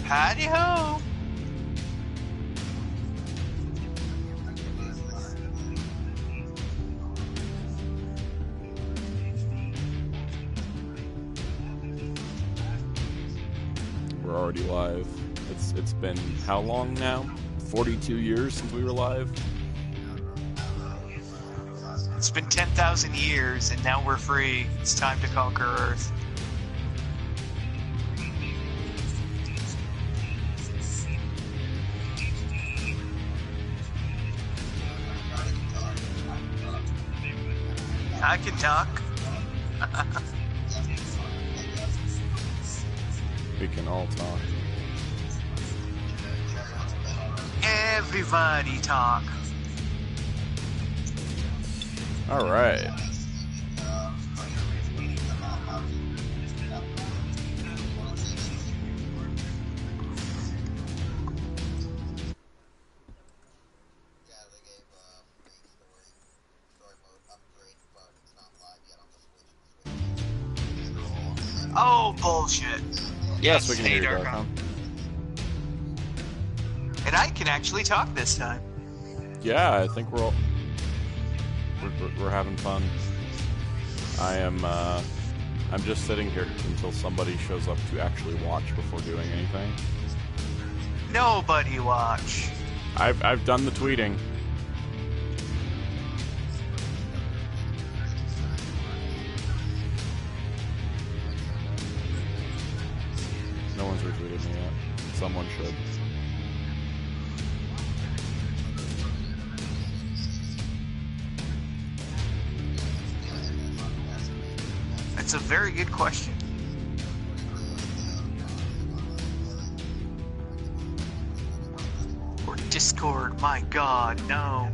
Howdy ho! We're already live. It's been how long now? 42 years since we were live? It's been 10,000 years, and now we're free. It's time to conquer Earth. I can talk. We can all talk. Everybody talk. All right. Oh, bullshit. Yes, we can hear you, Dark. Darkham. And I can actually talk this time. Yeah, I think we're having fun. I'm just sitting here until somebody shows up to actually watch before doing anything. Nobody watch. I've done the tweeting. No one's retweeted me yet. Someone should. That's a very good question. Or Discord, my god, no.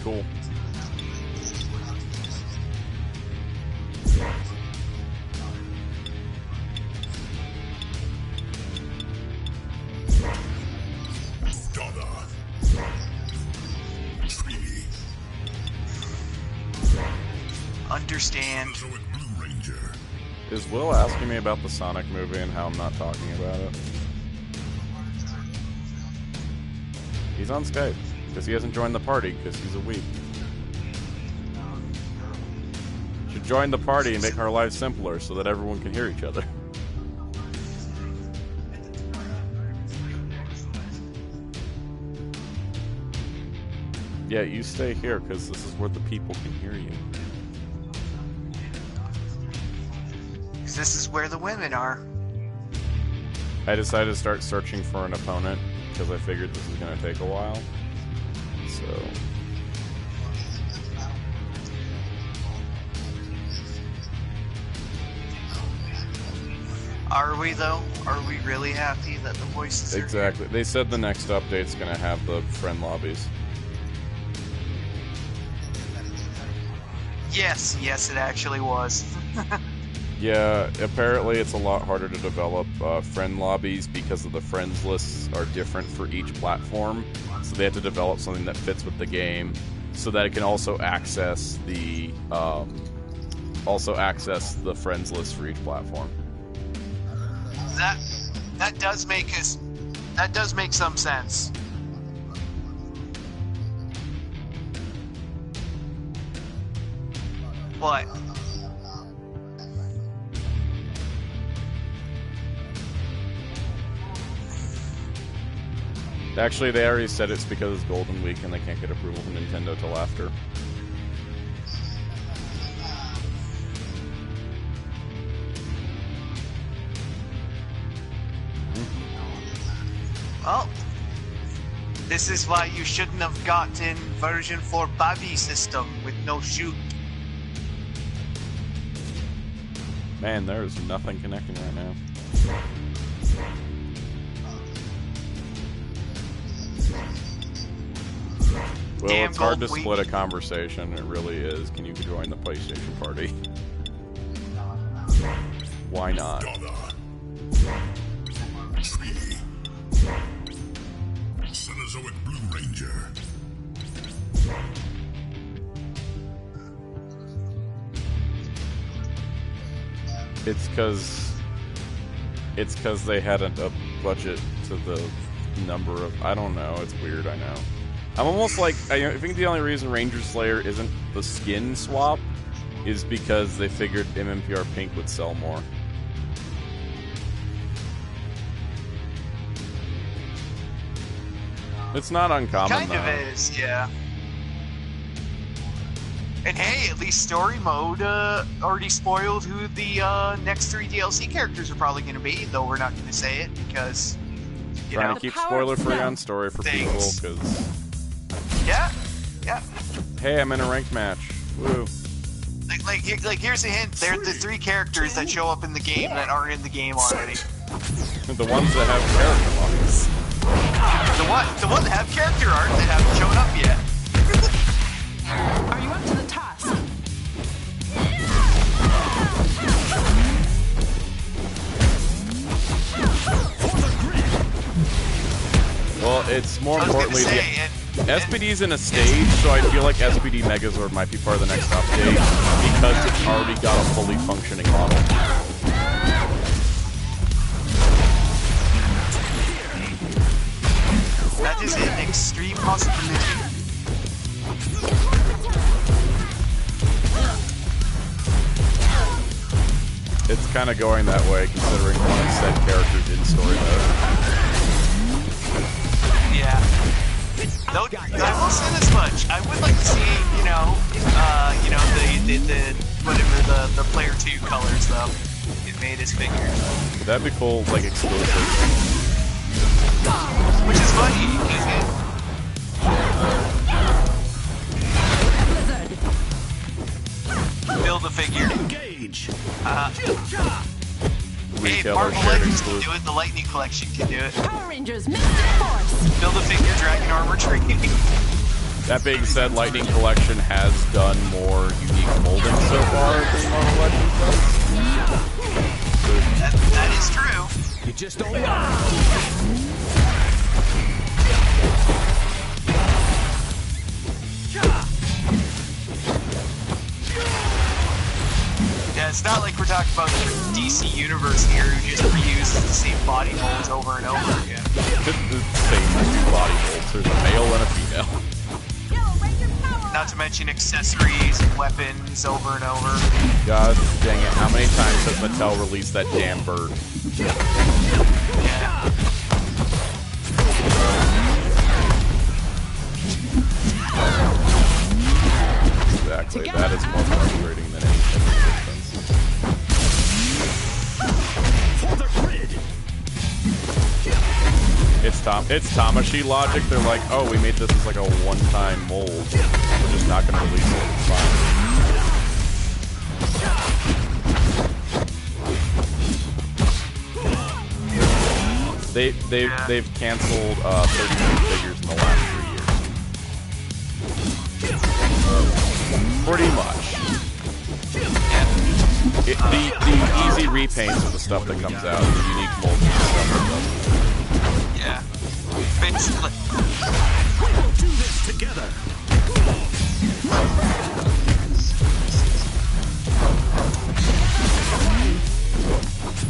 Cool. Understand. Is Will asking me about the Sonic movie and how I'm not talking about it? He's on Skype, because he hasn't joined the party, because he's a weeb. Should join the party and make our lives simpler so that everyone can hear each other. Yeah, you stay here, because this is where the people can hear you. This is where the women are. I decided to start searching for an opponent, because I figured this was going to take a while. So... Are we, though? Are we really happy that the voices are Exactly. They said the next update's going to have the friend lobbies. Yes, yes, it actually was. Yeah, apparently it's a lot harder to develop friend lobbies because of the friends lists are different for each platform. So they have to develop something that fits with the game, so that it can also access the friends list for each platform. That does make some sense. What? Actually, they already said it's because it's Golden Week and they can't get approval from Nintendo till after. Well, this is why you shouldn't have gotten version 4 Bobby system with no shoot. Man, there is nothing connecting right now. Well, Damn, it's hard to Gold split a conversation. It really is. Can you join the PlayStation party? Why not? Cenozoic Blue Ranger. It's because they hadn't a budget to the number of... I don't know. It's weird, I know. I'm almost like... I think the only reason Ranger Slayer isn't the skin swap is because they figured MMPR Pink would sell more. It's not uncommon, Kind of is, yeah. And hey, at least story mode already spoiled who the next 3 DLC characters are probably going to be, though we're not going to say it because, you Trying know. to keep spoiler-free on story for people, because... Yeah, yeah. Hey, I'm in a ranked match. Woo. Like, here's a hint. They're the 3 characters that show up in the game that aren't in the game already. The ones that have character models. The ones that have character art that haven't shown up yet. Are you up to the task? Well, it's more importantly... Say, SPD's in a stage, so I feel like SPD Megazord might be part of the next update because it's already got a fully functioning model. That is an extreme possibility. It's kind of going that way, considering one of said characters in story mode. Yeah. Though, I will say this much: I would like to see, the player 2 colors though. It made his figures. That'd be cool, like exclusive. Which is funny, because build a figure. Engage. Hey, Retailer Marvel shared Legends can exclusive. do it, the Lightning Collection can do it. Power Rangers, Mystic Force! Build a figure, Dragon Armor training. That being said, Lightning Collection has done more unique molding so far than Marvel Legends does. That is true. You just don't Yeah, it's not like we're talking about the DC Universe here who just reuses the same body molds over and over again. The same two body molds. There's a male and a female. Not to mention accessories and weapons over and over. God dang it, how many times has Mattel released that damn bird? Yeah. Exactly, that is more frustrating than anything in existence. It's Tamashi logic. They're like, oh, we made this as like a one-time mold. We're just not going to release it. It's fine. They've canceled 32 figures in the last 3 years. Pretty much. The easy repaints of the stuff that comes out, the unique molds and stuff that doesn't. Yeah. Basically. We will do this together.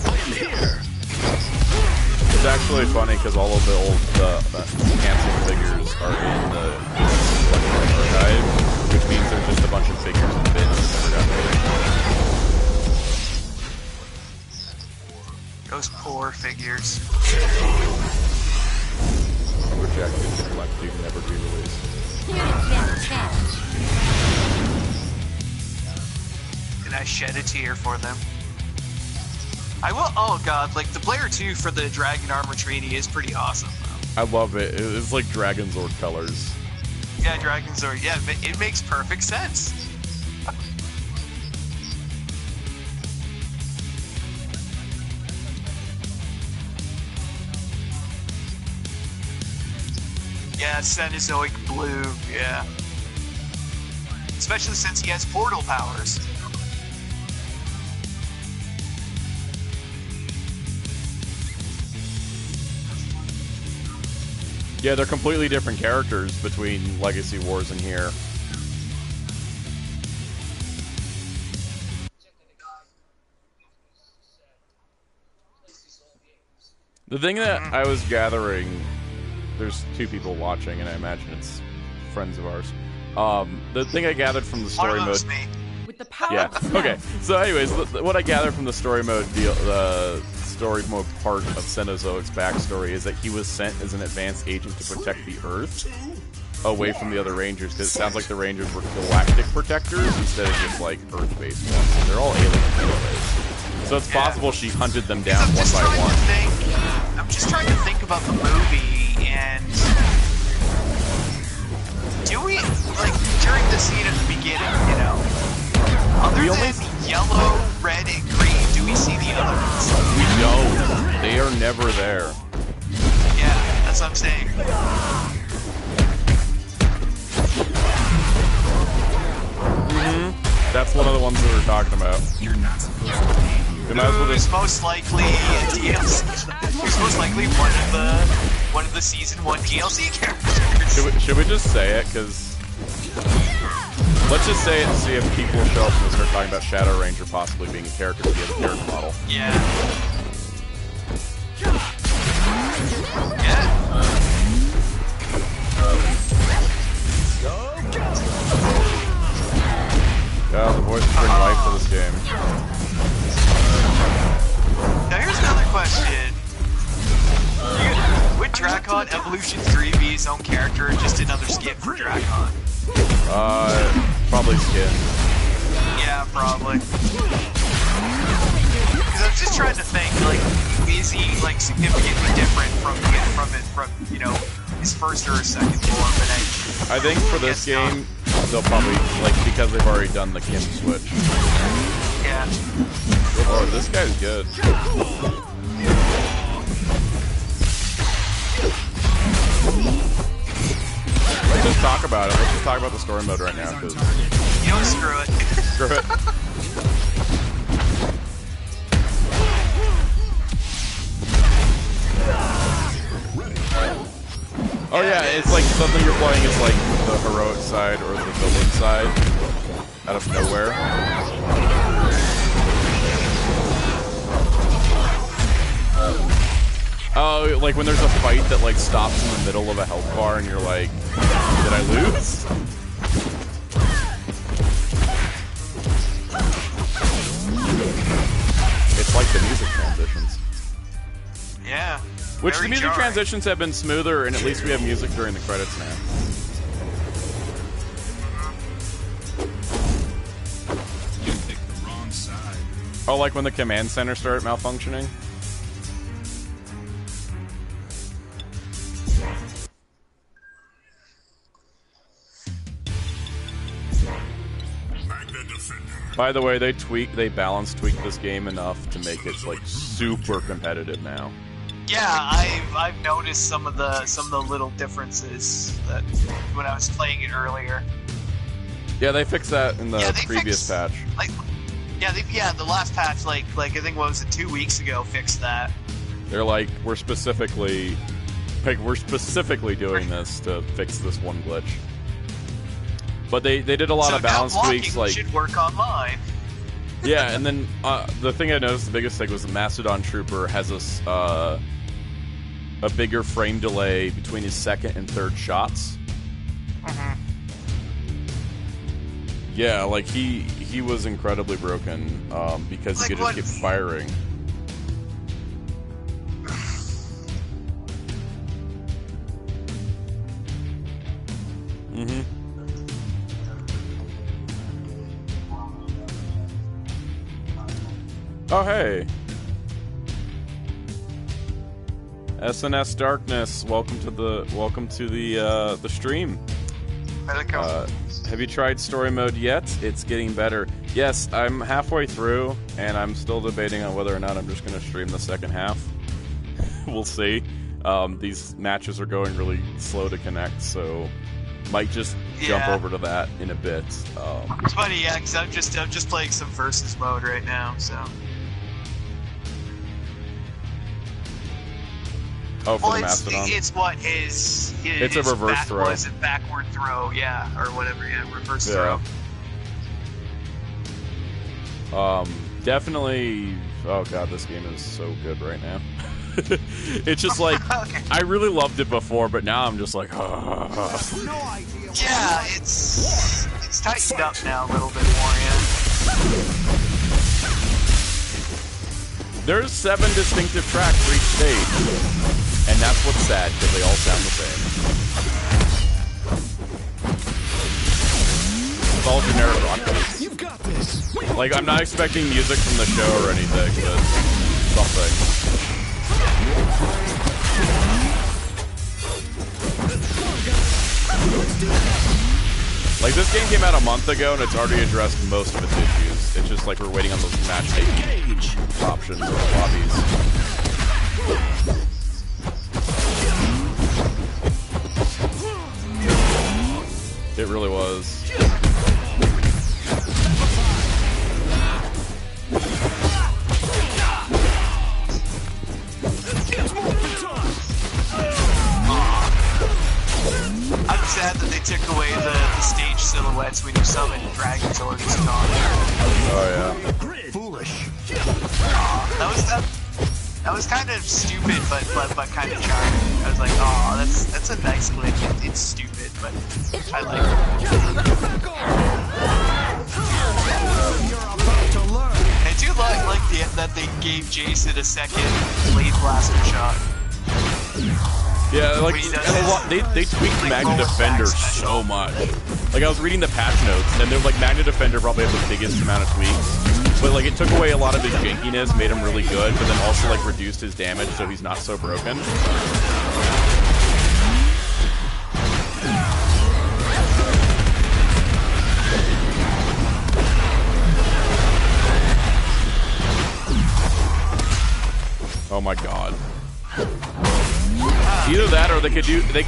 I'm here. It's actually funny because all of the old canceled figures are in the archive, which means there's just a bunch of figures and bits that never got made. Those poor figures. Rejected, neglected, never be released. And I shed a tear for them. I will. Oh god, like the player 2 for the Dragon Armor Treaty is pretty awesome. I love it. It's like Dragon Zord colors. Yeah, Dragon Zord. Yeah, it makes perfect sense. Yeah, Cenozoic Blue. Yeah. Especially since he has portal powers. Yeah, they're completely different characters between Legacy Wars and here. The thing that I was gathering, there's two people watching, and I imagine it's friends of ours. The thing I gathered from the story mode. With the power Yeah. of Okay. So, anyways, what I gathered from the story mode story mode part of Cenozoic's backstory is that he was sent as an advanced agent to protect the Earth away from the other Rangers, because it sounds like the Rangers were galactic protectors instead of just like Earth-based ones. They're all aliens anyways. So it's possible she hunted them down one by one. I'm just trying to think about the movie, and do we, like, during the scene at the beginning, you know, other than yellow, red, and green, do we see the other ones? We don't. They are never there. Yeah, that's what I'm saying. That's one of the ones that we're talking about. Who's most likely a DLC? Who's most likely one of the season 1 DLC characters? Should we just say it? Because let's just say it and see if people will show up and start talking about Shadow Ranger possibly being a character to be a character model. Yeah. Yeah, the voices bring life to this game. Now here's another question. Would Drakon Evolution 3 be his own character or just another skin for Drakon? Probably skin. Yeah, probably. Because I'm just trying to think, like, is he, like, significantly different from you know, his first or his second form? But I think for this game, they'll probably, like, because they've already done the Kim switch. Yeah. Oh, this guy's good. Let's just talk about it. Let's just talk about the story mode right now, because... You know, screw it. Screw it. Oh yeah, it's like something you're playing is like the heroic side or the villain side out of nowhere. Oh, like when there's a fight that like stops in the middle of a health bar and you're like, did I lose? It's like the music transitions. Yeah. Which the music transitions have been smoother, and at least we have music during the credits now. You picked the wrong side. Oh, like when the command center started malfunctioning? By the way, they balance tweak this game enough to make it like super competitive now. Yeah, I've noticed some of the little differences that when I was playing it earlier. Yeah, they fixed that in the previous patch. Like, the last patch, like I think what was it, 2 weeks ago, fixed that. They're like, we're specifically doing this to fix this one glitch. But they did a lot of balance tweaks, like should work online. Yeah, and then the thing I noticed, the biggest thing was the Mastodon Trooper has a bigger frame delay between his second and third shots. Yeah, like he was incredibly broken because he could just keep firing. Oh hey, SNS Darkness, welcome to the stream. Have you tried story mode yet? It's getting better. Yes, I'm halfway through, and I'm still debating on whether or not I'm just going to stream the second half. We'll see. These matches are going really slow to connect, so might just jump over to that in a bit. It's funny, yeah, because I'm just playing some versus mode right now, so. Oh, for Well, the Mastodon. it's what his It's a reverse throw. Was it backward throw? Yeah, or whatever. Yeah, reverse Yeah. throw. Definitely. Oh god, this game is so good right now. It's just like Okay. I really loved it before, but now I'm just like, Yeah, it's tightened up now a little bit more. Yeah. There's 7 distinctive tracks for each stage, and that's what's sad because they all sound the same. It's all generic rock beats. You've got this. Like I'm not expecting music from the show or anything, but something. Like, this game came out a month ago, and it's already addressed most of its issues. It's just like we're waiting on those matchmaking options or lobbies. It really was. I'm sad that they took away the stage silhouettes when you summon dragons or this con. Oh yeah. Foolish. That was kind of stupid, but kind of charming. I was like, oh, that's a nice glitch. It's stupid, but I like it. I do like that they gave Jason a second blade blaster shot. Yeah, like, When he does and a his, lot, they tweaked like, Magna roller Defender back special. so much. Like, I was reading the patch notes, and they're like, Magna Defender probably has the biggest amount of tweaks. But, like, it took away a lot of his jankiness, made him really good, but then also, like, reduced his damage so he's not so broken. Oh my god. Either that, or they could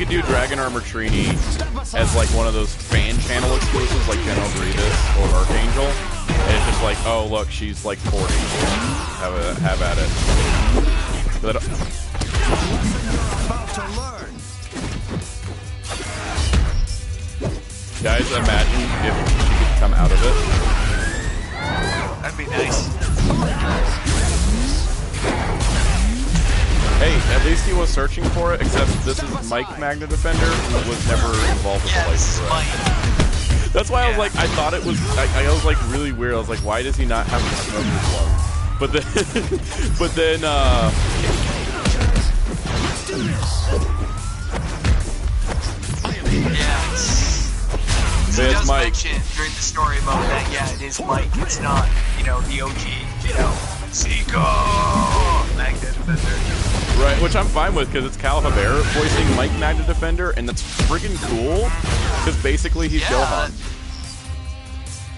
do Dragon Armor Trini as like one of those fan channel exclusives, like General Grievous or Archangel, and it's just like, oh look, she's like 40. Have at it. But, guys, imagine if she could come out of it. That'd be nice. Hey, at least he was searching for it, except this is Mike Magna Defender, who was never involved with the Yes, life Mike. That's why I was like, I thought it was, I was like really weird. I was like, why does he not have the smoker's lung? But then, Yeah. So it It's does Mike. mention during the story mode that, yeah, it is Mike. It's not, the OG, Seiko Magna Defender. right, which I'm fine with, because it's Cal Haber voicing Mike Magna Defender, and that's friggin' cool, because basically he's Gohan.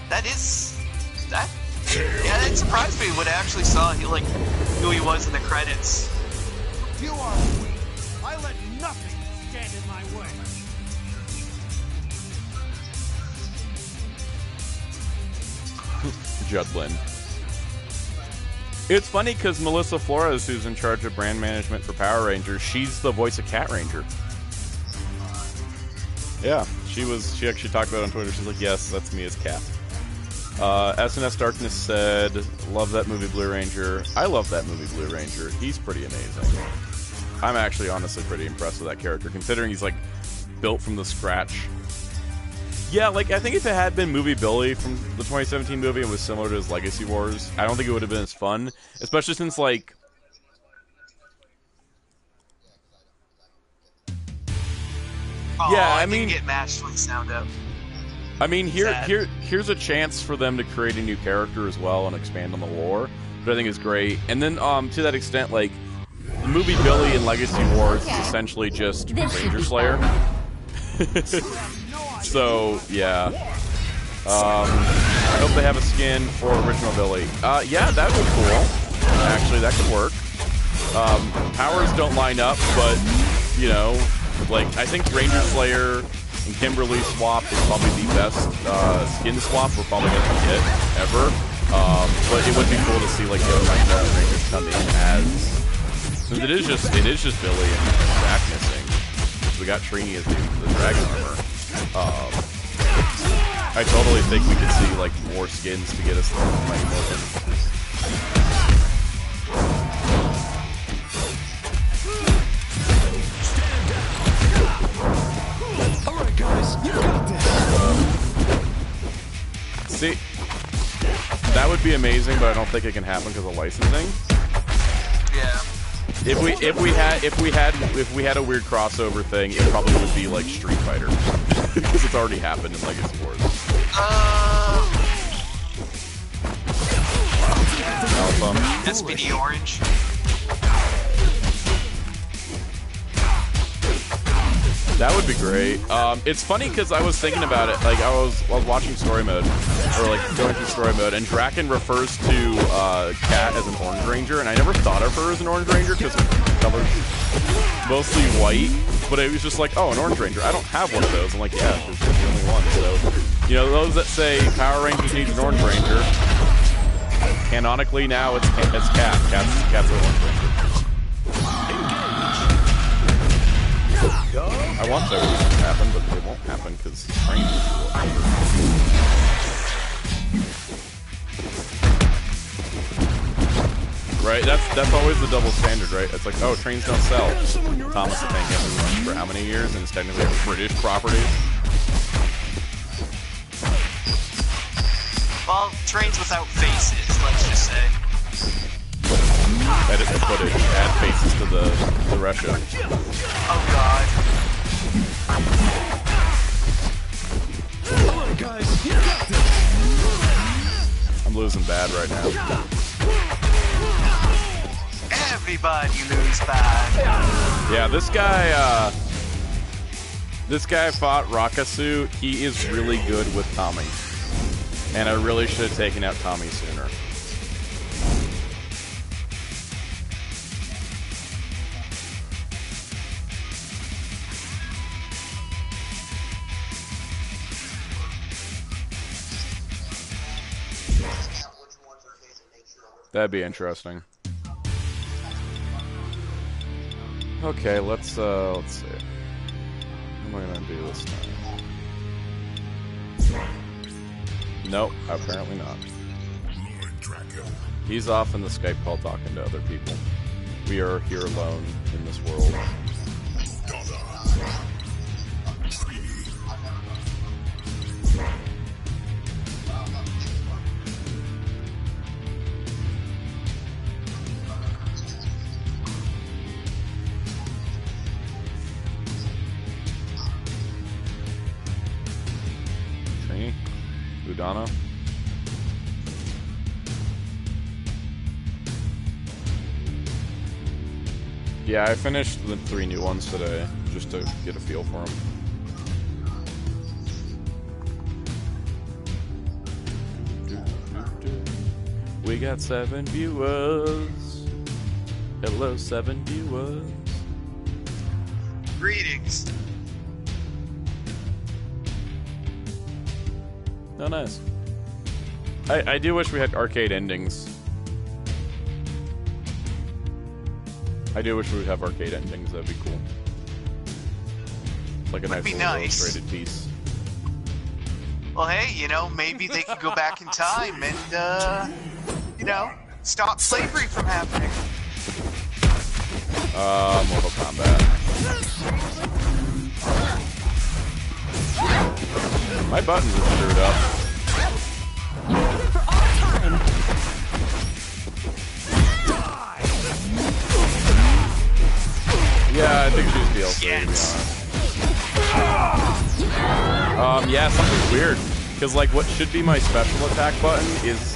That is... Yeah, it surprised me when I actually saw who he was in the credits. You are weak. I let nothing stand in my way. Judlin. It's funny because Melissa Flores, who's in charge of brand management for Power Rangers, she's the voice of Cat Ranger. Yeah, she actually talked about it on Twitter. She's like, yes, that's me as Cat. SNS Darkness said, love that movie Blue Ranger. I love that movie Blue Ranger. He's pretty amazing. I'm actually honestly pretty impressed with that character, considering he's like built from the scratch. Yeah, like, I think if it had been Movie Billy from the 2017 movie and was similar to his Legacy Wars, I don't think it would have been as fun. Especially since, like... Yeah, I I mean... didn't get matched with Soundout. I mean, here's a chance for them to create a new character as well and expand on the lore, which I think is great. And then, to that extent, like, Movie Billy and Legacy Wars is essentially just Ranger Slayer. So, yeah. I hope they have a skin for Original Billy. Yeah, that would be cool. Actually, that could work. Powers don't line up, but, like, I think Ranger Slayer and Kimberly swap is probably the best skin swap we're probably going to get ever. But it would be cool to see, like, the other Rangers come in as Since it is just Billy and Jack missing. We got Trini as the dragon armor. I totally think we could see like more skins to get us the Mighty Morphin. Alright, guys, you got this. See, that would be amazing, but I don't think it can happen because of licensing. Yeah. If we had a weird crossover thing, it probably would be like Street Fighter because it's already happened in Legacy Wars. Alpha. SPD Orange. That would be great. It's funny because I was thinking about it. Like I was watching story mode, or like going through story mode, and Draken refers to Kat as an Orange Ranger, and I never thought of her as an Orange Ranger because her color's mostly white. But it was just like, oh, an Orange Ranger. I don't have one of those. I'm like, yeah, she's the only one. So, you know, those that say Power Rangers needs an Orange Ranger, canonically now it's Kat. Kat's an Orange Ranger. I want that to happen, but it won't happen because trains right? That's always the double standard, right? It's like, oh, trains don't sell. Thomas the Tank hasn't run for how many years, and it's technically a British property. Well, trains without faces, let's just say. Edit the footage, add faces to the Russia. Oh god. Alright, guys, you got this. I'm losing bad right now. Everybody lose bad. Yeah, this guy fought Rakasu. He is really good with Tommy. And I really should have taken out Tommy sooner. That'd be interesting. Okay, let's see. How am I gonna do this now? Nope, apparently not. He's off in the Skype call talking to other people. We are here alone in this world. Udana. Yeah, I finished the 3 new ones today, just to get a feel for them. We got 7 viewers. Hello, 7 viewers. Greetings. Oh, nice. I do wish we had arcade endings. I do wish we would have arcade endings. That'd be cool. Like a nice little illustrated piece. Well, hey, you know, maybe they could go back in time and, you know, stop slavery from happening. Mortal Kombat. My buttons are screwed up. For all time. Yeah, I think she's DLC, Yes. to be honest. Yeah, something's weird. Because, like, what should be my special attack button is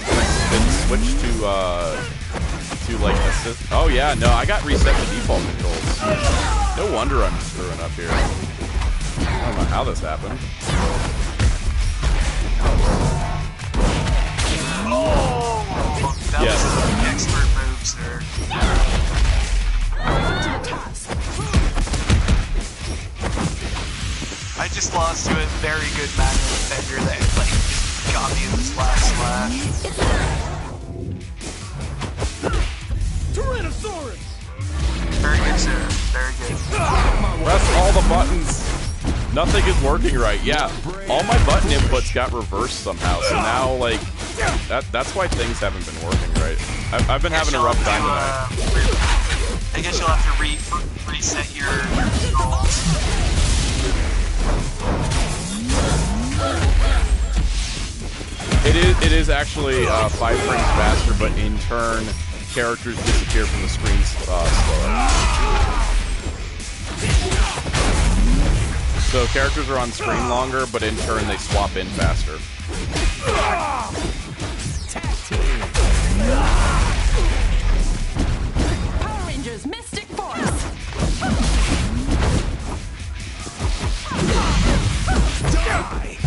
been switched to, like, assist. Oh, yeah, no, I got reset to default controls. No wonder I'm screwing up here. I don't know how this happened. Oh! That Yes. was some expert moves there. I just lost to a very good manual defender that, like, just got me in this last slash. Tyrannosaurus! sir. Very good. Press all the buttons. Nothing is working right. Yeah, all my button inputs got reversed somehow. So now, like, that's why things haven't been working right. I've been having a rough time tonight. I guess you'll have to reset your controls. It is actually 5 frames faster, but in turn, characters disappear from the screen slower. So characters are on screen longer, but in turn they swap in faster. Power Rangers Mystic Force. Die!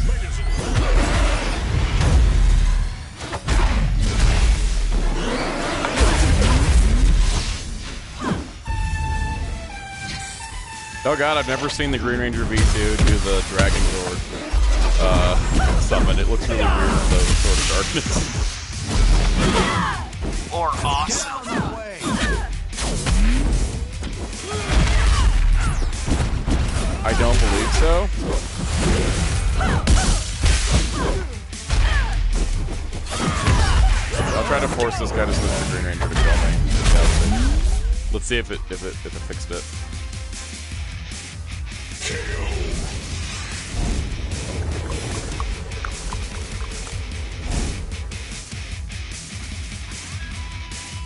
Oh god, I've never seen the Green Ranger V2 do the Dragon Sword summon. It looks really weird with the Sword of Darkness. Or awesome. I don't believe so. I'll try to force this guy to switch to Green Ranger to kill me. Let's see if it fixed it.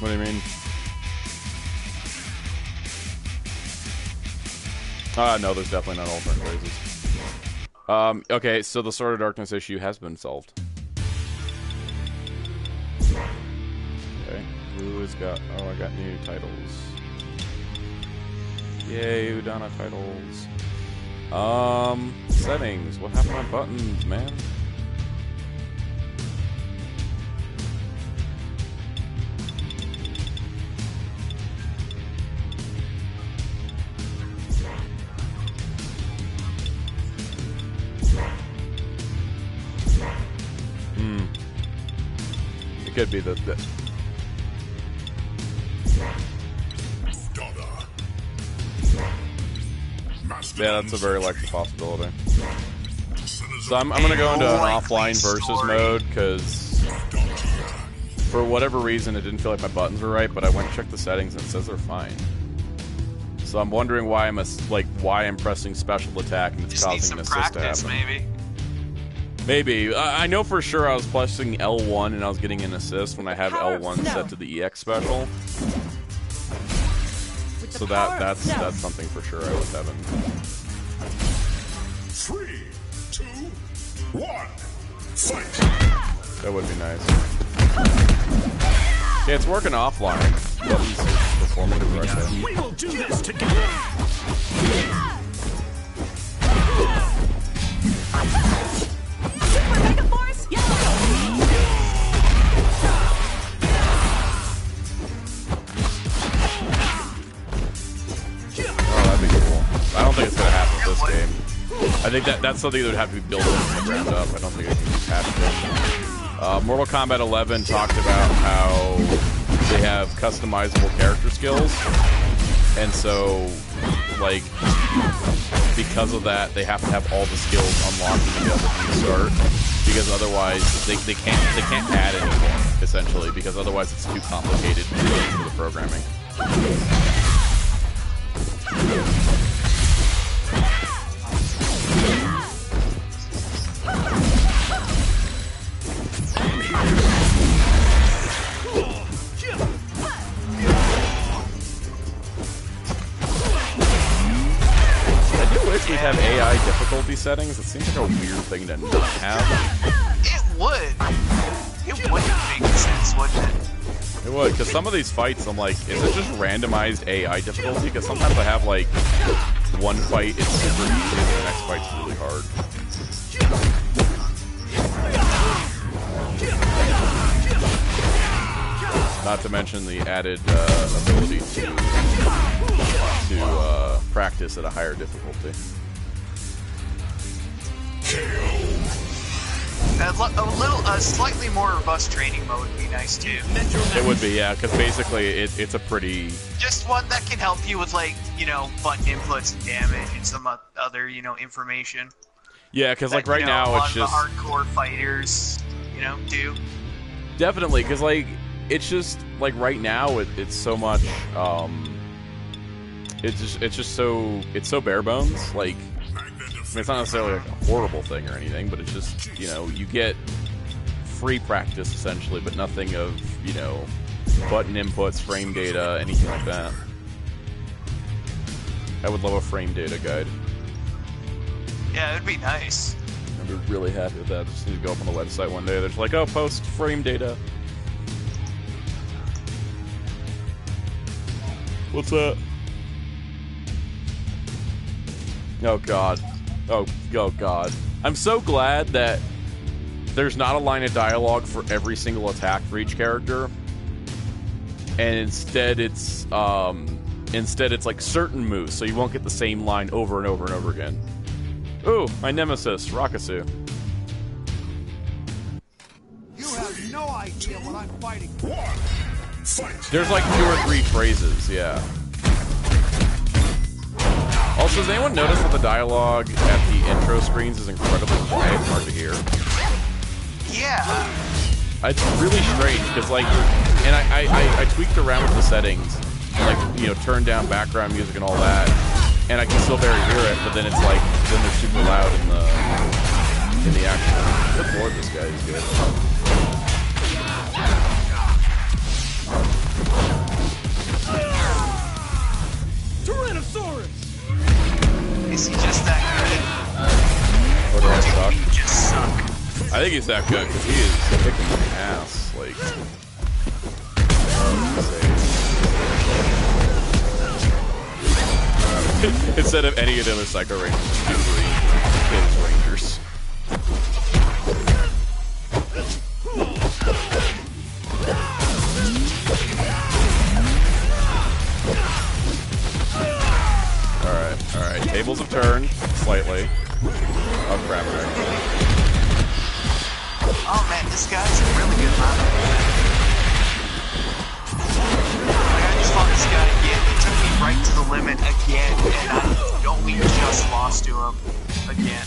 What do you mean? No, there's definitely not alternate phrases. Okay, so the Sword of Darkness issue has been solved. Okay, who has got... Oh, I got new titles. Yay, Udana titles. Settings. What happened to my buttons, man? It could be that. Yeah, that's a very likely possibility. So I'm gonna go into an offline versus mode because for whatever reason it didn't feel like my buttons were right, but I went and checked the settings and it says they're fine. So I'm wondering why I'm pressing special attack and it's Just causing an assist to happen. Maybe. Maybe. I know for sure I was pressing L1 and I was getting an assist when I have L1 set to the EX special. So that's something for sure I was having. 3, 2, 1, fight! That would be nice. Yeah, it's working offline. Buttons performing correctly. We will do this together! Super Mega Force Yellow. Oh, that'd be cool. I don't think it's gonna happen with this game. I think that's something that would have to be built from the ground up. I don't think it can be patched in. Mortal Kombat 11 talked about how they have customizable character skills, and so, like, because of that, they have to have all the skills unlocked together from the start, because otherwise they can't add anymore, essentially, because otherwise it's too complicated for the programming. We have AI difficulty settings. It seems like a weird thing to not have. It would. It would make sense, wouldn't it? It would, because some of these fights, I'm like, is it just randomized AI difficulty? Because sometimes I have, like, one fight, it's super easy, and the next fight's really hard. Not to mention the added ability to practice at a higher difficulty. A slightly more robust training mode would be nice too. It would be, yeah, because basically it's a pretty... Just one that can help you with, like, you know, button inputs and damage and some other, you know, information. Yeah, because, like, that, right you know, now a lot it's just... of the hardcore fighters, you know, do. Definitely, because, like, it's just, like, right now it's so much, it's just so... It's so bare bones, like... I mean, it's not necessarily like a horrible thing or anything, but it's just, you know, you get free practice, essentially, but nothing of, you know, button inputs, frame data, anything like that. I would love a frame data guide. Yeah, it'd be nice. I'd be really happy with that. Just need to go up on the website one day. There's like, oh, post frame data. What's that? Oh, God. Oh, God. I'm so glad that there's not a line of dialogue for every single attack for each character. And instead it's like certain moves, so you won't get the same line over and over and over again. Ooh, my nemesis, Rakasu. You have no idea what I'm fighting for. Fight. There's like 2 or 3 phrases, yeah. Also, has anyone noticed that the dialogue at the intro screens is incredibly quiet and hard to hear? Yeah. It's really strange, because, like, and I tweaked around with the settings, like, you know, turn down background music and all that, and I can still barely hear it, but then it's like, then they're super loud in the action. Good lord, this guy is good. Tyrannosaurus! Is he just that good? Or do I Do suck? you just suck? I think he's that good, because he is kicking my ass, like... Instead of any of the other Psycho Rangers, his Rangers. Alright, tables have turned, slightly. Oh crap, Oh man, this guy's a really good model. Like, I just fought this guy again. It took me right to the limit again, and I only just lost to him again.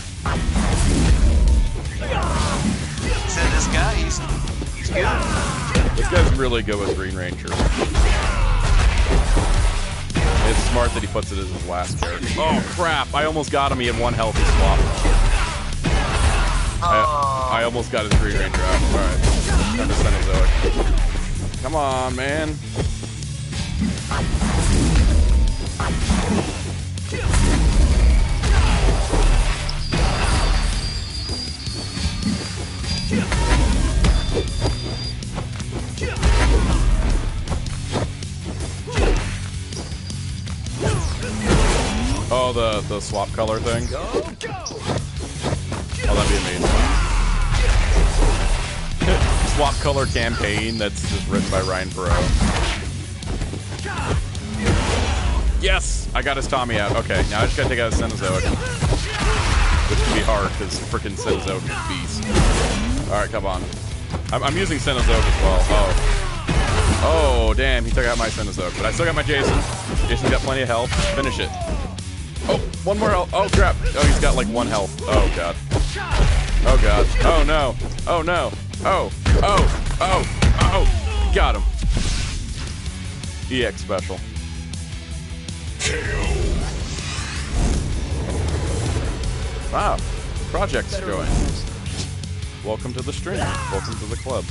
Said this guy, he's good. This guy's really good with Green Ranger. It's smart that he puts it as his last character. Oh crap, I almost got him. He had 1 health, he swapped. I almost got his Green Ranger out. Alright. Time to send Cenozoic. Come on, man. Oh, the swap color thing? Oh, that'd be amazing. Swap color campaign that's just written by Ryan Perot. Yes! I got his Tommy out. Okay, now I just gotta take out his Cenozoic. Which can be hard, because freaking Cenozoic is a beast. Alright, come on. I'm using Cenozoic as well. Oh. Oh, damn, he took out my Cenozoic. But I still got my Jason. Jason's got plenty of health. Finish it. Oh, 1 more health. Oh, crap. Oh, he's got like 1 health. Oh, God. Oh, God. Oh, no. Oh, no. Oh. Oh. Oh. Oh. Got him. EX special. Wow. Project's joined. Welcome to the stream. Welcome to the club.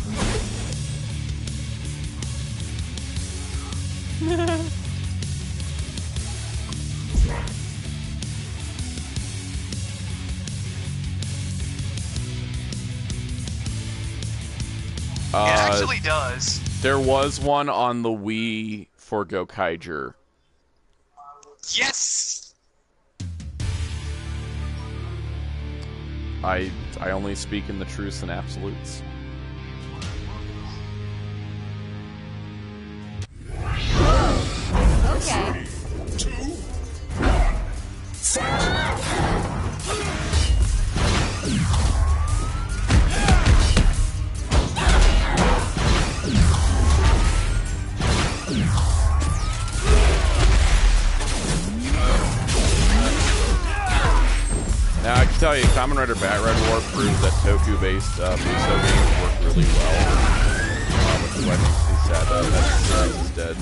It actually does. There was one on the Wii for Gokaiger. Yes! I only speak in the truths and absolutes. Okay. 2, 1, fight! Now, I can tell you, Kamen Rider Bat Rider War proves that Toku-based Musou games work really well. Which is why I think it's sad that series is dead.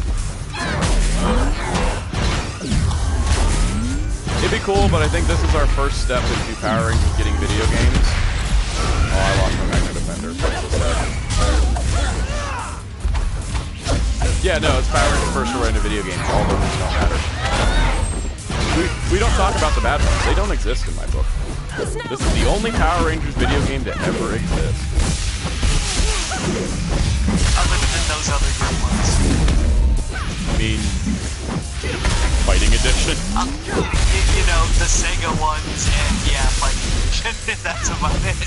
It'd be cool, but I think this is our first step into Power Rangers getting video games. Oh, I lost my Magna Defender. That's so sad. Yeah, no, it's Power Rangers' first foray into video games. All those don't matter. We don't talk about the bad ones. They don't exist in my book. This is the only Power Rangers video game to ever exist. Other than those other good ones. I mean, Fighting Edition. You know, the Sega ones, and yeah, Fighting Edition. That's about it.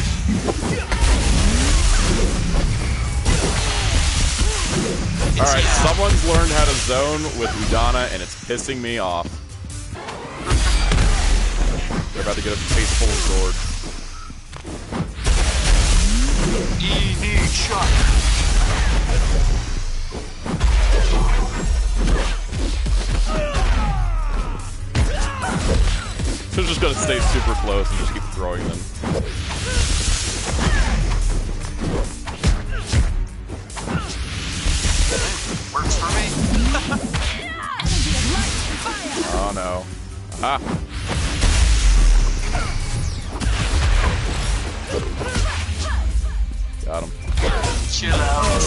Alright, someone's learned how to zone with Udana, and it's pissing me off. They're about to get a face full of sword. ED shot. So just gonna stay super close and just keep throwing them. Works for me. Oh no. Aha! Got him. Chill out.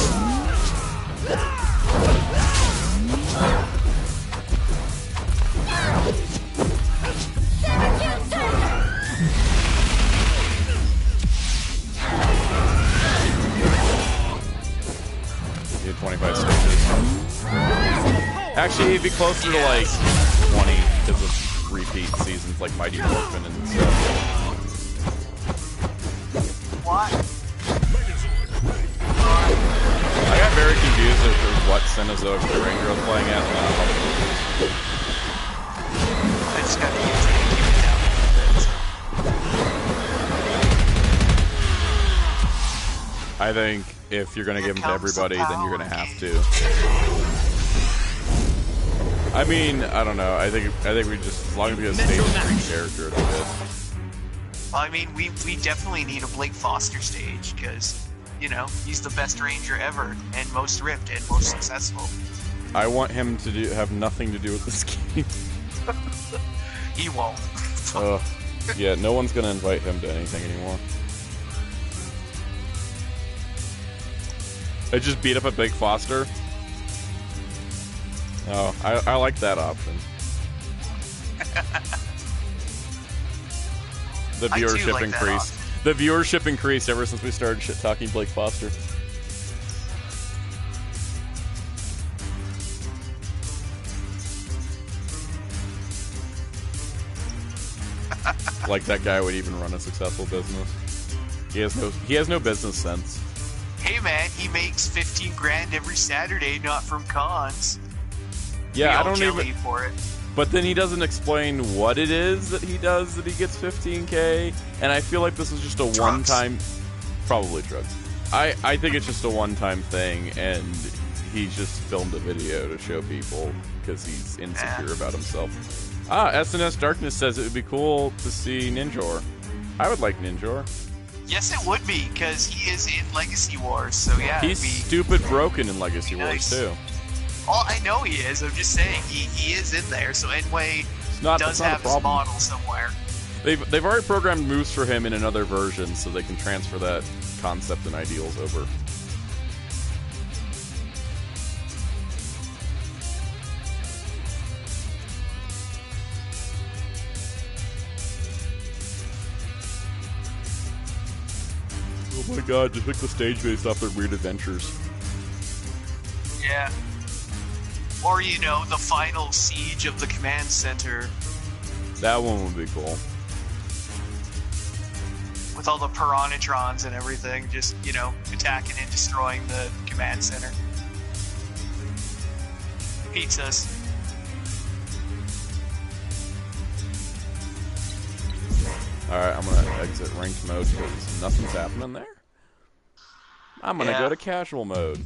You had 25 stages. Actually, it'd be closer to like 20 because of repeat seasons like Mighty Morphin and stuff. What? I got very confused as to what Cenozoic the Ranger was playing at. I just gotta keep it down a bit. I think if you're gonna give them to everybody, then you're gonna have to. I mean, I don't know. I think we just, as long as we get a stage for each character, it's good. Well, I mean, we definitely need a Blake Foster stage, because, you know, he's the best Ranger ever, and most ripped, and most successful. I want him to have nothing to do with this game. He won't. Yeah, no one's gonna invite him to anything anymore. I just beat up a Blake Foster. Oh, I like that option. The viewership like increased. The viewership increased ever since we started shit talking Blake Foster. Like that guy would even run a successful business. He has no business sense. Hey man, he makes 15 grand every Saturday, not from cons. Yeah, I don't even. For it. But then he doesn't explain what it is that he does that he gets 15K, and I feel like this is just a one-time, probably drugs. I think it's just a one-time thing, and he just filmed a video to show people because he's insecure about himself. SNS Darkness says it would be cool to see Ninjor. I would like Ninjor. Yes, it would be, because he is in Legacy Wars, so yeah. He's stupid broken in Legacy Wars, too. Oh, I know he is. I'm just saying, he is in there, so Enway does have his model somewhere. They've already programmed moves for him in another version, so they can transfer that concept and ideals over. Oh my god, just pick the stage based off their weird adventures. Yeah. Or, you know, the final siege of the command center. That one would be cool. With all the Piranhatrons and everything, just, you know, attacking and destroying the command center. Pizzas. Alright, I'm gonna exit ranked mode because nothing's happening there. I'm gonna go to casual mode.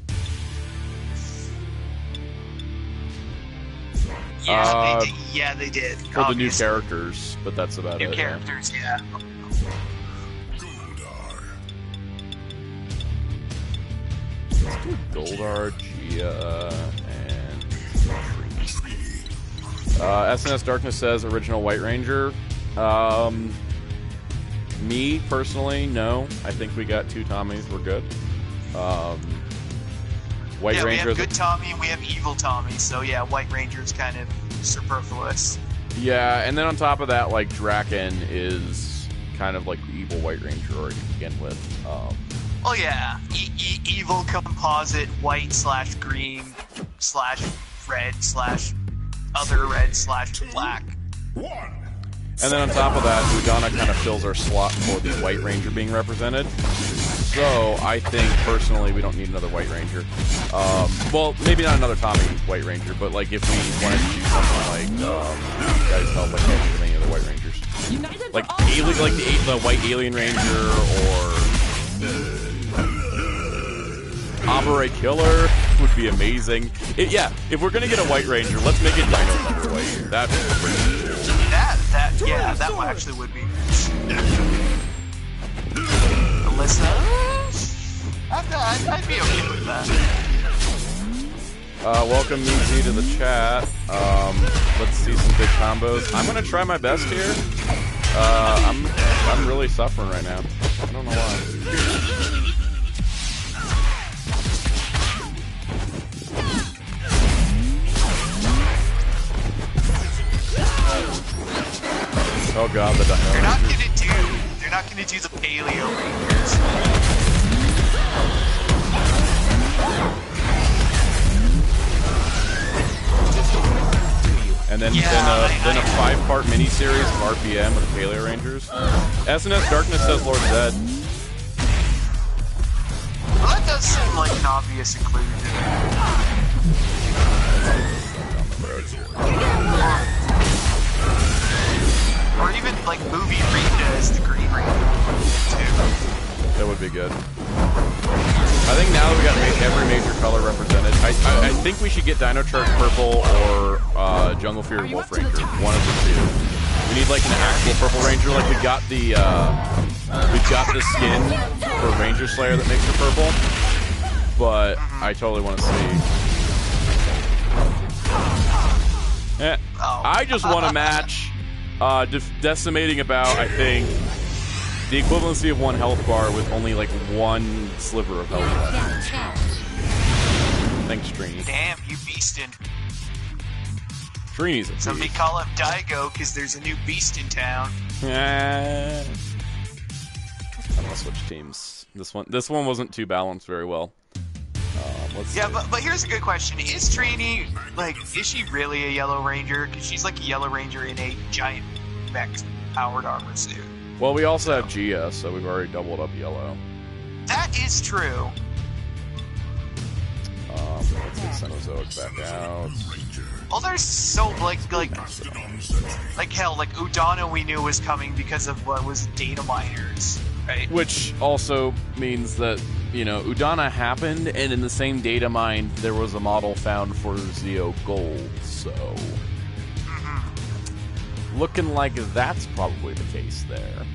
Yeah, they did. For the new characters, but that's about it. New characters, yeah. Let's do Goldar, Gia, and SNS Darkness says original White Ranger. Me, personally, no. I think we got 2 Tommies. We're good. White Ranger. We have good Tommy, we have evil Tommy, so yeah, White Ranger's kind of superfluous. Yeah, and then on top of that, like, Draken is kind of like the evil White Ranger already to begin with. Oh yeah, evil composite white/green/red/other red/black. And then on top of that, Udana kind of fills our slot for the White Ranger being represented. So I think, personally, we don't need another White Ranger. Well, maybe not another Tommy White Ranger, but like if we wanted to do something like, you guys help, like, can't think of any other White Rangers. Like the White Alien Ranger or Abare Killer would be amazing. Yeah, if we're gonna get a White Ranger, let's make it Dino Thunder White. That'd be pretty cool. That one actually would be. Alyssa? I'd be okay with that. Welcome Easy to the chat. Let's see some big combos. I'm gonna try my best here. I'm really suffering right now. I don't know why. Oh god, the Dino. They're not gonna do the Paleo Rangers. And then, then a 5-part miniseries of RPM with Paleo Rangers. SNS Darkness says Lord Zed. Well, that does seem like an obvious inclusion. Or even like movie Rita as the Green Ranger too. That would be good. I think now that we got every major color represented, I think we should get Dino Charge Purple or Jungle Fury Wolf Ranger. One of the two. We need like an actual Purple Ranger. Like we got the skin for Ranger Slayer that makes her purple, but I totally want to see. I just want a match. Decimating about, I think, the equivalency of 1 health bar with only like 1 sliver of health left. Thanks, Trini. Damn, you beastin'. Trini's a beast. Somebody call up Daigo because there's a new beast in town. I'm gonna switch teams. This one wasn't too balanced very well. Let's see. But here's a good question. Is Trini, like, is she really a Yellow Ranger? Because she's like a Yellow Ranger in a giant mech powered armor suit. Well, we also have Gia, so we've already doubled up yellow. That is true. Let's get Cenozoic back out. Well, there's so, like hell, like, Udana we knew was coming because of what was data miners, right? Which also means that, you know, Udana happened, and in the same data mine, there was a model found for Zeo Gold, so... Looking like that's probably the case there.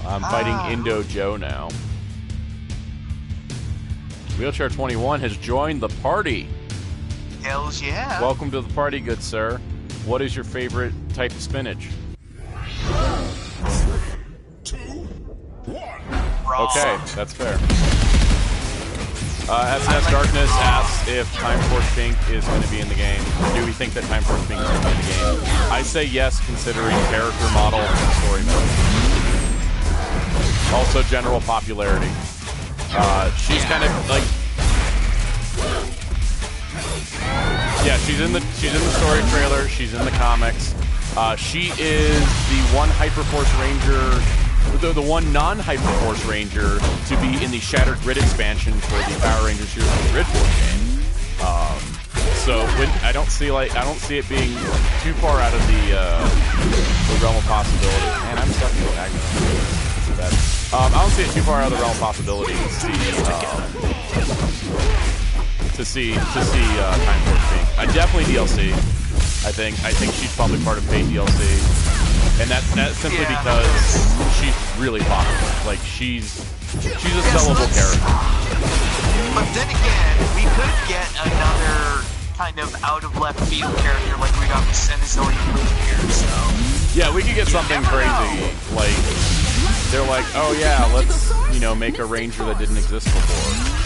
I'm fighting Indo Joe now. Wheelchair 21 has joined the party. Hells yeah. Welcome to the party, good sir. What is your favorite type of spinach? 2, 1. Okay, that's fair. SNS Darkness asks if Time Force Pink is going to be in the game. Do we think that Time Force Pink is going to be in the game? I say yes, considering character model and story mode. Also, general popularity. She's kind of like, yeah, she's in the story trailer. She's in the comics. She is the one Hyperforce Ranger. The one non-Hyperforce Ranger to be in the Shattered Grid expansion for the Power Rangers Heroes of the Grid Force game. So I don't see it being too far out of the realm of possibility. Man, I'm stuck in Agnes. I don't see it too far out of the realm of possibility to see Time Force Pink. Definitely DLC. I think she's probably part of paid DLC, and that's simply because she's really popular. Like she's a sellable character. But then again, we could get another kind of out of left field character like we got with Sentai here. So yeah, we could get something crazy. Like they're like, oh yeah, let's make a ranger that didn't exist before.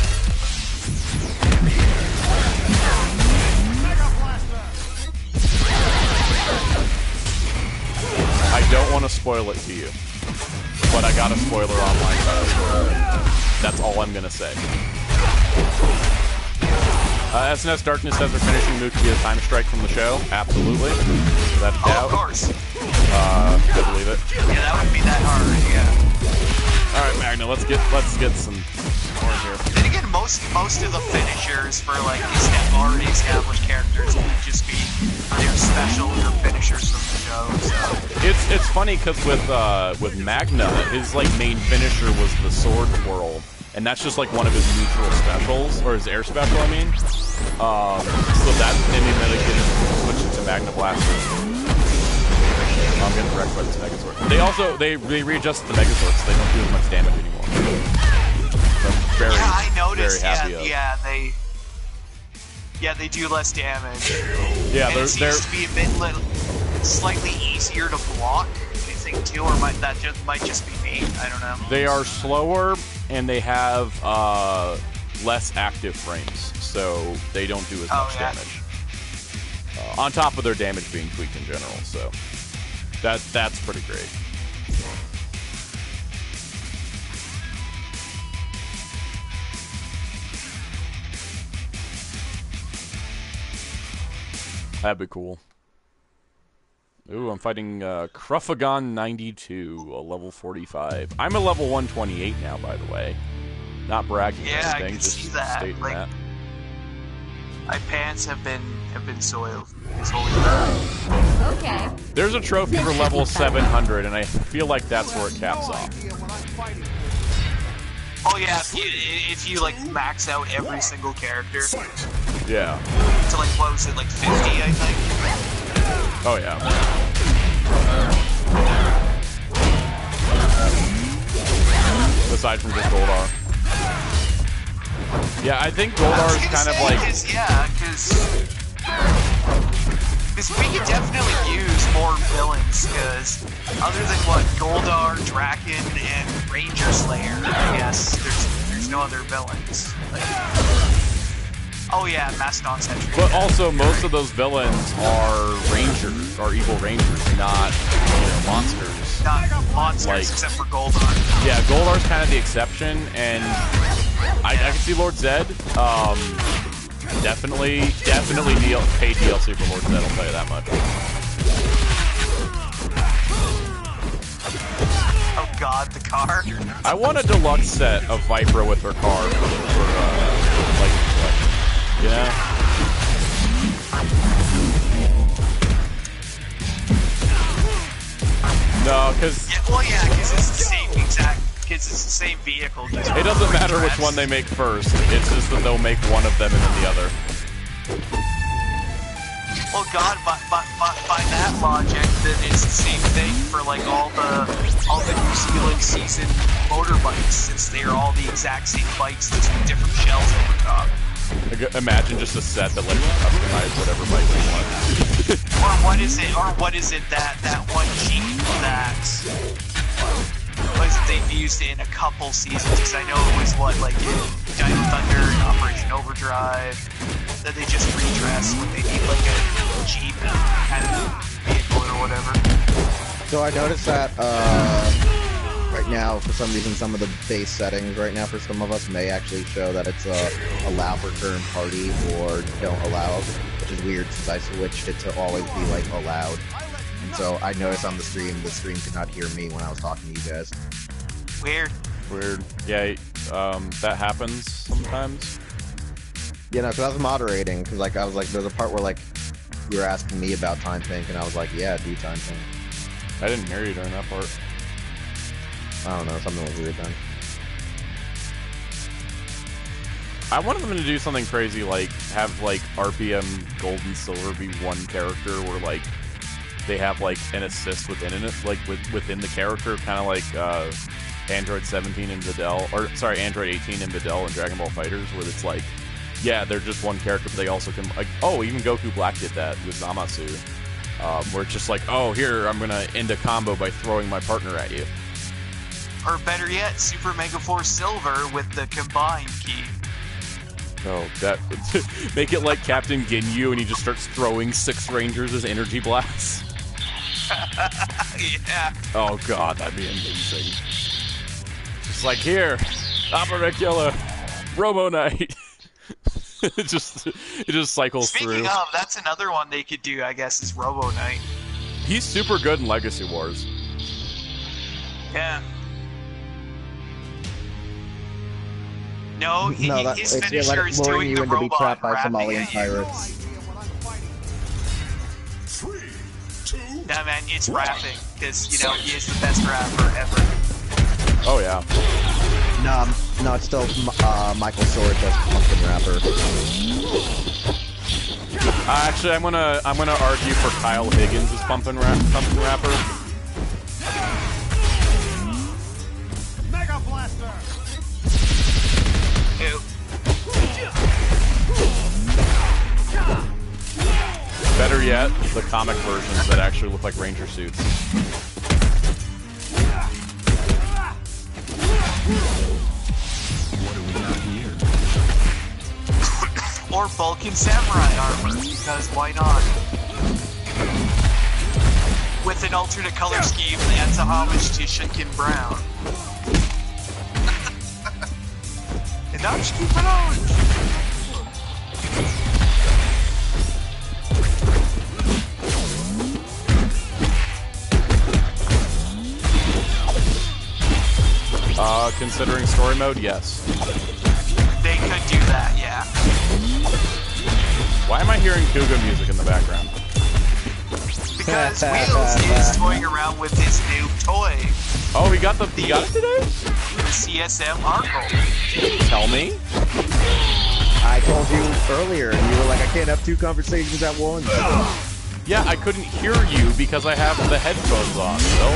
I don't want to spoil it to you, but I got a spoiler online. That's all I'm gonna say. SNS Darkness says their finishing move could be a time strike from the show. Absolutely, without a doubt. Of course. I believe it. Yeah, that would be that hard. Yeah. All right, Magna, let's get some more here. Then again, most of the finishers for like already established characters would just be their special or finishers from the show. So. It's funny because with Magna, his like main finisher was the sword twirl, and that's just like one of his neutral specials, or his air special, I mean. So that, and then they can switch it to Magna Blaster. I'm getting wrecked by this Megazord. They readjusted the Megazord, so they don't do as much damage anymore. So I'm very, I noticed. very happy they do less damage. Yeah, and it seems to be a bit slightly easier to block. I think too, or might just be me. I don't know. They are slower, and they have less active frames, so they don't do as much damage. On top of their damage being tweaked in general, so that's pretty great. That'd be cool. Ooh, I'm fighting Kruffagon 92, a level 45. I'm a level 128 now, by the way. Not bragging. Yeah, I can can just see that. Like, that. my pants have been soiled this whole time. Okay. There's a trophy for level 700, and I feel like that's where it caps off. Oh yeah, if you like max out every single character. Yeah. To like, what was it, like 50, I think? Oh yeah. Aside from just Goldar. Yeah, I think Goldar is kind of like... Because we could definitely use more villains, because other than what, Goldar, Draken, and Ranger Slayer, I guess, there's no other villains. Like, oh yeah, Mastodon Sentry. But also, most of those villains are Rangers, are evil Rangers, not monsters. Not monsters, like, except for Goldar. Yeah, Goldar's kind of the exception, and I can see Lord Zed. Definitely pay DLC for Lord Zed, I'll tell you that much. Oh god, the car. I want a deluxe set of Vipra with her car you know? No, because... Yeah, well, yeah, because it's the same exact... Because it's the same vehicle. It doesn't matter which one they make first. It's just that they'll make one of them and then the other. Well, God, by that logic, then it's the same thing for like all the New Zealand season motorbikes, since they are all the exact same bikes, just with different shells over top. Imagine just a set that lets you customize whatever bike you want. Or what is it that one Jeep that they've used in a couple seasons, because I know it was like in Dino Thunder and Operation Overdrive, that they just redress when they need like a Jeep kind of vehicle or whatever. So I noticed that right now, for some reason, some of the base settings right now for some of us may actually show that it's allow for current party or don't allow, which is weird since I switched it to always be like allowed. And so I noticed on the stream could not hear me when I was talking to you guys. Weird. Yeah, that happens sometimes. Yeah, no, because I was moderating, because like I was like, there's a part where like you were asking me about Time Pink, and I was like, yeah, do Time Pink. I didn't hear you during that part. I don't know, something was weird then. I wanted them to do something crazy, like have like RPM Gold and Silver be one character, where like they have like an assist within it, like within the character, kind of like Android 17 and Videl, or sorry, Android 18 and Videl in Dragon Ball FighterZ, where it's like, yeah, they're just one character, but they also can like, oh, even Goku Black did that with Zamasu, where it's just like, oh, here I'm gonna end a combo by throwing my partner at you. Or better yet, Super Mega Force Silver with the combine key. Oh, that make it like Captain Ginyu, and he just starts throwing 6 Rangers as energy blasts. Yeah. Oh god, that'd be amazing. Just like here, Amaricula, Robo Knight. it just cycles through. Speaking of, that's another one they could do, I guess, is Robo Knight. He's super good in Legacy Wars. Yeah. No, his finisher is doing the to be trapped robot by rapping Somalian at you. pirates. 3, 2, Yeah, man, it's rapping, because, you know, he is the best rapper ever. Oh yeah. No, it's still Michael Sword as Pumpkin Rapper. Actually, I'm gonna argue for Kyle Higgins as Pumpkin Rapper. Mega Blaster! Ew. Better yet, the comic versions that actually look like Ranger suits. What do we got here? Or Vulcan Samurai armor, because why not? With an alternate color scheme that's a homage to Shinken Brown. And now just keep it on! Considering story mode, yes. They could do that, yeah. Why am I hearing Kuga music in the background? Because Wheels is toying around with his new toy, Oh, he got it today? the CSM Arkle. Tell me. I told you earlier, and you were like, I can't have 2 conversations at once. Yeah, I couldn't hear you because I have the headphones on, Phil.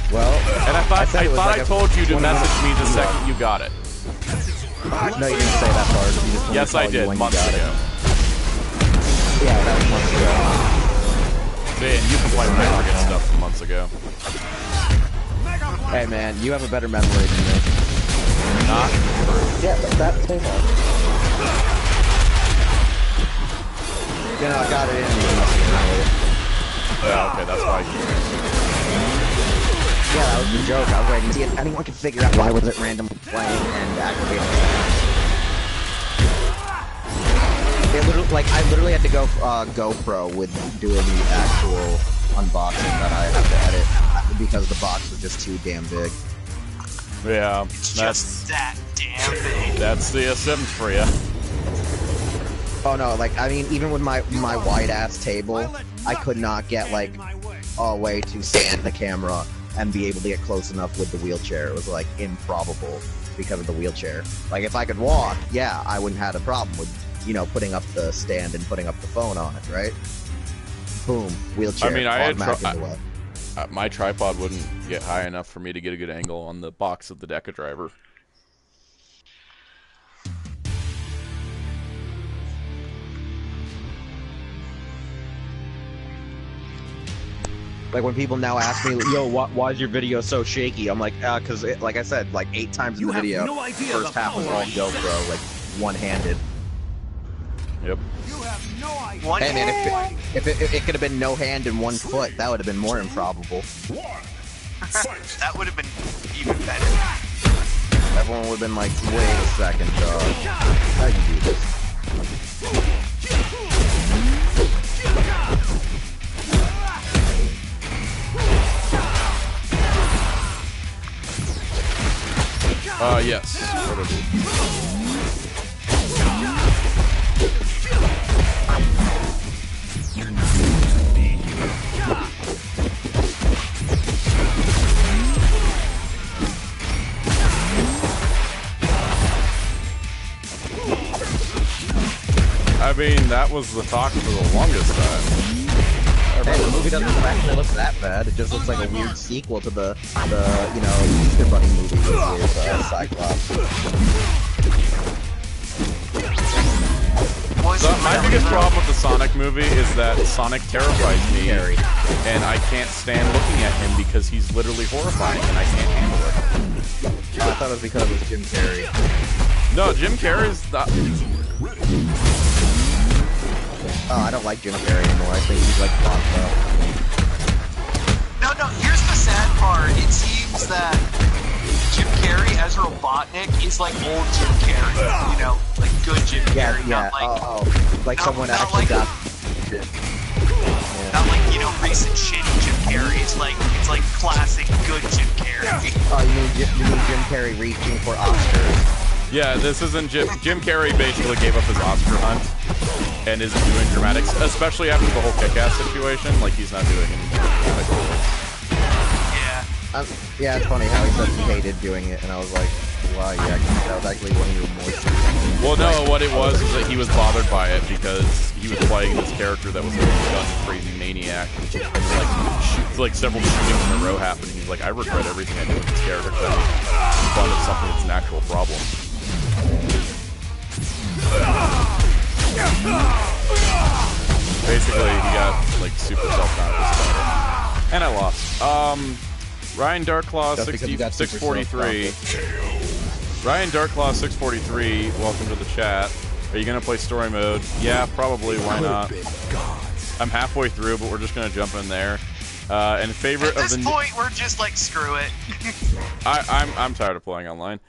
Well, And I thought I told you to message me the No. second you got it. No, you didn't say that part. You just Yes, I did, months ago. Yeah, that was months ago. Man, you complained when I forget stuff from months ago. Hey, man, you have a better memory than me. Not true. Yeah, but that's the thing. You know, I got it in you must have known. Yeah, okay, that's why. Yeah, that was the joke. I was waiting to see if anyone could figure out why was it randomly playing and activating. It literally, like, I literally had to go GoPro with doing the actual unboxing that I have to edit because the box was just too damn big. Yeah, It's that's just that damn big. that's the Sims for you. Oh no, like, I mean, even with my wide-ass table, I could not get, like, a way to stand the camera and be able to get close enough with the wheelchair. It was, like, improbable because of the wheelchair. Like, if I could walk, yeah, I wouldn't have had a problem with, you know, putting up the stand and putting up the phone on it, right? Boom, wheelchair. I mean, I had automatic in the way. my tripod wouldn't get high enough for me to get a good angle on the box of the Deca driver. Like, when people now ask me, yo, why is your video so shaky? I'm like, because, like I said, like 8 times in the video, no idea first the half was power all I GoPro, like, one-handed. Yep. You have no idea. One Hey, man, if it could have been no hand and 1 foot, that would have been more improbable. 1. Fight! That would have been even better. Everyone would have been like, wait a second, dog. I can do this. Yes. What is it? You're not going to be here. mean, that was the talk for the longest time. Hey, the movie doesn't actually look that bad. It just looks like a weird sequel to the you know, Easter Bunny movie with Cyclops. My biggest problem with the Sonic movie is that Sonic terrifies me, and I can't stand looking at him because he's literally horrifying, and I can't handle it. Oh, I thought it was because it was Jim Carrey. No, Jim Carrey's not... Oh, I don't like Jim Carrey anymore. I think he's like bombed up. No, here's the sad part. It seems that Jim Carrey as Robotnik is like old Jim Carrey. You know, like good Jim Carrey, Yeah, not like... like someone not actually like, got... Not like, you know, recent shitty Jim Carrey. It's like classic good Jim Carrey. Oh, you mean Jim Carrey reaching for Oscars? Yeah, this isn't Jim Carrey basically gave up his Oscar hunt and isn't doing dramatics, especially after the whole Kick-Ass situation. Like, he's not doing any dramatic roles. Yeah. Yeah, it's funny how he said he hated doing it, and I was like, wow, yeah, that was actually one of your more serious. Well, no, what it was is that he was bothered by it because he was playing this character that was a gun crazy maniac, and like several shootings in a row happened. He's like, I regret everything I did with this character because I was fun of something that's an actual problem. Basically, he got like super self-conscious about it, and I lost. Ryan Darklaw 643. Ryan Darklaw 643, welcome to the chat. Are you gonna play story mode? Yeah, probably. Why not? I'm halfway through, but we're just gonna jump in there. And favorite At of the this point, we're just like, screw it. I'm tired of playing online.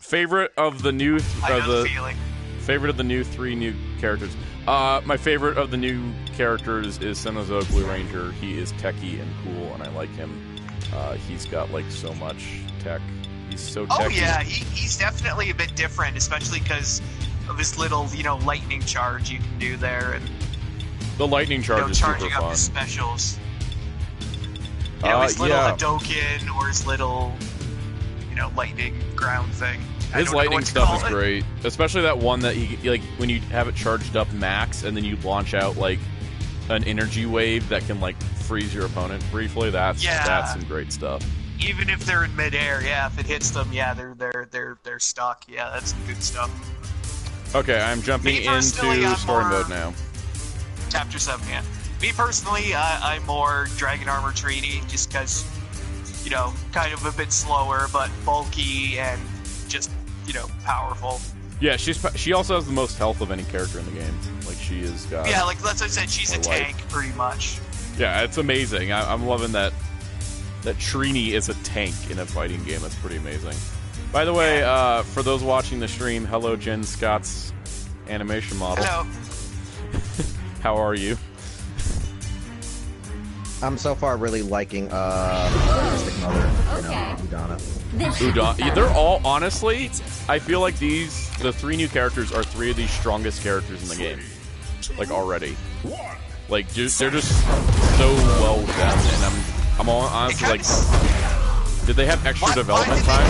Favorite of the new favorite of the new 3 new characters. My favorite of the new characters is Sentai Blue Ranger. He is techie and cool, and I like him. He's got like so much tech. He's so techy. Oh yeah, he's definitely a bit different, especially because of his little, you know, lightning charge you can do there, and the lightning charge is charging super up fun. his specials. You know, his little Hadouken or his little, you know, lightning ground thing. His lightning stuff is great, especially that one that he like when you have it charged up max, and then you launch out like an energy wave that can like freeze your opponent briefly. That's some great stuff. Even if they're in midair, yeah, if it hits them, yeah, they're stuck. Yeah, that's some good stuff. Okay, I'm jumping into story mode now. Chapter 7, yeah. Me personally, I'm more Dragon Armor Trini, just because, you know, kind of a bit slower, but bulky and just, you know, powerful. Yeah, she also has the most health of any character in the game. Like, she has got... Yeah, like, as I said, she's a tank, pretty much. Yeah, it's amazing. I'm loving that Trini is a tank in a fighting game. That's pretty amazing. By the way, for those watching the stream, hello, Jen Scott's animation model. Hello. How are you? I'm so far really liking Mystic Mother, you know, Udana. They're all, honestly, I feel like the 3 new characters are 3 of the strongest characters in the game. Like, already. Like, they're just so well done, and I'm honestly like, did they have extra development time?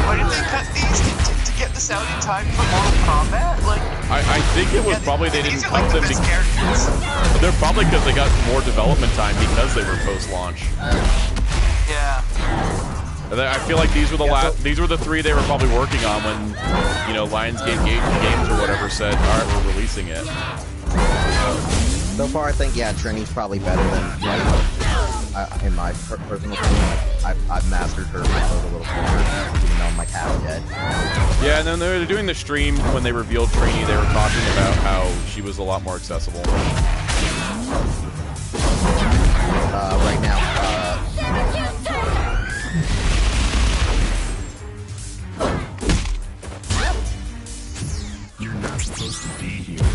Why did they cut these to get this out in time for Mortal Kombat? Like, I think it was probably they didn't cut them because they're probably because they got more development time because they were post-launch. Yeah. I feel like these were these were the 3 they were probably working on when, you know, Lionsgate Games or whatever said, all right, we're releasing it. So far, I think, yeah, Trini's probably better than, in my personal opinion. I've mastered her a little further, even though I'm like half dead. Yeah, and then they were doing the stream when they revealed Trini, they were talking about how she was a lot more accessible. Right now, You're not supposed to be here.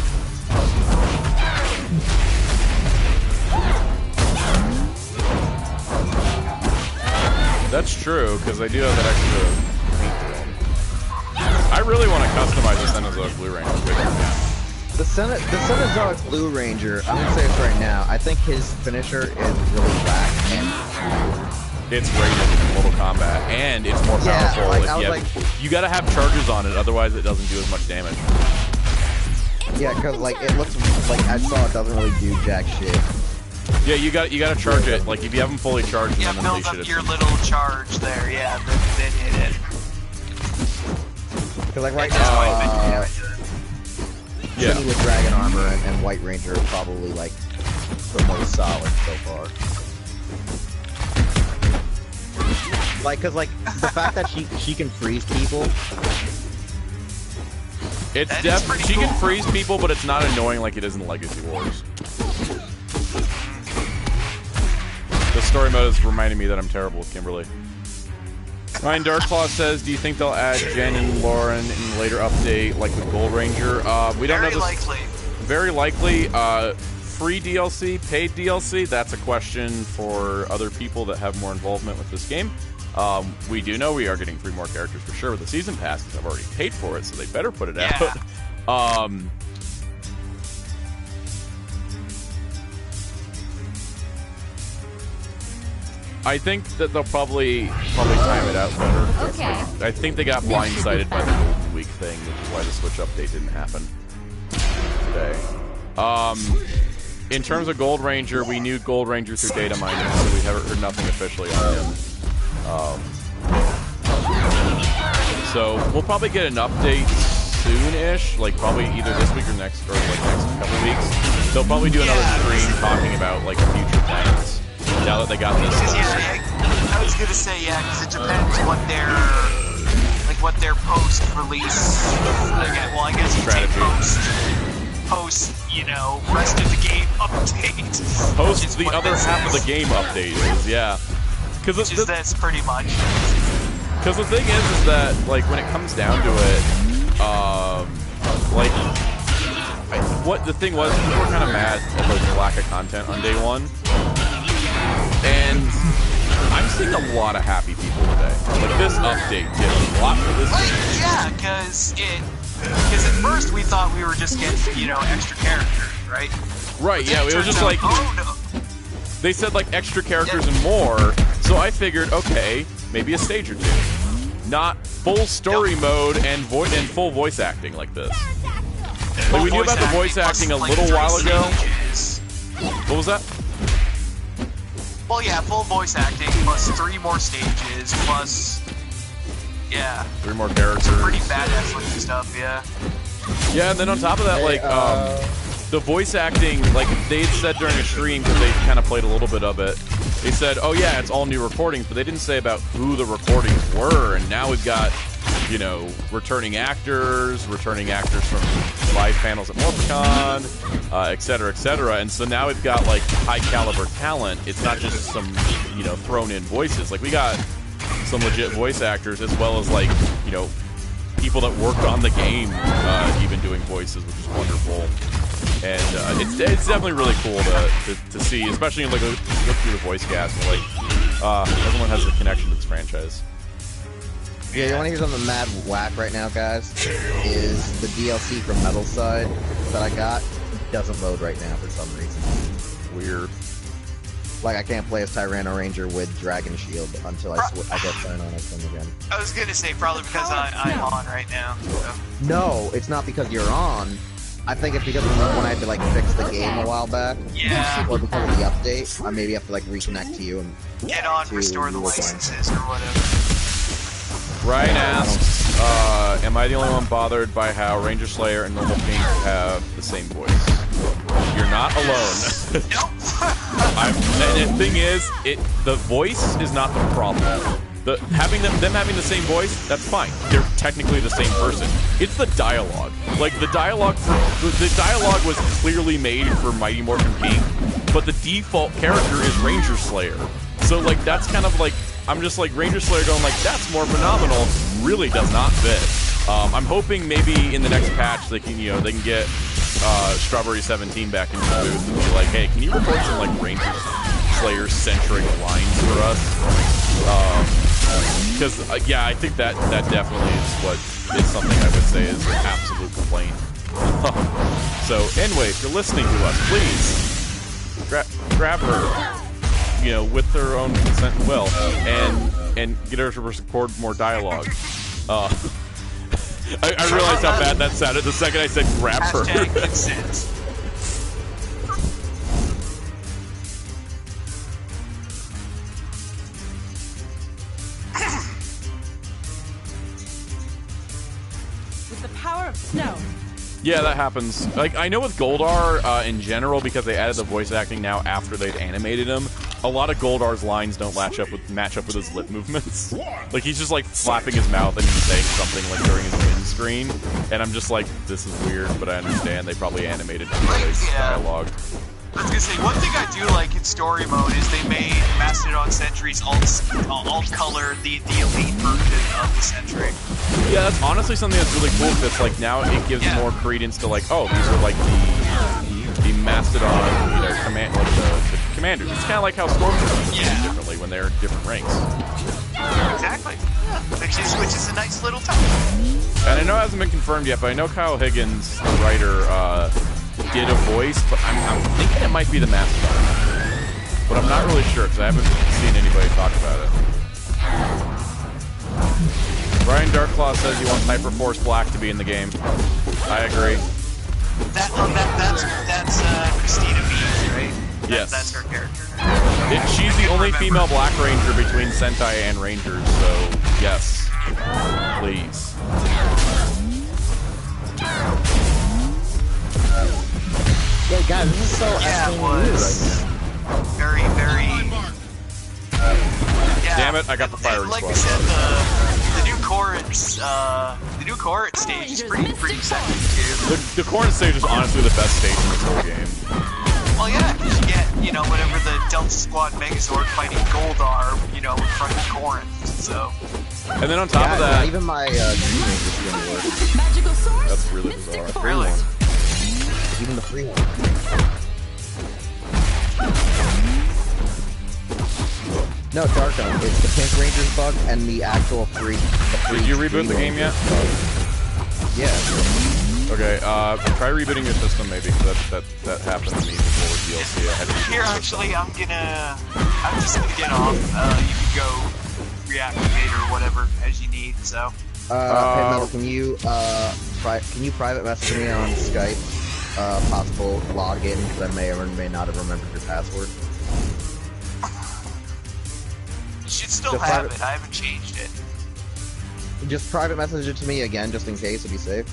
That's true, because they do have that extra paint to them. I really want to customize the Sentai Blue Ranger figure now. the Sentai Blue Ranger, I'm gonna say this right now, I think his finisher is really whack, and it's rated in Mortal Kombat, and it's more powerful. Yeah, like, you gotta have charges on it, otherwise it doesn't do as much damage. Yeah, because like it looks like I saw it doesn't really do jack shit. Yeah, you gotta charge it. Like if you haven't fully charged, Yeah, then build unleash up it. your little charge there. Yeah, then hit it. Because like right That's why now, I've been doing it. Yeah. Shinny with Dragon Armor and White Ranger are probably like the most solid so far. Like, cause like the fact that she can freeze people. It's That is definitely pretty she can cool. freeze people, but it's not annoying like it is in Legacy Wars. The story mode is reminding me that I'm terrible with Kimberly. Ryan Darkclaw says, "Do you think they'll add Jen and Lauren in a later update, like with Gold Ranger?" We don't know Very this. likely. Very likely. Free DLC, paid DLC. That's a question for other people that have more involvement with this game. We do know we are getting 3 more characters for sure with the season pass because I've already paid for it, so they better put it Yeah. out. I think that they'll probably time it out better. Okay. I think they got blindsided by the Golden Week thing, which is why the Switch update didn't happen today. In terms of Gold Ranger, we knew Gold Ranger through data mining, so we haven't heard nothing officially on him. So we'll probably get an update soon-ish, like probably either this week or next couple weeks. They'll probably do another stream talking about like future plans. Now that they got this. I was gonna say because it depends what their post-release. Again, well, I guess you take post, rest of the game update. Post the other half of the game update is, yeah. Because that's pretty much. Because the thing is that like when it comes down to it, what the thing was, people were kind of mad at like the lack of content on day one, and I'm seeing a lot of happy people today. Like this update did a lot for this game. Yeah, because at first we thought we were just getting extra characters, right? Right. Yeah. It was just like they said like extra characters and more. So I figured, okay, maybe a stage or two. Not full story mode and full voice acting like this. Like we knew about the voice acting a little while ago. What was that? Well, yeah, full voice acting plus 3 more stages plus 3 more characters. pretty badass looking stuff. Yeah. Yeah, and then on top of that, like the voice acting, like they had said during a stream because they kind of played a little bit of it. They said, "Oh yeah, it's all new recordings," but they didn't say about who the recordings were. And now we've got, returning actors from live panels at MorphCon, et cetera, et cetera. And so now we've got like high caliber talent. It's not just some, thrown in voices. Like we got some legit voice actors as well as like, people that worked on the game, even doing voices, which is wonderful. And it's definitely really cool to see, especially like look through the voice cast and like everyone has a connection to this franchise. Yeah, you want to hear something mad whack right now, guys? Is the DLC from Metal Side that I got doesn't load right now for some reason. Weird. Like I can't play as Tyranno Ranger with Dragon Shield until I get signed on as him again. I was gonna say probably because I'm on right now. So. No, it's not because you're on. I think it's because when I had to like fix the game a while back, or because of the update, I maybe have to like reconnect to you and get on, restore the licenses or whatever. Ryan asks, am I the only one bothered by how Ranger Slayer and Normal Pink have the same voice? You're not alone. Nope. And the thing is, the voice is not the problem. Them having the same voice, that's fine. They're technically the same person. It's the dialogue. Like the dialogue was clearly made for Mighty Morphin Pink, but the default character is Ranger Slayer. So like that's kind of like I'm just like Ranger Slayer going like that's more phenomenal. Really does not fit. I'm hoping maybe in the next patch they can get Strawberry 17 back into the booth and be like, hey, can you record some like Ranger Slayer centric lines for us? Because I think that definitely is something I would say is an absolute complaint. So anyway, if you're listening to us, please grab her, with her own consent and will, and get her to record more dialogue. I realized how bad that sounded the second I said grab her. Hashtag consent. With the power of snow. Yeah, that happens. Like, I know with Goldar, in general, because they added the voice acting now after they've animated him, a lot of Goldar's lines don't match up with his lip movements. Like, he's just, like, flapping his mouth and he's saying something, like, during his wind screen, and I'm just like, this is weird, but I understand they probably animated his dialogue. I was gonna say, one thing I do like in story mode is they made Mastodon Sentries alt color the elite version of the Sentry. Yeah, that's honestly something that's really cool, because, like, now it gives more credence to, like, oh, these are, like, the Mastodon, you know, the commanders. It's kind of like how Stormtroopers use differently when they're in different ranks. Exactly. Yeah. Which is a nice little touch. And I know it hasn't been confirmed yet, but I know Kyle Higgins, the writer, did a voice, but I'm thinking it might be the Mastodon. But I'm not really sure, because I haven't seen anybody talk about it. Ryan Darkclaw says he wants Hyperforce Black to be in the game. I agree. That's Christina Beach, right? Yes. That's her character. She's the only female Black Ranger between Sentai and Rangers, so yes. Please. Yeah, guys, this is so it was right now. very. Damn it! I got the firing like squad. I said, the new Corit stage is pretty sexy too. The Corin stage is honestly the best stage in this whole game. Well, yeah, because you get whatever the Delta Squad Megazord fighting Goldar, in front of Corinth. So. And then on top of that, even my Green Ranger's gonna work. Magical source. That's really Mystic bizarre. force. Really? Even the free one. No, Darko. It's the Pink Ranger's bug and the actual free. Did you reboot the game yet? Yeah. Okay, try rebooting your system maybe, because that happened to me before with DLC. I had to reboot Here, the actually, system. I'm just gonna get off. You can go reactivate or whatever as you need. So. Hey Metal, can you private message me on Skype? Possible login, because I may or may not have remembered your password. You should still Just have private- it. I haven't changed it. Just private message it to me again, just in case, to be safe.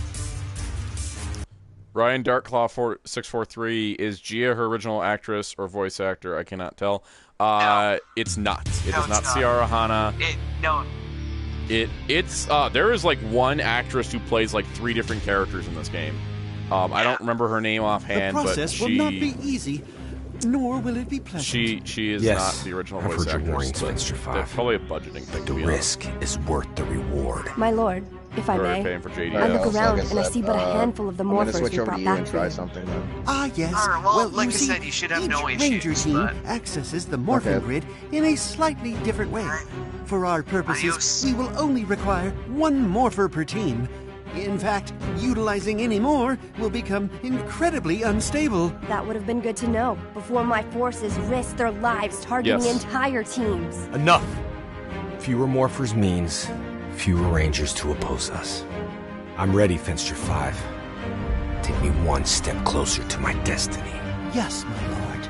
Ryan Darkclaw 643, is Gia her original actress or voice actor? I cannot tell. No. It's not. It No, is not it's not. Ciara Hanna. No. It's there is like one actress who plays like 3 different characters in this game. I don't remember her name offhand, The but process will not be easy, nor will it be pleasant. she is Yes, not the original I've voice heard your actress. warnings, but Finster that's 5. probably a budgeting thing. The to be risk is worth the reward. My lord, if I Honest. Or may, paying for JD. I look also, around like and I see but a handful of the I'm gonna morphers switch we over to brought you back and for try you. something then. Ah, yes. Alright, well, like you I see, said, you should have no each Ranger issues, team but- accesses the morphing Okay. grid in a slightly different way. For our purposes, Adios. we will only require 1 morpher per team. In fact, utilizing any more will become incredibly unstable. That would have been good to know before my forces risked their lives targeting Yes. entire teams. Enough! Fewer morphers means fewer rangers to oppose us. I'm ready, Finster 5. Take me one step closer to my destiny. Yes, my lord.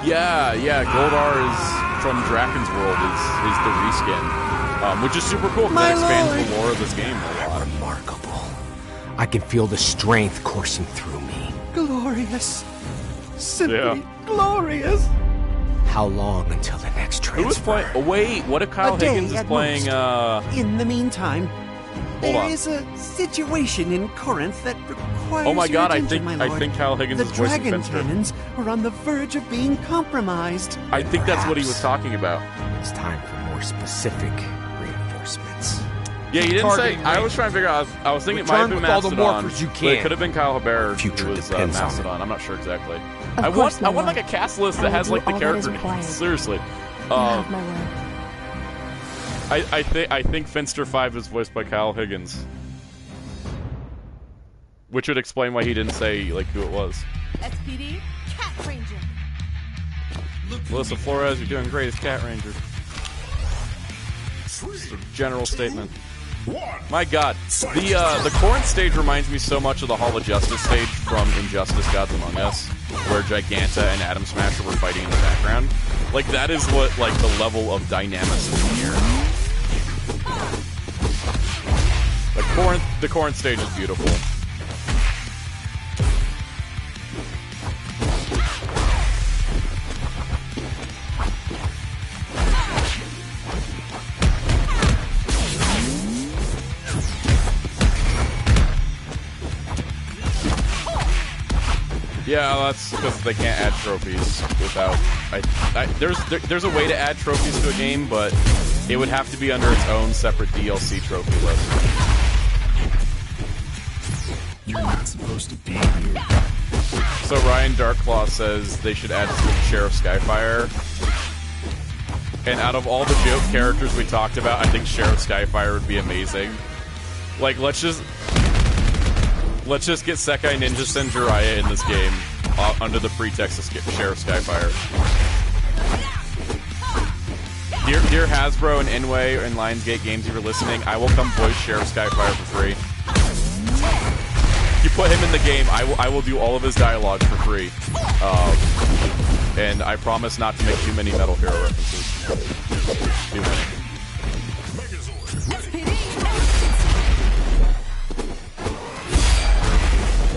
Yeah, Goldar is from Draken's World is the reskin, which is super cool because My that expands lord. the lore of this game a lot. Remarkable. I can feel the strength coursing through me. Glorious. Simply Yeah. glorious. How long until the next transfer? Who was playing? Oh, wait, what if Kyle A day Higgins is at playing? most. In the meantime, Hold there on. is a situation in Corinth that requires Oh my your God, I attention, think my lord. Kyle Higgins The is voicing dragon Finster. cannons are on the verge of being compromised. I think that's what he was Perhaps. talking about. It's time for more specific reinforcements. Yeah, he didn't say. Targeting I range. was trying to figure out. I was thinking it might have Return been with all the Mastodon. morphers you But it can. could have been Kyle Hebert Future who was depends on it. Mastodon. I'm not sure exactly. Of I course, my want lord. like a cast list I that will has do like the all that is character required. names. Seriously. You have my word. I think Finster 5 is voiced by Kyle Higgins. Which would explain why he didn't say like who it was. SPD, Cat Ranger. Melissa Flores, you're doing great as Cat Ranger. Just a general statement. My god, the Corinth stage reminds me so much of the Hall of Justice stage from Injustice Gods Among Us, where Giganta and Atom Smasher were fighting in the background. Like, that is what, like, the level of dynamicism here. The Corinth stage is beautiful. Yeah, that's because they can't add trophies without... there's a way to add trophies to a game, but it would have to be under its own separate DLC trophy list. You're not supposed to be here. So Ryan Darkclaw says they should add Sheriff Skyfire. And out of all the joke characters we talked about, I think Sheriff Skyfire would be amazing. Like, let's just get Sekai Ninja Sen Jiraiya in this game under the pretext of Sheriff Skyfire. Dear Hasbro and Enway and Lionsgate Games, if you're listening, I will come voice Sheriff Skyfire for free. If you put him in the game, I will do all of his dialogue for free. And I promise not to make too many Metal Hero references. Too many.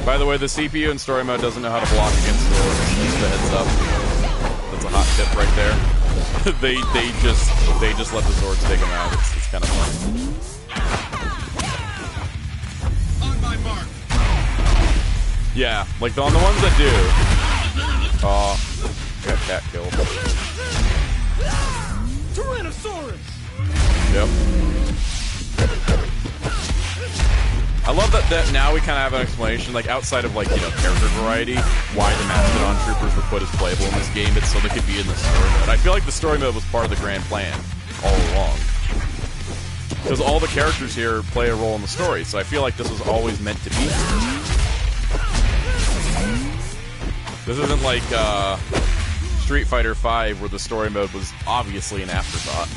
By the way, the CPU in story mode doesn't know how to block against swords. Just a heads up. That's a hot tip right there. they just let the swords take them out. It's kind of fun. On my mark. Yeah, like on the ones that do. Oh, got cat killed. Tyrannosaurus. Yep. I love that now we kind of have an explanation, like, outside of, like, you know, character variety, why the Mastodon Troopers were put as playable in this game. It's so they could be in the story mode. I feel like the story mode was part of the grand plan all along. Because all the characters here play a role in the story, so I feel like this was always meant to be here. This isn't like Street Fighter V, where the story mode was obviously an afterthought.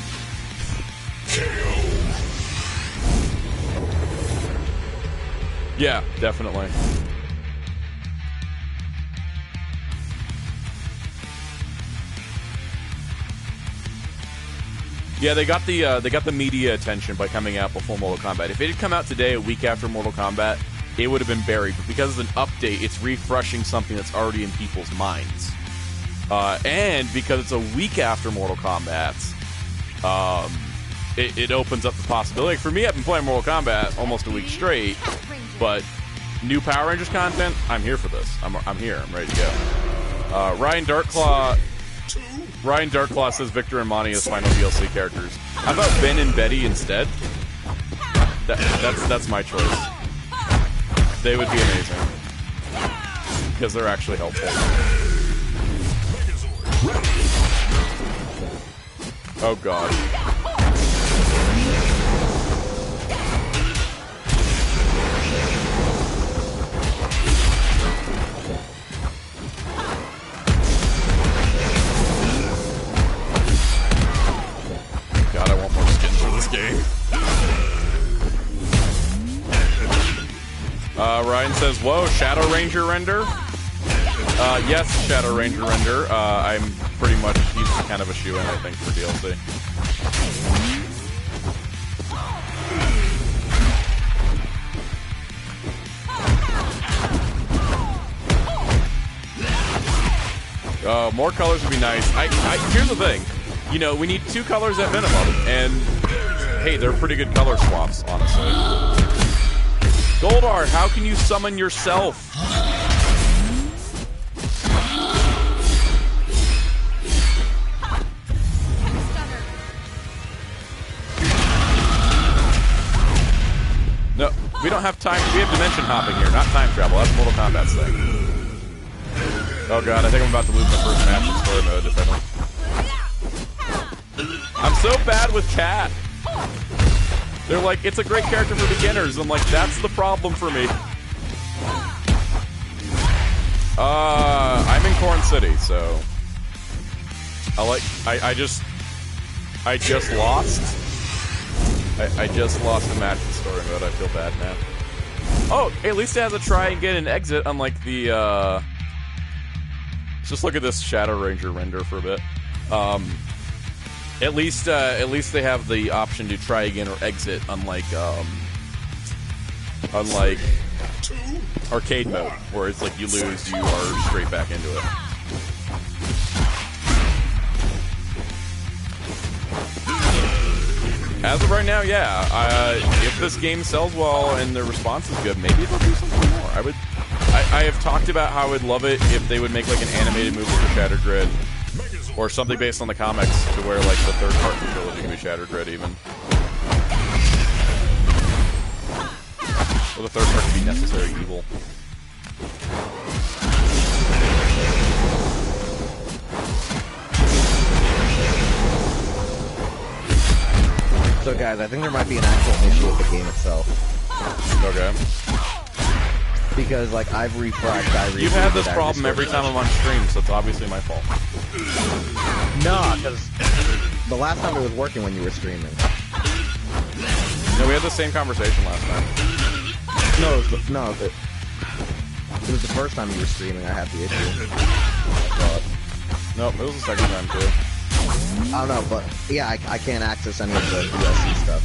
Yeah, definitely. Yeah, they got the media attention by coming out before Mortal Kombat. If it had come out today, a week after Mortal Kombat, it would have been buried. But because it's an update, it's refreshing something that's already in people's minds. And because it's a week after Mortal Kombat, it opens up the possibility. For me, I've been playing Mortal Kombat almost a week straight, but new Power Rangers content, I'm here for this. I'm here. I'm ready to go. Ryan Darkclaw says Victor and Monty as final DLC characters. How about Ben and Betty instead? That's my choice. They would be amazing because they're actually helpful. Oh god. God, I want more skins for this game. Ryan says, whoa, Shadow Ranger render? Yes, Shadow Ranger render. I'm pretty much, he's kind of a shoo-in, I think, for DLC. More colors would be nice. Here's the thing. You know, we need 2 colors at minimum, and hey, they're pretty good color swaps, honestly. Goldar, how can you summon yourself? No, we don't have time. We have dimension hopping here, not time travel. That's Mortal Kombat's thing. Oh god, I think I'm about to lose my first match in story mode if I don't. I'm so bad with Cat. They're like, it's a great character for beginners. I'm like, that's the problem for me. I'm in Corn City, so I just lost. I just lost a match in story mode. I feel bad now. Oh, at least it has a try and get an exit, unlike the, Let's just look at this Shadow Ranger render for a bit. At least they have the option to try again or exit, unlike arcade mode, where it's like you lose, you are straight back into it. As of right now, yeah. If this game sells well and the response is good, maybe they'll do something more. I have talked about how I would love it if they would make like an animated movie for Shattered Grid, or something based on the comics, to where like the third part of the trilogy can be Shattered Grid even. Or the third part could be Necessary Evil. So guys, I think there might be an actual issue with the game itself. Okay. Because like I've refreshed, You've had this problem every time I'm on stream, so it's obviously my fault. No, because the last time it was working when you were streaming. No, we had the same conversation last time. No, it was the first time you were streaming I had the issue. Nope, it was the second time too. I don't know, but yeah, I can't access any of the DLC stuff.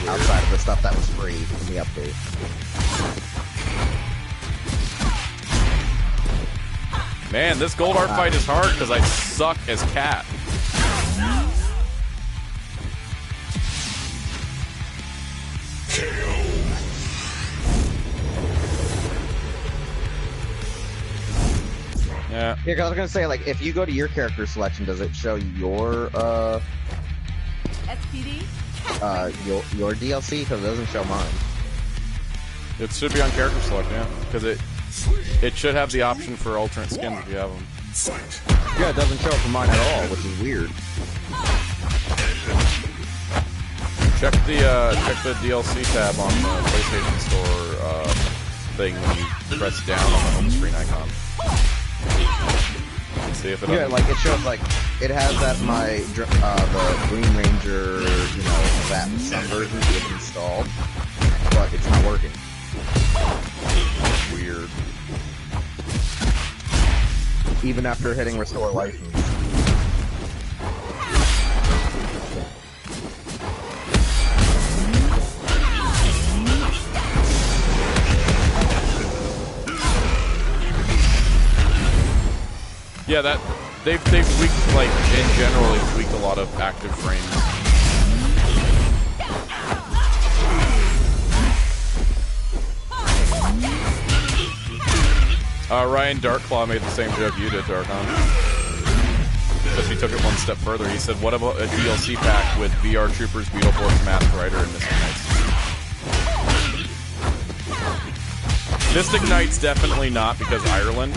Outside of the stuff that was free in the update. Man, this Gold Art fight is hard because I suck as Cat. Yeah. Yeah, cause I was gonna say, like, if you go to your character selection, does it show your SPD? your DLC? Because it doesn't show mine. It should be on character select, yeah, because it should have the option for alternate skins if you have them. Yeah, it doesn't show it for mine at all, which is weird. Check the DLC tab on the PlayStation Store thing when you press down on the home screen icon. See if it like it shows like it has that the Green Ranger, that some version is installed, but it's not working. Weird. Even after hitting restore license. Yeah, they've tweaked, like, in general, they've tweaked a lot of active frames. Ryan Darkclaw made the same joke you did, Darkon. But he took it one step further. He said, what about a DLC pack with VR Troopers, Beetleborgs, Masked Rider, and Mystic Knights? Mystic Knights, definitely not, because Ireland.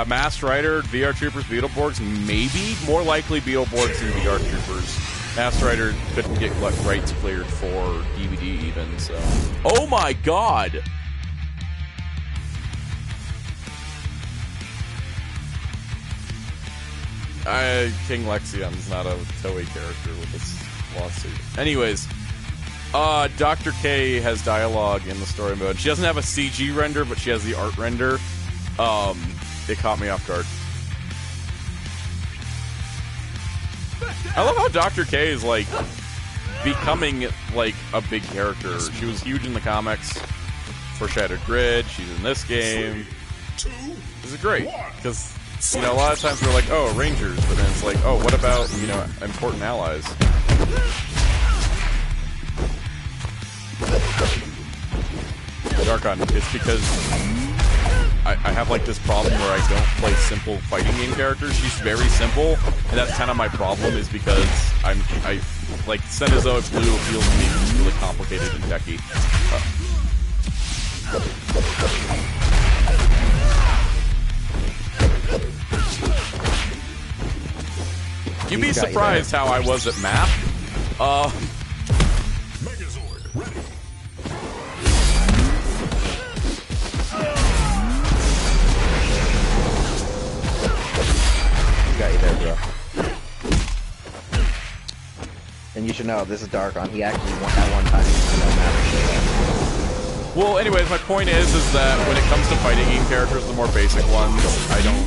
Masked Rider, VR Troopers, Beetleborgs, maybe. More likely Beetleborgs than VR Troopers. Masked Rider couldn't get rights cleared for DVD even, so... Oh my god! King Lexion's not a Toei character with this lawsuit. Anyways, Dr. K has dialogue in the story mode. She doesn't have a CG render, but she has the art render. It caught me off guard. I love how Dr. K is, like, becoming, like, a big character. She was huge in the comics for Shattered Grid. She's in this game. This is great, because, a lot of times we're like, oh, Rangers, but then it's like, oh, what about, important allies? Darkon, it's because I have, like, this problem where I don't play simple fighting game characters. She's very simple, and that's kind of my problem, is because like, Cenozoic Blue appeals to me because it's really complicated and techy. You'd be surprised how I was at math. Megazord ready. Got you there, bro. should know, this is Darkon. He actually won at one time. No matter. Well, anyways, my point is that when it comes to fighting game characters, the more basic ones, I don't...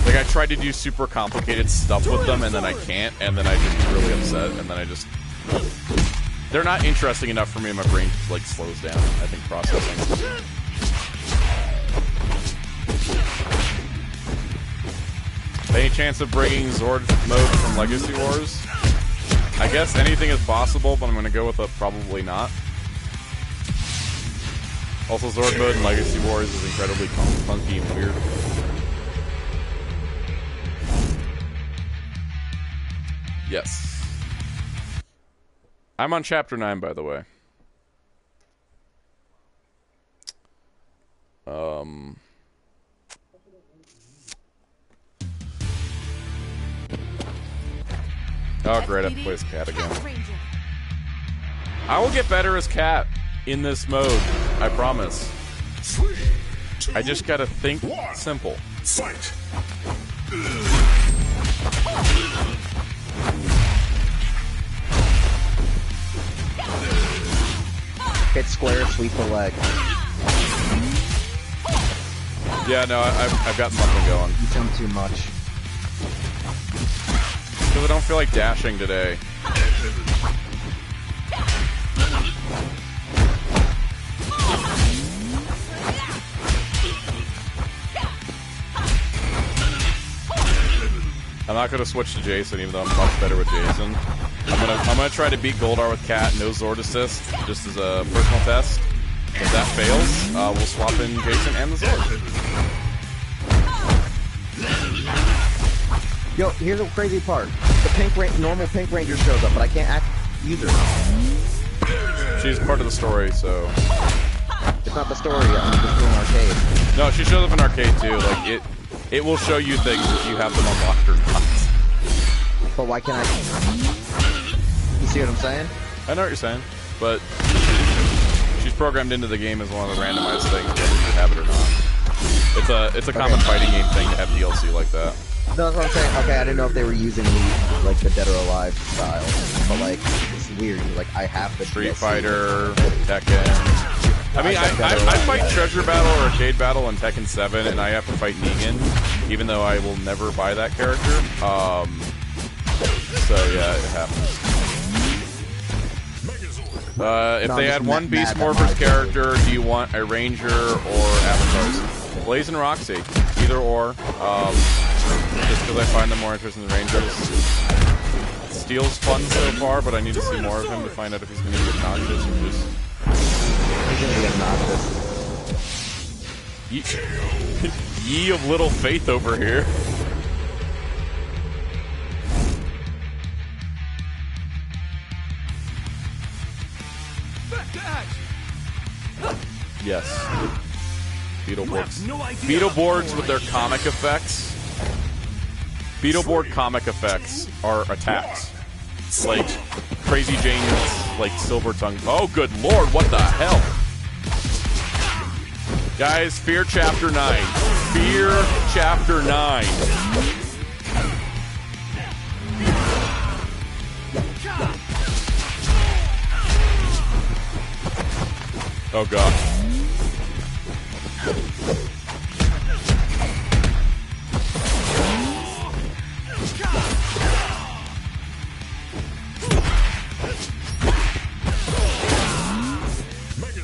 Like, I try to do super complicated stuff with them, and then I can't, and then I just get really upset, and then I just... They're not interesting enough for me, and my brain, like, slows down, I think, processing. Any chance of bringing Zord mode from Legacy Wars? I guess anything is possible, but I'm going to go with a probably not. Also, Zord mode in Legacy Wars is incredibly funky and weird. Yes. I'm on Chapter 9, by the way. Oh, great, I have to play as Cat again. I will get better as Cat in this mode, I promise. I just gotta think simple. Fight! Hit square, sweep the leg. Yeah, no, I've got something going. You jump too much. Because I don't feel like dashing today. I'm not gonna switch to Jason, even though I'm much better with Jason. I'm gonna try to beat Goldar with Cat, no Zord assist, just as a personal test. If that fails, we'll swap in Jason and the Zord. Yo, here's the crazy part. The normal Pink Ranger shows up, but I can't use her. She's part of the story, so... It's not the story, I'm just doing arcade. No, she shows up in arcade too. Like, it will show you things if you have them unlocked or not. But why can't I... You see what I'm saying? I know what you're saying, but she's programmed into the game as one of the randomized things, whether you have it or not. It's a common fighting game thing to have DLC like that. No, that's what I'm saying. Okay, I didn't know if they were using like the Dead or Alive style, but like it's weird. Like I have the Street DLC. Fighter, Tekken. I mean, I fight Treasure Battle or Arcade Battle in Tekken 7, and I have to fight Negan, even though I will never buy that character. So yeah, it happens. If they had one Beast Morphers character, do you want a Ranger or Avatars? Blaze and Roxy, either or. Just because I find them more interesting than Rangers. Steel's fun so far, but I need to see more of him to find out if he's going to be obnoxious or just... He's going to be obnoxious. Ye of little faith over here. Yes. Beetleborgs. Beetleborgs with their comic effects. Beetleborg comic effects are attacks. Like Crazy Jane's like silver tongue. Oh good lord, what the hell? Guys, Fear Chapter 9. Fear Chapter 9. Oh god.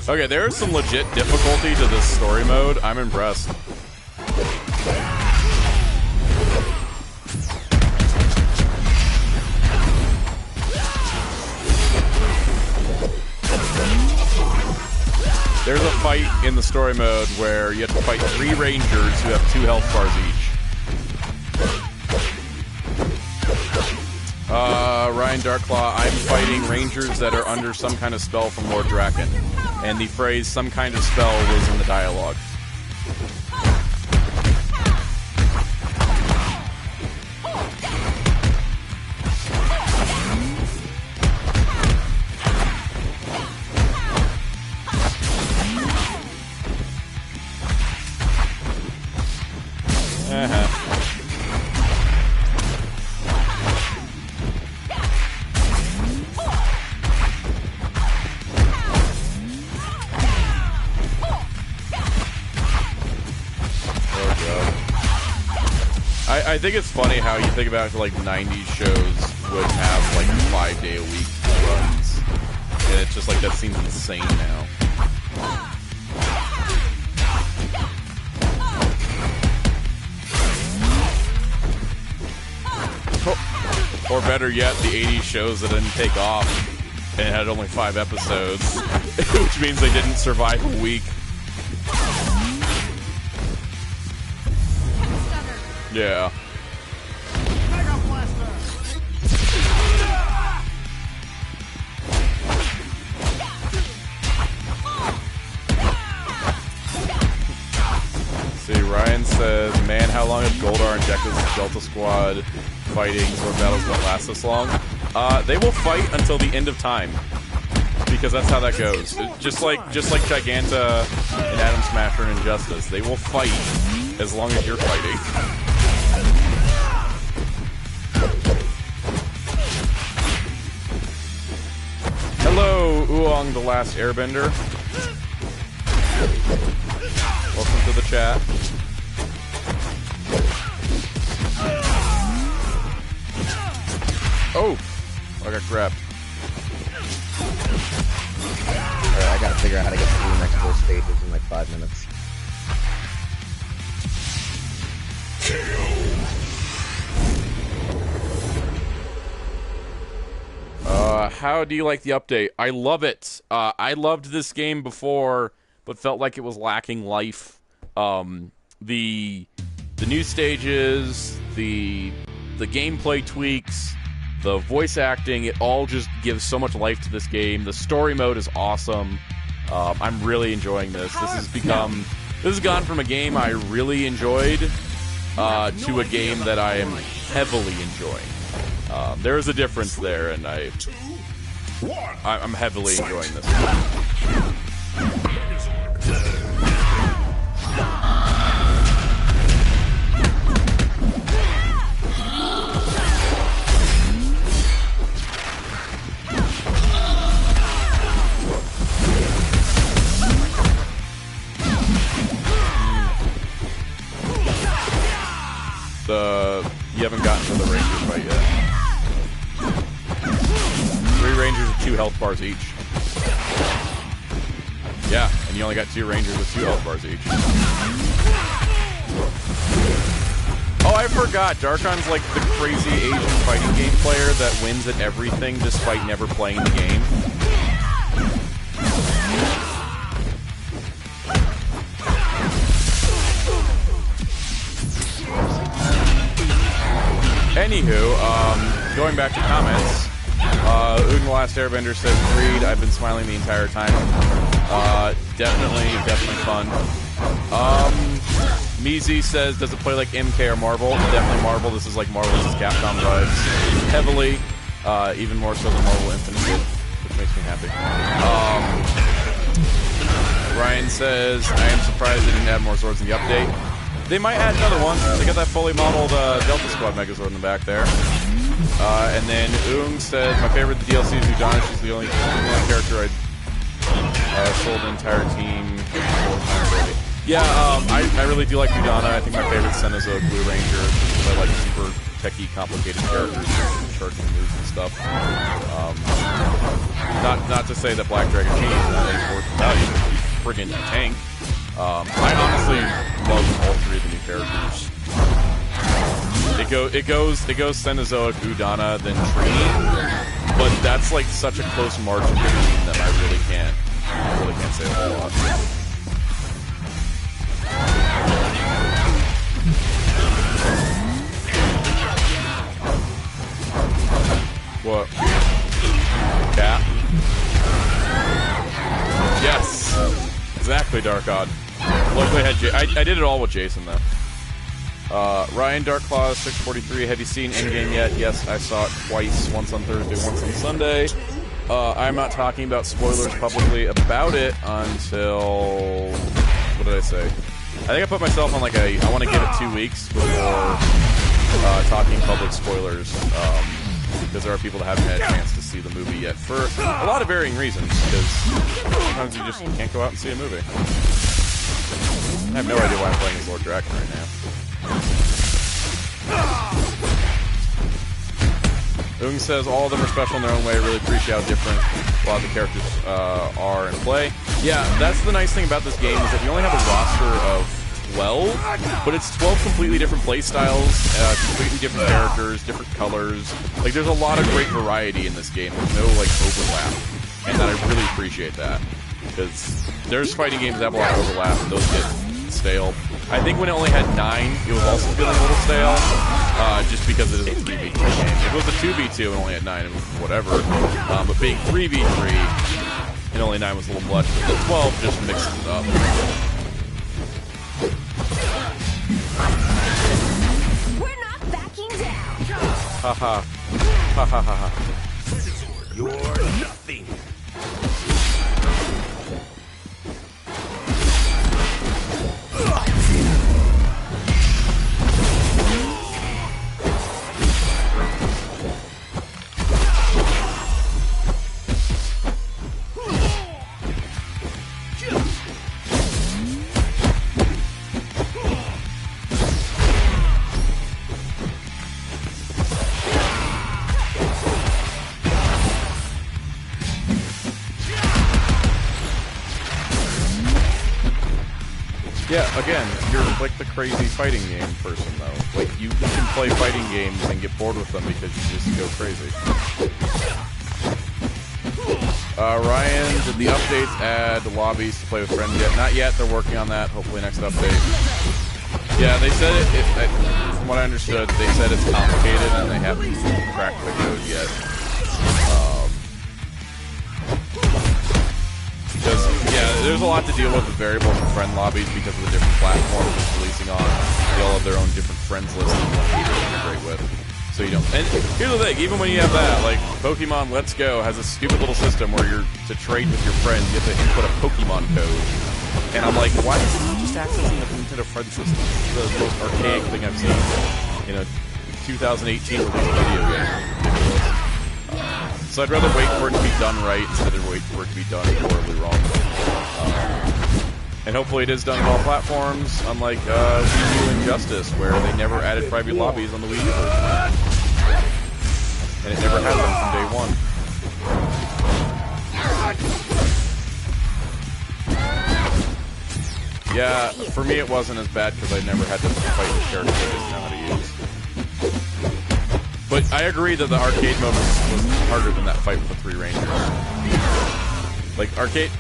Okay, there is some legit difficulty to this story mode. I'm impressed. There's a fight in the story mode where you have to fight 3 Rangers who have 2 health bars each. Ryan Darklaw, I'm fighting Rangers that are under some kind of spell from Lord Draken. And the phrase, some kind of spell, was in the dialogue. I think it's funny how you think about like 90s shows would have like 5-day-a-week runs. And it's just like that seems insane now. Or better yet, the 80s shows that didn't take off and had only 5 episodes, which means they didn't survive a week. Yeah. See, Ryan says, man, how long have Goldar and Deca's Delta Squad fighting or battles won't last this long? They will fight until the end of time. Because that's how that goes. Just like Giganta and Atom Smasher and Injustice. They will fight as long as you're fighting. Hello, Uong the Last Airbender. Welcome to the chat. Oh! I got grabbed. Alright, I gotta figure out how to get through the next 4 stages in like 5 minutes. How do you like the update? I love it. I loved this game before, but felt like it was lacking life. The new stages, the gameplay tweaks, the voice acting, it all just gives so much life to this game. The story mode is awesome. I'm really enjoying this. This has gone from a game I really enjoyed to a game that I am heavily enjoying. There is a difference there, and I'm heavily enjoying this. You haven't gotten to the Ranger fight yet. 3 Rangers with 2 health bars each. Yeah, and you only got 2 Rangers with 2 health bars each. Oh, I forgot. Darkon's like the crazy Asian fighting game player that wins at everything despite never playing the game. Anywho, going back to comments, Uden the Last Airbender says, agreed, I've been smiling the entire time. Definitely fun. Meezy says, does it play like MK or Marvel? Definitely Marvel. This is like Marvel vs. Capcom vibes. Heavily, even more so than Marvel Infinite did, which makes me happy. Ryan says, I am surprised they didn't add more swords in the update. They might add another one. They got that fully modeled Delta Squad Megazord in the back there. And then Oong said, my favorite DLC is Udana. She's the only character I sold the entire team. Yeah, I really do like Udana. I think my favorite Sen is a Blue Ranger. I like super techie, complicated characters, charging moves and stuff. Not to say that Black Dragon Cheese is not any worth value. He's friggin' tank. I honestly love all 3 of the new characters. It goes Cenozoic, Udana, then Trini, but that's like such a close margin between them. I really can't say a whole lot. What? Cat? Yes, exactly, Dark Odd. Luckily, I did it all with Jason, though. Ryan Darkclaw 643. Have you seen Endgame yet? Yes, I saw it twice. Once on Thursday, once on Sunday. I'm not talking about spoilers publicly about it until... What did I say? I think I put myself on like I want to give it 2 weeks before talking public spoilers. Because there are people that haven't had a chance to see the movie yet for a lot of varying reasons. Because sometimes you just can't go out and see a movie. I have no idea why I'm playing as Lord Draken right now. Ung says all of them are special in their own way. Really appreciate how different a lot of the characters are in play. Yeah, that's the nice thing about this game is that we only have a roster of 12, but it's 12 completely different play styles, completely different characters, different colors. Like, there's a lot of great variety in this game. There's no, like, overlap, and I really appreciate that, because there's fighting games that have a lot of overlap, and those get stale. I think when it only had 9, it was also feeling a little stale, just because it is a 3v3 game. If it was a 2v2 and only had 9, it was whatever. But being 3v3 and only 9 was a little much, but the 12 just mixes it up. We're not backing down. Haha. Ha ha ha ha. You're nothing. Yeah, again, you're like the crazy fighting game person, though. Like, you can play fighting games and get bored with them because you just go crazy. Ryan, did the updates add lobbies to play with friends yet? Not yet, they're working on that. Hopefully next update. Yeah, they said from what I understood, they said it's complicated and they haven't cracked the code yet. Because, yeah, there's a lot to deal with variables and friend lobbies because of the different platforms it's releasing on. They all have their own different friends lists that you want to integrate with. So you don't. And here's the thing, even when you have that, like, Pokemon Let's Go has a stupid little system where you're to trade with your friends, you have to input a Pokemon code. And I'm like, why is it not just accessing the Nintendo friend system? It's the most archaic thing I've seen in a 2018 release video game. Ridiculous. So I'd rather wait for it to be done right instead of wait for it to be done horribly wrong. And hopefully it is done on all platforms, unlike Wii U Injustice, where they never added private lobbies on the Wii U version. And it never had them from day one. Yeah, for me it wasn't as bad because I never had to fight with characters I didn't know how to use. But I agree that the arcade mode was harder than that fight with the 3 Rangers. Like, arcade...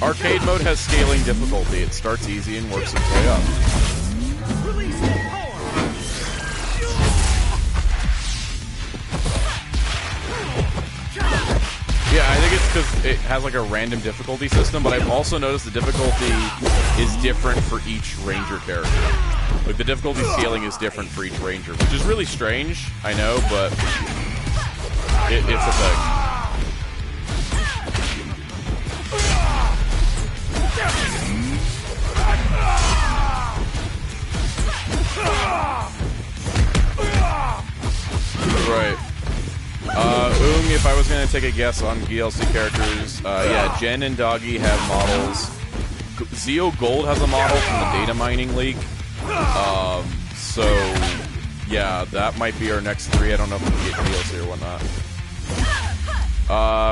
Arcade mode has scaling difficulty. It starts easy and works its way up. Yeah, I think it's because it has like a random difficulty system, but I've also noticed the difficulty is different for each Ranger character. Like, the difficulty scaling is different for each Ranger, which is really strange, I know, but it's a thing. Right. If I was going to take a guess on DLC characters, yeah, Jen and Doggy have models. Zeo Gold has a model from the data mining leak. So, yeah, that might be our next 3. I don't know if we can get DLC or whatnot.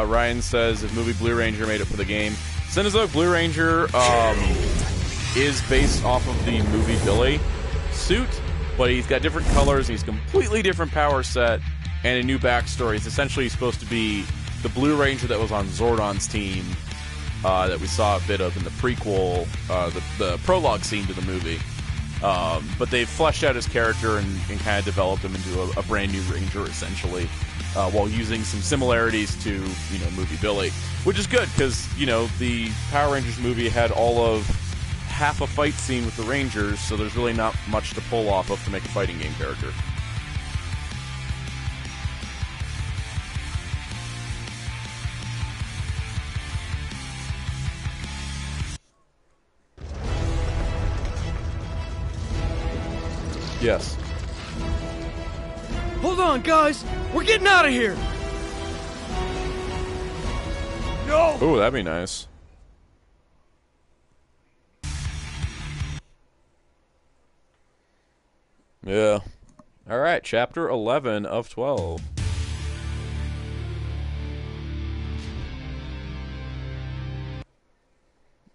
Ryan says, if movie Blue Ranger made it for the game. Cenozoic Blue Ranger is based off of the movie Billy suit, but he's got different colors, and he's completely different power set, and a new backstory. It's essentially supposed to be the Blue Ranger that was on Zordon's team that we saw a bit of in the prequel, the prologue scene to the movie. But they've fleshed out his character and kind of developed him into a brand new Ranger, essentially, while using some similarities to, you know, movie Billy, which is good because, you know, the Power Rangers movie had all of half a fight scene with the Rangers, so there's really not much to pull off of to make a fighting game character. Yes. Hold on, guys! We're getting out of here! No! Ooh, that'd be nice. Yeah. All right, chapter 11 of 12.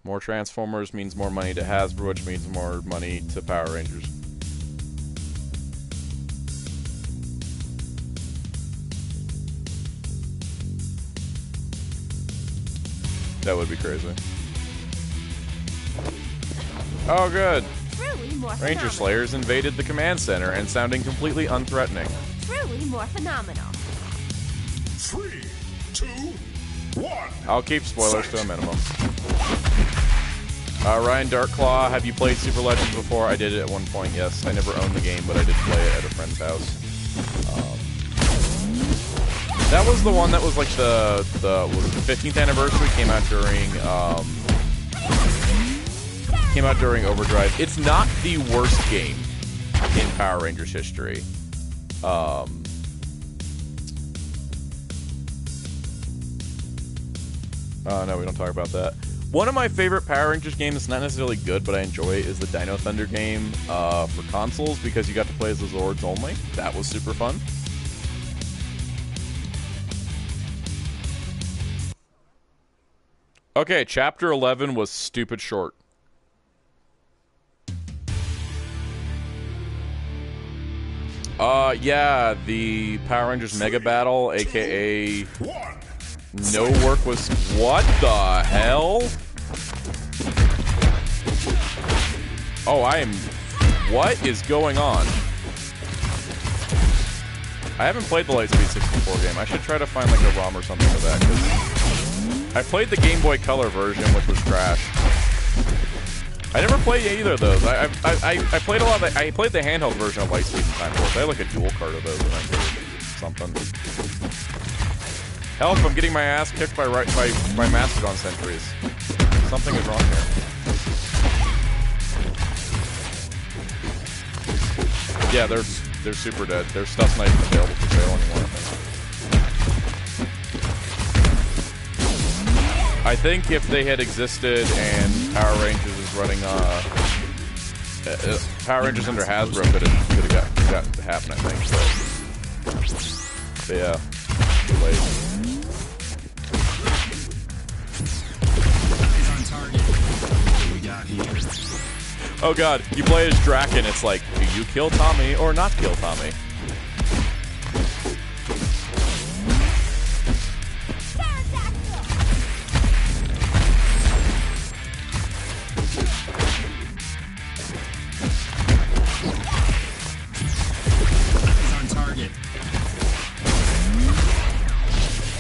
More Transformers means more money to Hasbro, which means more money to Power Rangers. That would be crazy. Oh, good. Truly more Ranger phenomenal. Slayers invaded the command center and sounding completely unthreatening. Truly more phenomenal. 3, 2, 1. I'll keep spoilers to a minimum. Ryan Darkclaw, have you played Super Legends before? I did it at one point, yes. I never owned the game, but I did play it at a friend's house. That was the one that was like the 15th anniversary, came out during Overdrive. It's not the worst game in Power Rangers history. Oh no, we don't talk about that. One of my favorite Power Rangers games, it's not necessarily good, but I enjoy it, is the Dino Thunder game for consoles, because you got to play as the Zords only. That was super fun. Okay, chapter 11 was stupid short. Yeah, the Power Rangers Mega Battle, aka no work was... What the hell? Oh, what is going on? I haven't played the Lightspeed 64 game. I should try to find like a ROM or something of that, because I played the Game Boy Color version, which was trash. I never played either of those. I played a lot of I played the handheld version of Lightspeed in Time Wars. I had like a dual card of those, and I did something. Help! I'm getting my ass kicked by Mastodon sentries. Something is wrong here. Yeah, they're super dead. Their stuff's not even available for sale anymore, I think if they had existed and Power Rangers is running, Power Rangers under Hasbro could have gotten to happen, I think. But yeah, too late. Oh god, you play as Draken, it's like, do you kill Tommy or not kill Tommy?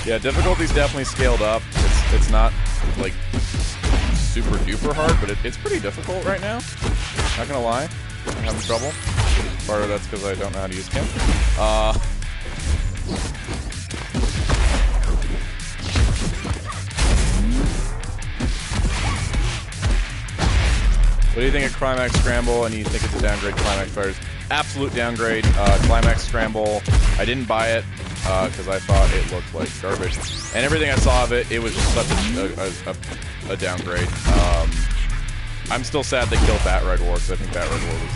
Yeah, difficulty's definitely scaled up. It's not like super duper hard, but it's pretty difficult right now. Not gonna lie, I'm having trouble. Part of that's because I don't know how to use Kim. What do you think of Climax Scramble? And you think it's a downgrade Climax Fighters? Absolute downgrade. Climax Scramble. I didn't buy it because I thought it looked like garbage, and everything I saw of it, it was just such a downgrade. I'm still sad they killed Bat Ride War, because I think Bat Ride War was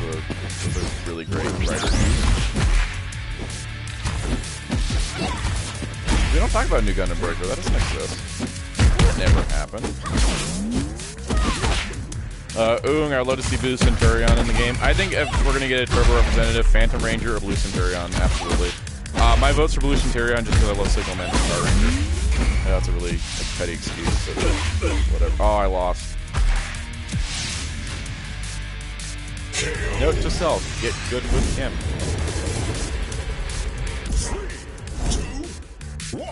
a really great writer. We don't talk about New Gundam Breaker. That doesn't exist. That never happened. Oong, I'd love to see Blue Centurion in the game. I think if we're going to get a Turbo Representative, Phantom Ranger or Blue Centurion, absolutely. My vote's for Blue Centurion just because I love Signal Man and Star Ranger. Yeah, that's a really petty excuse, but whatever. Oh, I lost. Note to self, get good with Kim. 3, 2, 1,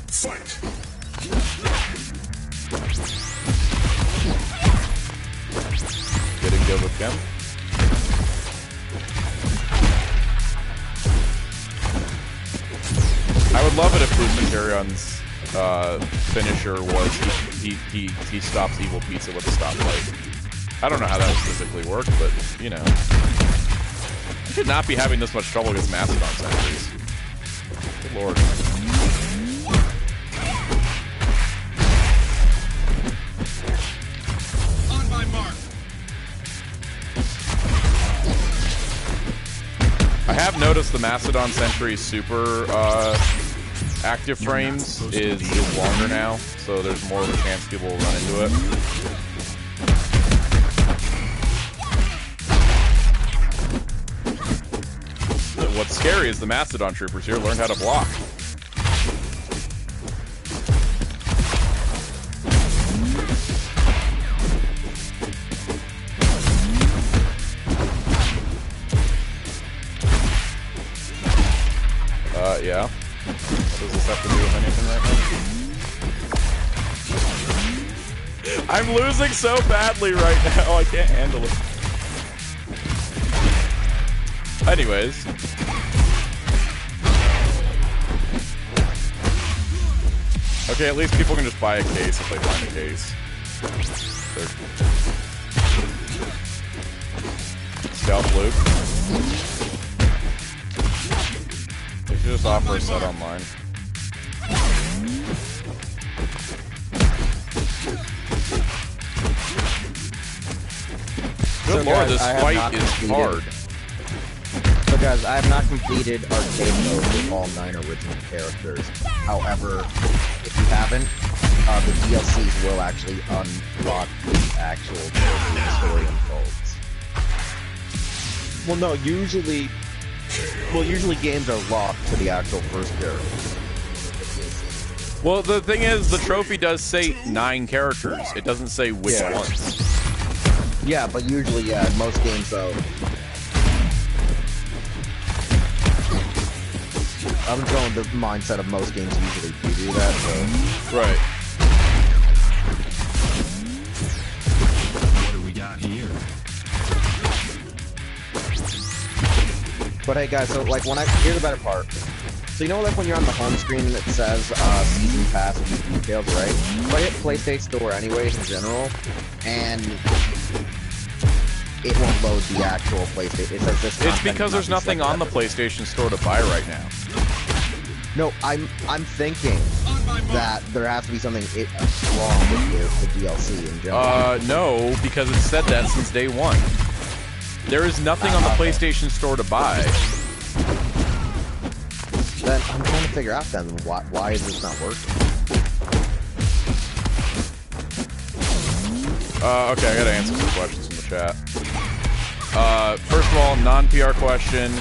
fight! Getting good with Kim. I would love it if Blue Centurion's finisher was he stops Evil Pizza with a stoplight. I don't know how that would physically work, but you know, I should not be having this much trouble against Mastodon sentries. Good lord. On my mark. noticed the Mastodon Sentry Super active frames is longer now, so there's more of a chance people will run into it. What's scary is the Mastodon troopers here learned how to block. Yeah. What does this have to do with anything right now? I'm losing so badly right now, I can't handle it. Anyways. Okay, at least people can just buy a case if they find a case. Scalp Luke. They should just offer a set online. Good lord, this fight is hard. So guys, I have not completed arcade mode with all 9 original characters. However, if you haven't, the DLCs will actually unlock the actual story unfolds. Well, no, usually games are locked to the actual first character. Well, the thing is, the trophy does say 9 characters. It doesn't say which ones. Yeah, but usually, yeah, in most games, though. I'm going the mindset of most games usually do that, so. Right. What do we got here? But hey guys, so like here's the better part. So you know like when you're on the home screen and it says season pass and details, right? So I hit PlayStation Store anyways in general, and it won't load the actual PlayStation. It says this. It's because there's nothing on the PlayStation Store to buy right now. No, I'm thinking that there has to be something wrong with the DLC in general. No, because it's said that since day one. There is nothing on the PlayStation Store to buy. Then I'm trying to figure out then why is this not working? Okay, I gotta answer some questions in the chat. First of all, non-PR question,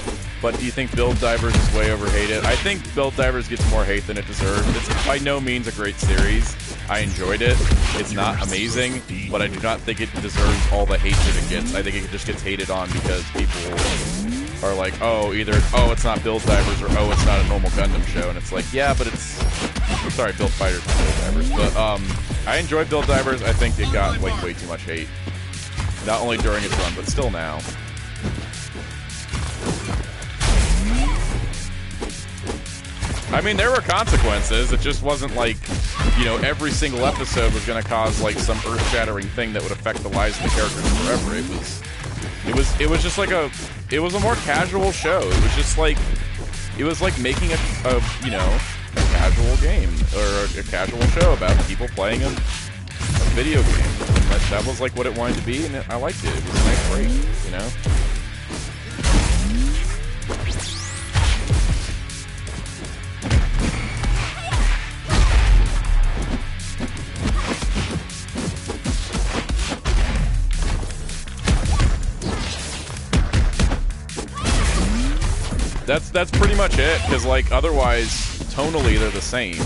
but do you think Build Divers is way overhated? I think Build Divers gets more hate than it deserves. It's by no means a great series. I enjoyed it. It's not amazing, but I do not think it deserves all the hate that it gets. I think it just gets hated on because people are like, oh, either, oh, it's not Build Divers, or oh, it's not a normal Gundam show. And it's like, yeah, but it's... I'm sorry, Build Fighters, not Build Divers. But, I enjoyed Build Divers. I think it got, like, way too much hate. Not only during its run, but still now. I mean, there were consequences. It just wasn't like, you know, every single episode was going to cause like some earth-shattering thing that would affect the lives of the characters forever. It was just like it was a more casual show. It was just like, it was like making a you know, a casual game or a casual show about people playing a video game. And that was like what it wanted to be, and I liked it. It was a nice break, you know. That's pretty much it, because like otherwise, tonally they're the same.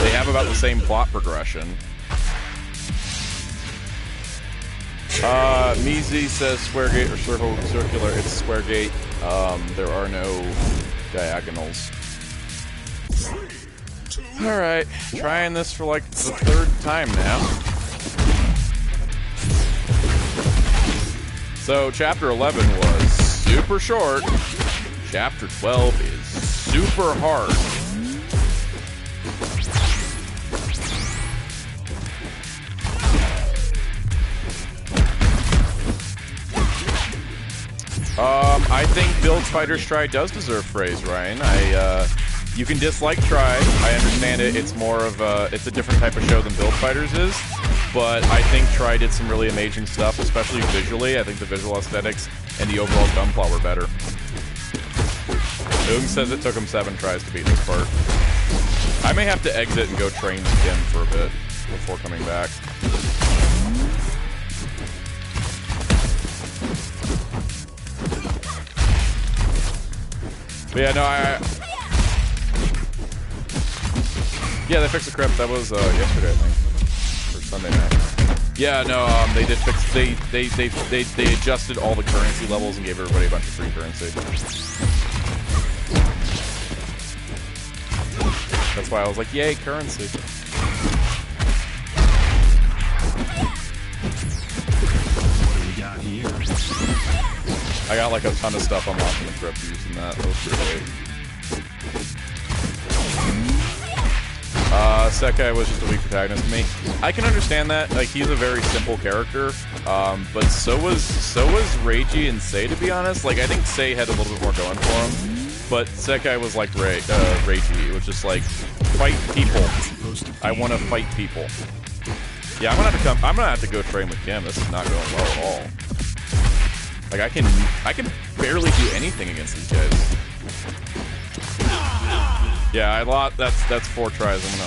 They have about the same plot progression. Measy says square gate or circular. It's square gate. There are no diagonals. Alright, trying this for like the 3rd time now. So chapter 11 was super short. Chapter 12 is super hard. I think Build Fighters Try does deserve praise, Ryan. You can dislike Try. I understand it. It's more of it's a different type of show than Build Fighters is. But I think Try did some really amazing stuff, especially visually. I think the visual aesthetics and the overall gunplot were better. Oong says it took him 7 tries to beat this part. I may have to exit and go train with Kim for a bit before coming back. But yeah, no, yeah, they fixed the crypt. That was yesterday, I think, or Sunday night. Yeah, no, they did fix. They adjusted all the currency levels and gave everybody a bunch of free currency. That's why I was like, yay, currency. What do we got here? I got like a ton of stuff unlocked in the crypt using that. That was pretty Sekai was just a weak protagonist to me. I can understand that. Like, he's a very simple character, but so was Reiji and Sei, to be honest. Like, I think Sei had a little bit more going for him, but Sekai was like Reiji. It was just like, fight people. I want to fight people. Yeah, I'm gonna have to go train with Kim. This is not going well at all. Like, I can barely do anything against these guys. Yeah, I lost. That's 4 tries. I'm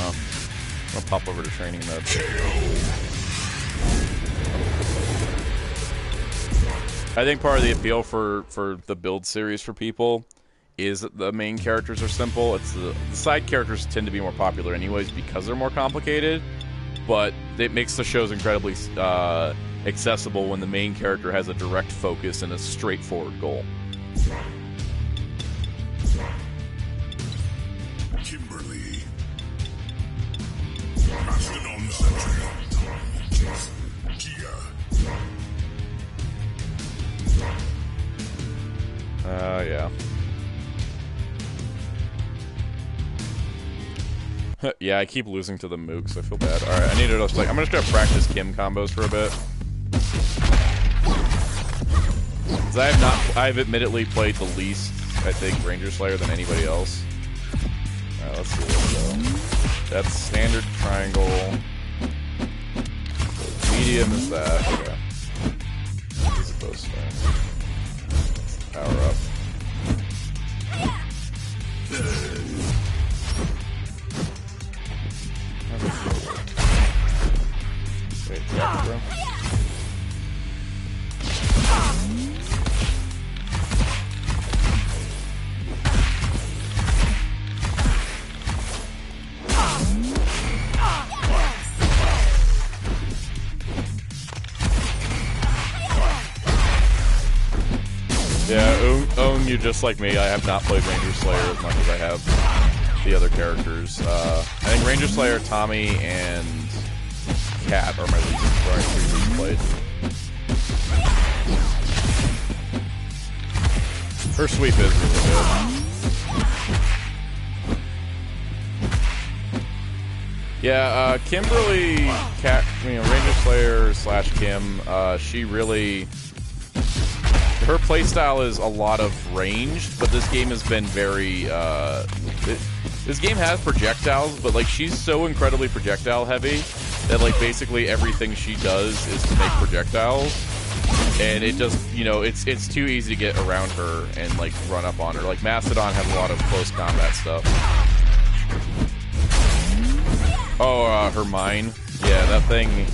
gonna pop over to training mode. I think part of the appeal for the build series for people is that the main characters are simple. It's the side characters tend to be more popular anyways because they're more complicated, but it makes the shows incredibly accessible when the main character has a direct focus and a straightforward goal. Kimberly. Mastodon Sentry. Gia. Yeah. Yeah, I keep losing to the mooks. I feel bad. Alright, I need to just, like, I'm just gonna practice Kim combos for a bit. Because I've admittedly played the least, I think, Ranger Slayer than anybody else. Alright, let's see this though. That's standard triangle. So medium is that. Okay. These are those things. Power up. Wait, bro. Yeah, Own, you just like me. I have not played Ranger Slayer as much as I have the other characters. I think Ranger Slayer, Tommy, and Cat are my least played. Her sweep is really good. Yeah, Kimberly, Cat, Ranger Slayer / Kim, she really... Her playstyle is a lot of ranged, but this game has been very, this game has projectiles, but, like, she's so incredibly projectile heavy that, like, basically everything she does is to make projectiles. And it just, it's too easy to get around her and, like, run up on her. Like, Mastodon has a lot of close combat stuff. Oh, her mine. Yeah, that thing...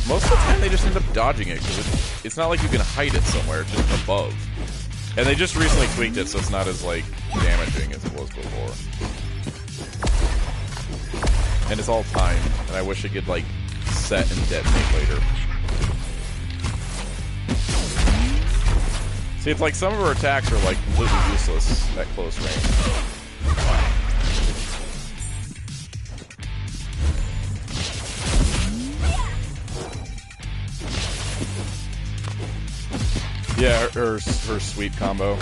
Most of the time they just end up dodging it, because it's not like you can hide it somewhere, it's just above. And they just recently tweaked it so it's not as, like, damaging as it was before. And it's all timed, and I wish it could, like, set and detonate later. See, it's like some of her attacks are, like, completely useless at close range. Yeah, her sweep combo.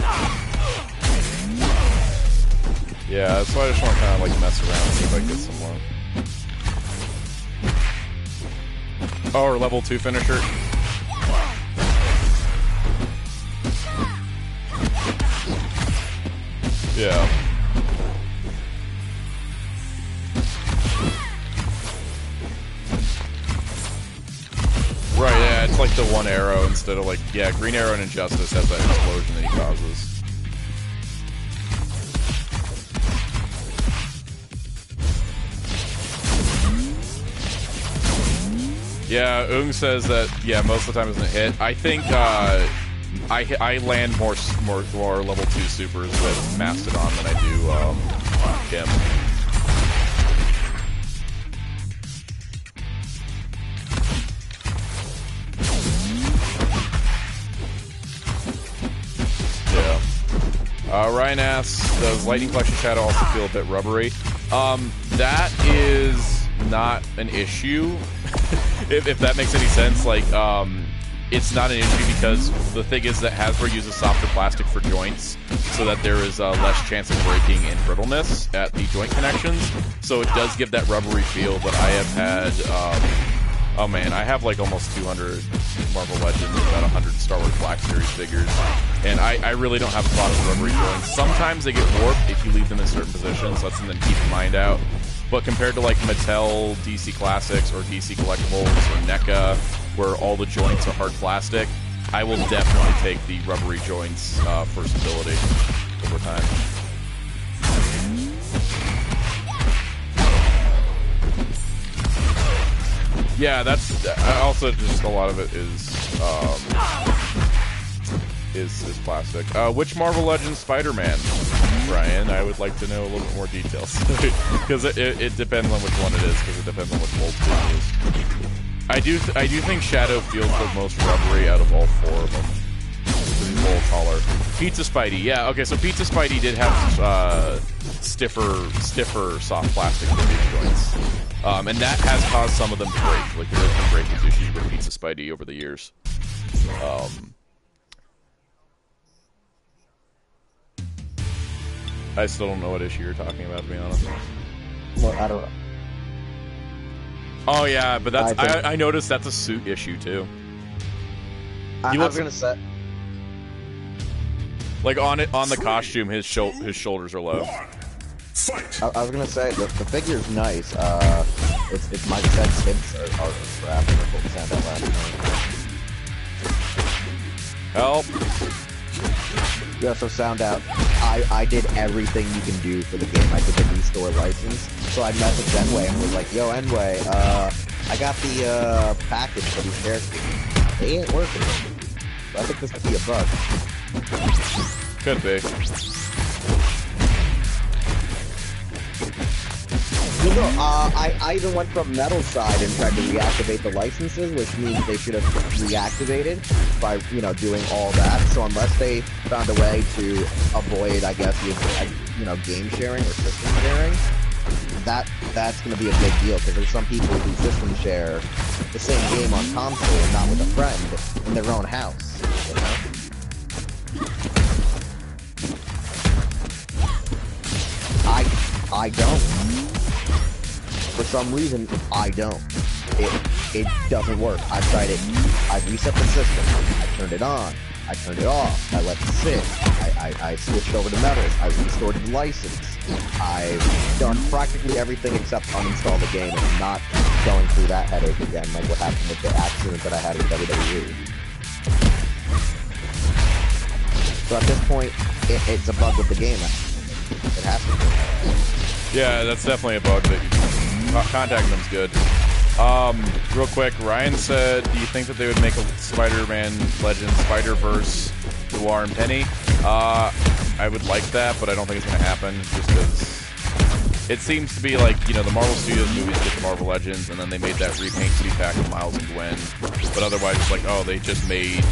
Yeah, that's why I just want to kind of like mess around and see if I get some more. Oh, her level 2 finisher. Yeah. Right, yeah, it's like the one arrow instead of like, yeah, Green Arrow and Injustice has that explosion that he causes. Yeah, Ung says that, yeah, most of the time isn't a hit. I think, I land more level 2 supers with Mastodon than I do, Kim. Yeah. Ryan asks, does Lightning Collection Shadow also feel a bit rubbery? That is not an issue, if that makes any sense. Like, it's not an issue because the thing is that Hasbro uses softer plastic for joints so that there is less chance of breaking and brittleness at the joint connections. So it does give that rubbery feel, but I have had, oh man, I have like almost 200 Marvel Legends, about 100 Star Wars Black Series figures, and I really don't have a problem with rubbery joints. Sometimes they get warped if you leave them in certain positions, so that's something to keep in mind out. But compared to like Mattel DC Classics or DC Collectibles or NECA, where all the joints are hard plastic, I will definitely take the rubbery joints for stability over time. Yeah, that's also just a lot of it is plastic. Which Marvel Legends Spider-Man, Brian? I would like to know a little bit more details because it depends on which one it is, because it depends on which mold it is. I do think Shadow feels the most rubbery out of all 4 of them. He's a little taller. Pizza Spidey, yeah, okay, so Pizza Spidey did have stiffer soft plastic joints. And that has caused some of them to break. Like, there have been breakage issues with Pizza Spidey over the years. I still don't know what issue you're talking about, to be honest. Well, I don't know. Oh yeah, but that's I noticed that's a suit issue too. I was gonna say, like on the costume, his shoulders are low. I was gonna say the figure's nice. It's my sense hips are crap. Soundout last night. Help. Yeah, so Soundout, I did everything you can do for the game. I did the restore license. So I messaged Enway and was like, yo, Enway, I got the package for these characters. They ain't working. So I think this could be a bug. Could be. You know, I even went from Metal side and tried to reactivate the licenses, which means they should have reactivated by, you know, doing all that. So unless they found a way to avoid, I guess, you know, game sharing or system sharing, that's going to be a big deal, because there's some people who system share the same game on console and not with a friend in their own house, you know? I don't. For some reason, I don't. It doesn't work. I've tried it. I reset the system. I turned it on. I turned it off. I let it sit. I switched over to Metals. I restored the license. I've done practically everything except uninstall the game and not going through that headache again, like what happened with the accident that I had with WWE. So at this point, it's a bug with the game. It has to be. Yeah, that's definitely a bug that contacting them's good. Real quick, Ryan said, do you think that they would make a Spider-Man Legends Spider-Verse Noir and Penny? I would like that, but I don't think it's going to happen, just because it seems to be like, you know, the Marvel Studios movies get the Marvel Legends, and then they made that repaint city pack of Miles and Gwen, but otherwise it's like, oh, they just made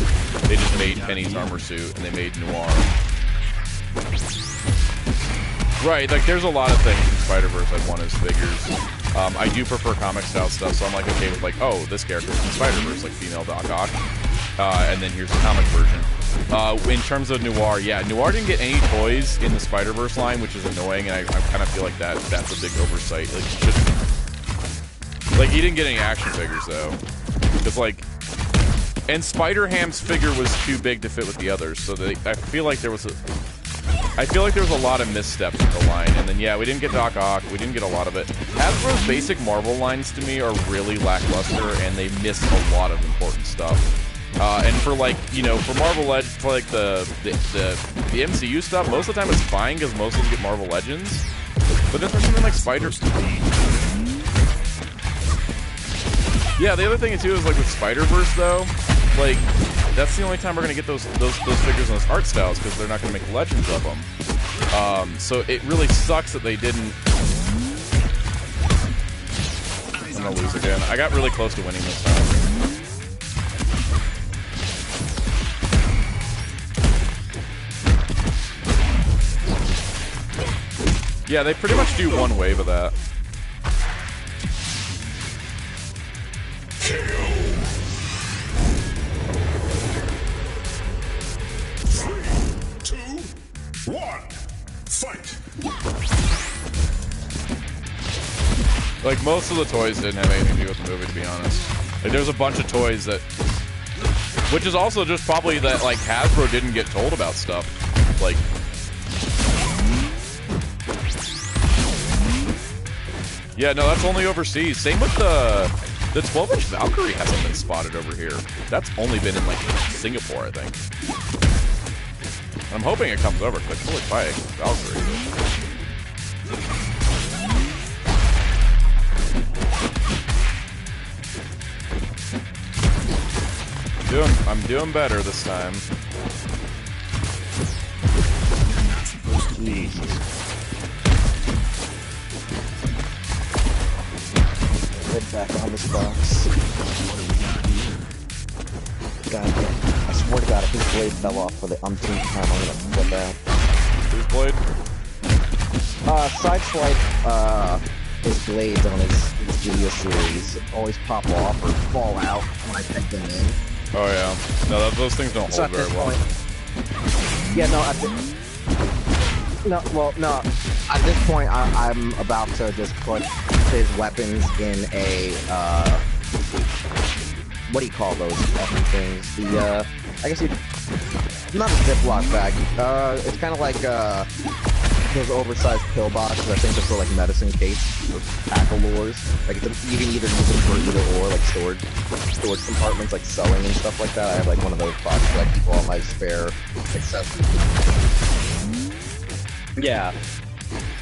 Penny's armor suit, and they made Noir. Right, like, there's a lot of things in Spider-Verse I'd want as figures. I do prefer comic-style stuff, so I'm, like, okay with, like, oh, this character's in Spider-Verse, like, female Doc Ock. And then here's the comic version. In terms of Noir, yeah, Noir didn't get any toys in the Spider-Verse line, which is annoying, and I kind of feel like that's a big oversight. Like, he should... Like, he didn't get any action figures, though. Because, like... And Spider-Ham's figure was too big to fit with the others, so I feel like there was a lot of missteps with the line, and then, yeah, we didn't get Doc Ock, we didn't get a lot of it. Hasbro's basic Marvel lines, to me, are really lackluster, and they miss a lot of important stuff. And for, like, you know, for Marvel Legends, for, like, the MCU stuff, most of the time it's fine, because most of them get Marvel Legends. But then for something like Yeah, the other thing too is like with Spider-Verse though, like that's the only time we're gonna get those figures and those art styles because they're not gonna make legends of them. So it really sucks that they didn't. I'm gonna lose again. I got really close to winning this time. Yeah, they pretty much do one wave of that. Like, most of the toys didn't have anything to do with the movie, to be honest. Like, there's a bunch of toys that... Which is also just probably that, like, Hasbro didn't get told about stuff. Like... Yeah, no, that's only overseas. Same with the 12-inch Valkyrie hasn't been spotted over here. That's only been in, like, Singapore, I think. I'm hoping it comes over, because I totally buy a Valkyrie. I'm doing better this time. Jesus. Head back on this box. God, I swear to God, if his blade fell off for the umpteenth time, I'm gonna flip out. Whose blade? Sideswipe, his blades on his video series always pop off or fall out when I pick them in. Oh yeah. No, those things don't hold very well. Yeah, no, no. At this point, I'm about to just put his weapons in a, what do you call those fucking things? The, I guess not a Ziploc bag. It's kind of like, those oversized pill boxes. I think they're for like medicine case or tackle-lures. Like you can either use them for either or, like storage compartments, like sewing and stuff like that. I have like one of those boxes that I keep all my spare accessories. Yeah.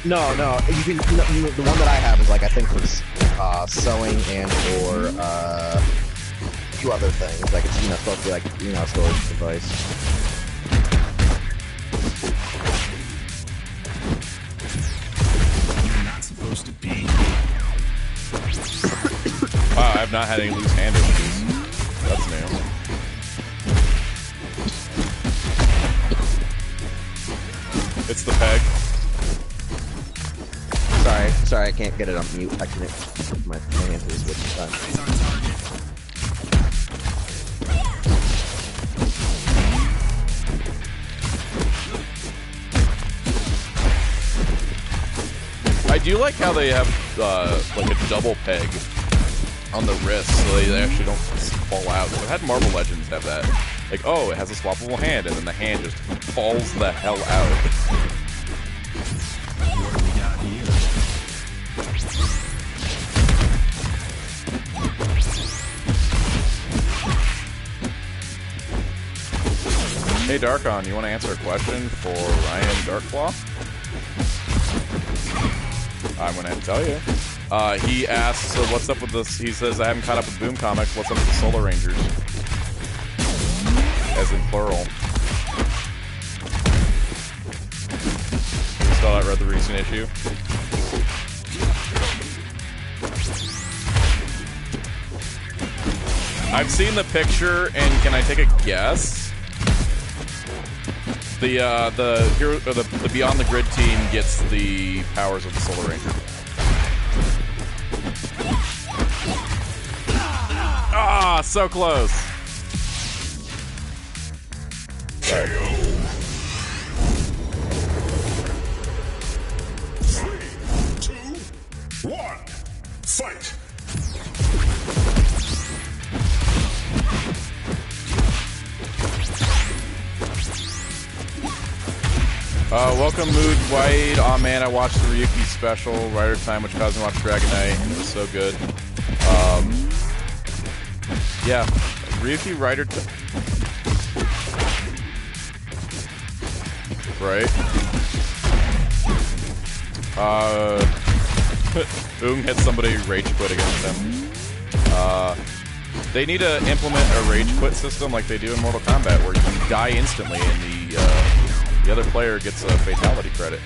No. You can. The one that I have is like I think for sewing and for a few other things. Like it's supposed to be like a storage device. To be. Wow, I've not had any loose hand issues. That's new. It's the peg. Sorry, I can't get it on mute. I can't put my hand to the switch this time. I do like how they have like a double peg on the wrist, so they actually don't fall out. I've had Marvel Legends have that. Like, oh, it has a swappable hand, and then the hand just falls the hell out. What do we got here? Hey, Darkon, you want to answer a question for Ryan Darkclaw? I'm gonna have to tell you. He asks, so what's up with this? He says, I haven't caught up with Boom Comics. What's up with the Solar Rangers? As in plural. You still not read the recent issue? I've seen the picture, and can I take a guess? The Beyond the Grid team gets the powers of the Solar Ranger. Ah, so close. Sorry. 3, 2, 1, fight! Welcome, Mood White. Aw, man, I watched the Ryuki special, Rider Time, which caused me to watch Dragon Knight, and it was so good. Yeah, Ryuki Rider Time. Right? Oong had somebody rage quit against him. They need to implement a rage quit system like they do in Mortal Kombat, where you die instantly and the other player gets a fatality credit.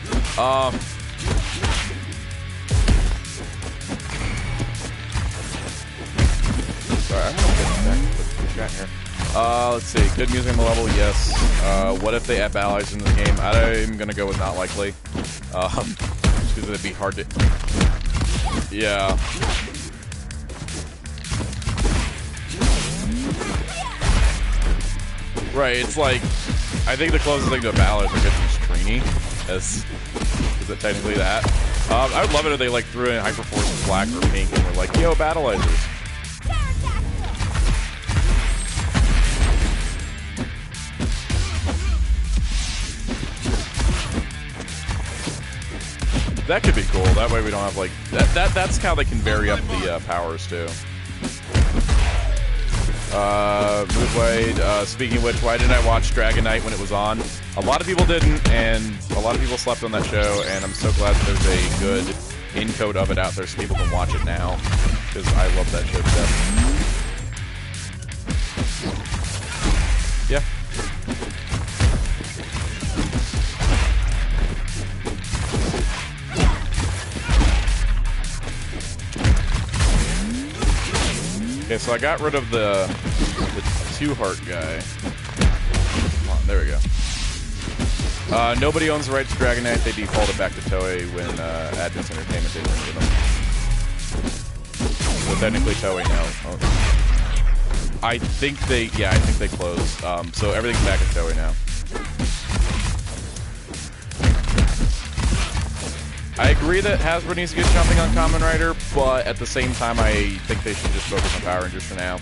Sorry, I'm gonna get back to the chat here. Let's see. Good music on the level, yes. What if they add battle allies into the game? I'm gonna go with not likely. Just because it'd be hard to... Yeah. Right, it's like... I think the closest thing to a battle is a good Trini. Is it technically that? I would love it if they like threw in Hyperforce black or pink and were like, yo, battleizers. That could be cool. That way we don't have like that's how they can vary up the powers too. Moodwade, speaking of which, why didn't I watch Dragon Knight when it was on? A lot of people didn't, and a lot of people slept on that show, and I'm so glad that there's a good encode of it out there so people can watch it now, because I love that show to death. Yeah. Okay, so I got rid of the two-heart guy. Come on, there we go. Nobody owns the rights to Dragon Knight. They defaulted back to Toei when Advance Entertainment didn't renew them. So technically Toei now. Oh. I think they closed. So everything's back at Toei now. I agree that Hasbro needs to get jumping on Kamen Rider, but at the same time, I think they should just focus on Power Rangers for now.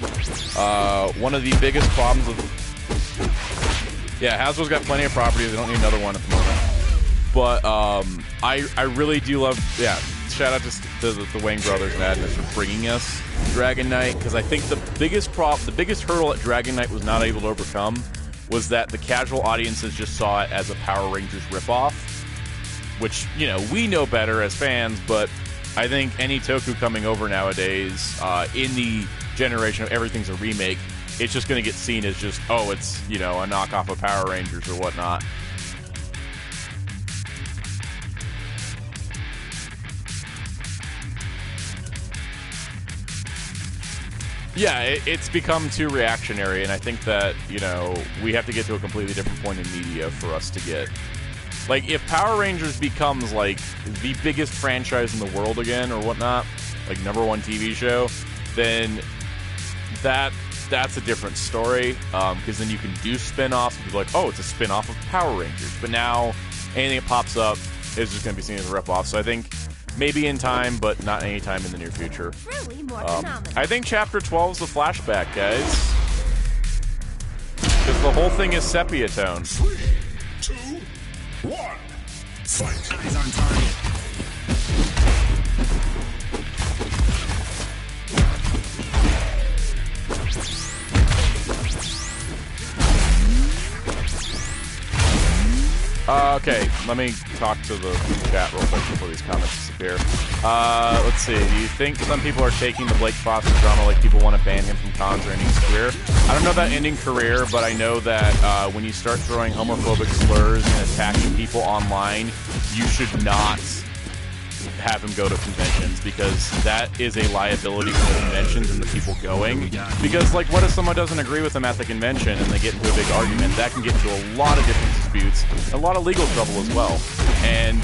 One of the biggest problems with... Yeah, Hasbro's got plenty of properties. They don't need another one at the moment. But I really do love... Yeah, shout out to the Wayne brothers and Adness for bringing us Dragon Knight, because I think the biggest hurdle that Dragon Knight was not able to overcome was that the casual audiences just saw it as a Power Rangers ripoff. Which, you know, we know better as fans, but I think any toku coming over nowadays, in the generation of everything's a remake, it's just going to get seen as just, oh, it's, you know, a knockoff of Power Rangers or whatnot. Yeah, it's become too reactionary, and I think that, you know, we have to get to a completely different point in media for us to get... Like, if Power Rangers becomes, like, the biggest franchise in the world again or whatnot, like, #1 TV show, then that's a different story, because then you can do spin-offs and be like, oh, it's a spin-off of Power Rangers. But now, anything that pops up is just going to be seen as a rip-off. So I think maybe in time, but not any time in the near future. Truly more I think Chapter 12 is the flashback, guys. Because the whole thing is sepia tone. 3, 2, 1, fight! Eyes on target. Okay, let me talk to the chat real quick before these comments disappear. Let's see. Do you think some people are taking the Blake Foster drama like people want to ban him from cons or ending his career? I don't know about ending career, but I know that when you start throwing homophobic slurs and attacking people online, you should not have him go to conventions, because that is a liability for the conventions and the people going. Because, like, what if someone doesn't agree with them at the convention and they get into a big argument? That can get into a lot of different disputes, a lot of legal trouble as well. And,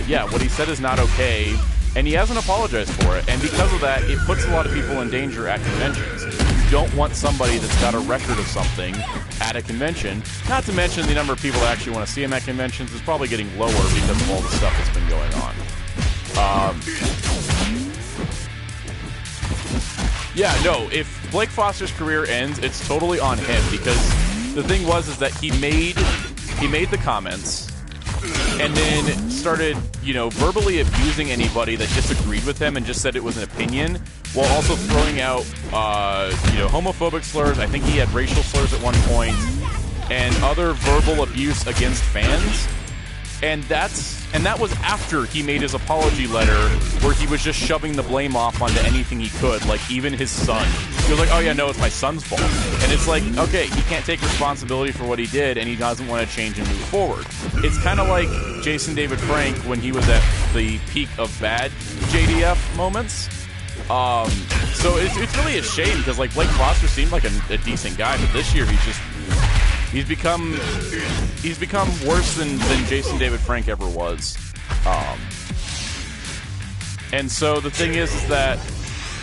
yeah, what he said is not okay, and he hasn't apologized for it. And because of that, it puts a lot of people in danger at conventions. You don't want somebody that's got a record of something at a convention. Not to mention the number of people that actually want to see him at conventions is probably getting lower because of all the stuff that's been going on. Yeah, no, if Blake Foster's career ends, it's totally on him, because the thing is that he made the comments and then started, you know, verbally abusing anybody that disagreed with him and just said it was an opinion, while also throwing out, you know, homophobic slurs. I think he had racial slurs at one point, and other verbal abuse against fans. And that was after he made his apology letter, where he was just shoving the blame off onto anything he could, like even his son. He was like, "Oh yeah, no, it's my son's fault." And it's like, okay, he can't take responsibility for what he did, and he doesn't want to change and move forward. It's kind of like Jason David Frank when he was at the peak of bad JDF moments. So it's really a shame because like Blake Foster seemed like a decent guy, but this year he's become worse than Jason David Frank ever was. And so the thing is that,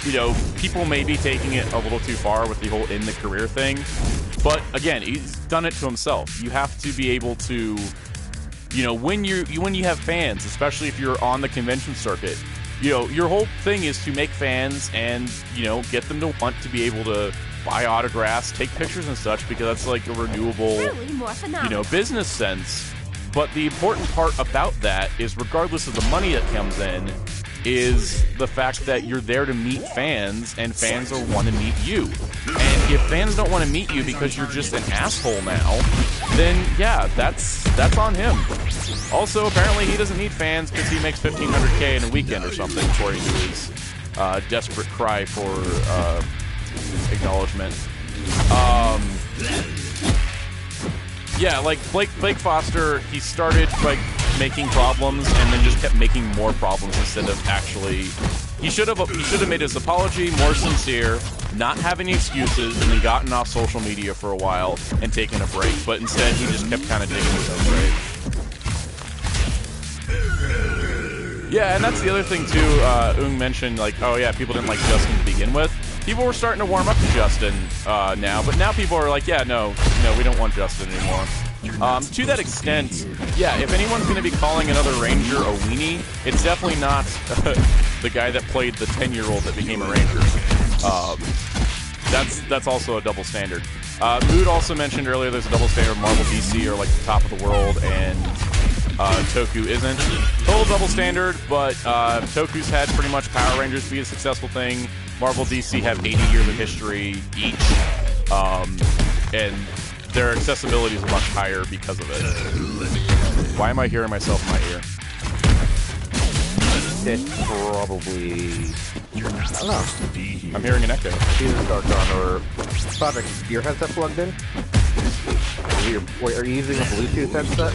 you know, people may be taking it a little too far with the whole in the career thing, but again, he's done it to himself. You have to be able to, you know, when you have fans, especially if you're on the convention circuit, you know, your whole thing is to make fans and, you know, get them to want to be able to buy autographs, take pictures and such, because that's like a renewable, you know, business sense. But the important part about that is, regardless of the money that comes in, is the fact that you're there to meet fans, and fans want to meet you. And if fans don't want to meet you because you're just an asshole now, then yeah, that's on him. Also, apparently he doesn't need fans because he makes $1,500K in a weekend or something, according to his desperate cry for acknowledgement. Yeah, like Blake Foster, he started like making problems and then just kept making more problems instead of actually. He should have made his apology more sincere, not have any excuses, and then gotten off social media for a while and taken a break. But instead, he just kept kind of digging his own grave. Yeah, and that's the other thing too. Ung mentioned like, oh yeah, people didn't like Justin to begin with. People were starting to warm up to Justin now, but now people are like, yeah, no, we don't want Justin anymore. To that extent, yeah, if anyone's going to be calling another Ranger a weenie, it's definitely not the guy that played the 10-year-old that became a Ranger. That's also a double standard. Mood also mentioned earlier there's a double standard. Marvel DC are like the top of the world, and Toku isn't. Total double standard, but Toku's had pretty much Power Rangers be a successful thing. Marvel DC have 80 years of history each, and their accessibility is much higher because of it. Why am I hearing myself in my ear? It's probably... I don't know. I'm hearing an echo. Either dark on or... Patrick, your headset plugged in? Wait, are you using a Bluetooth headset?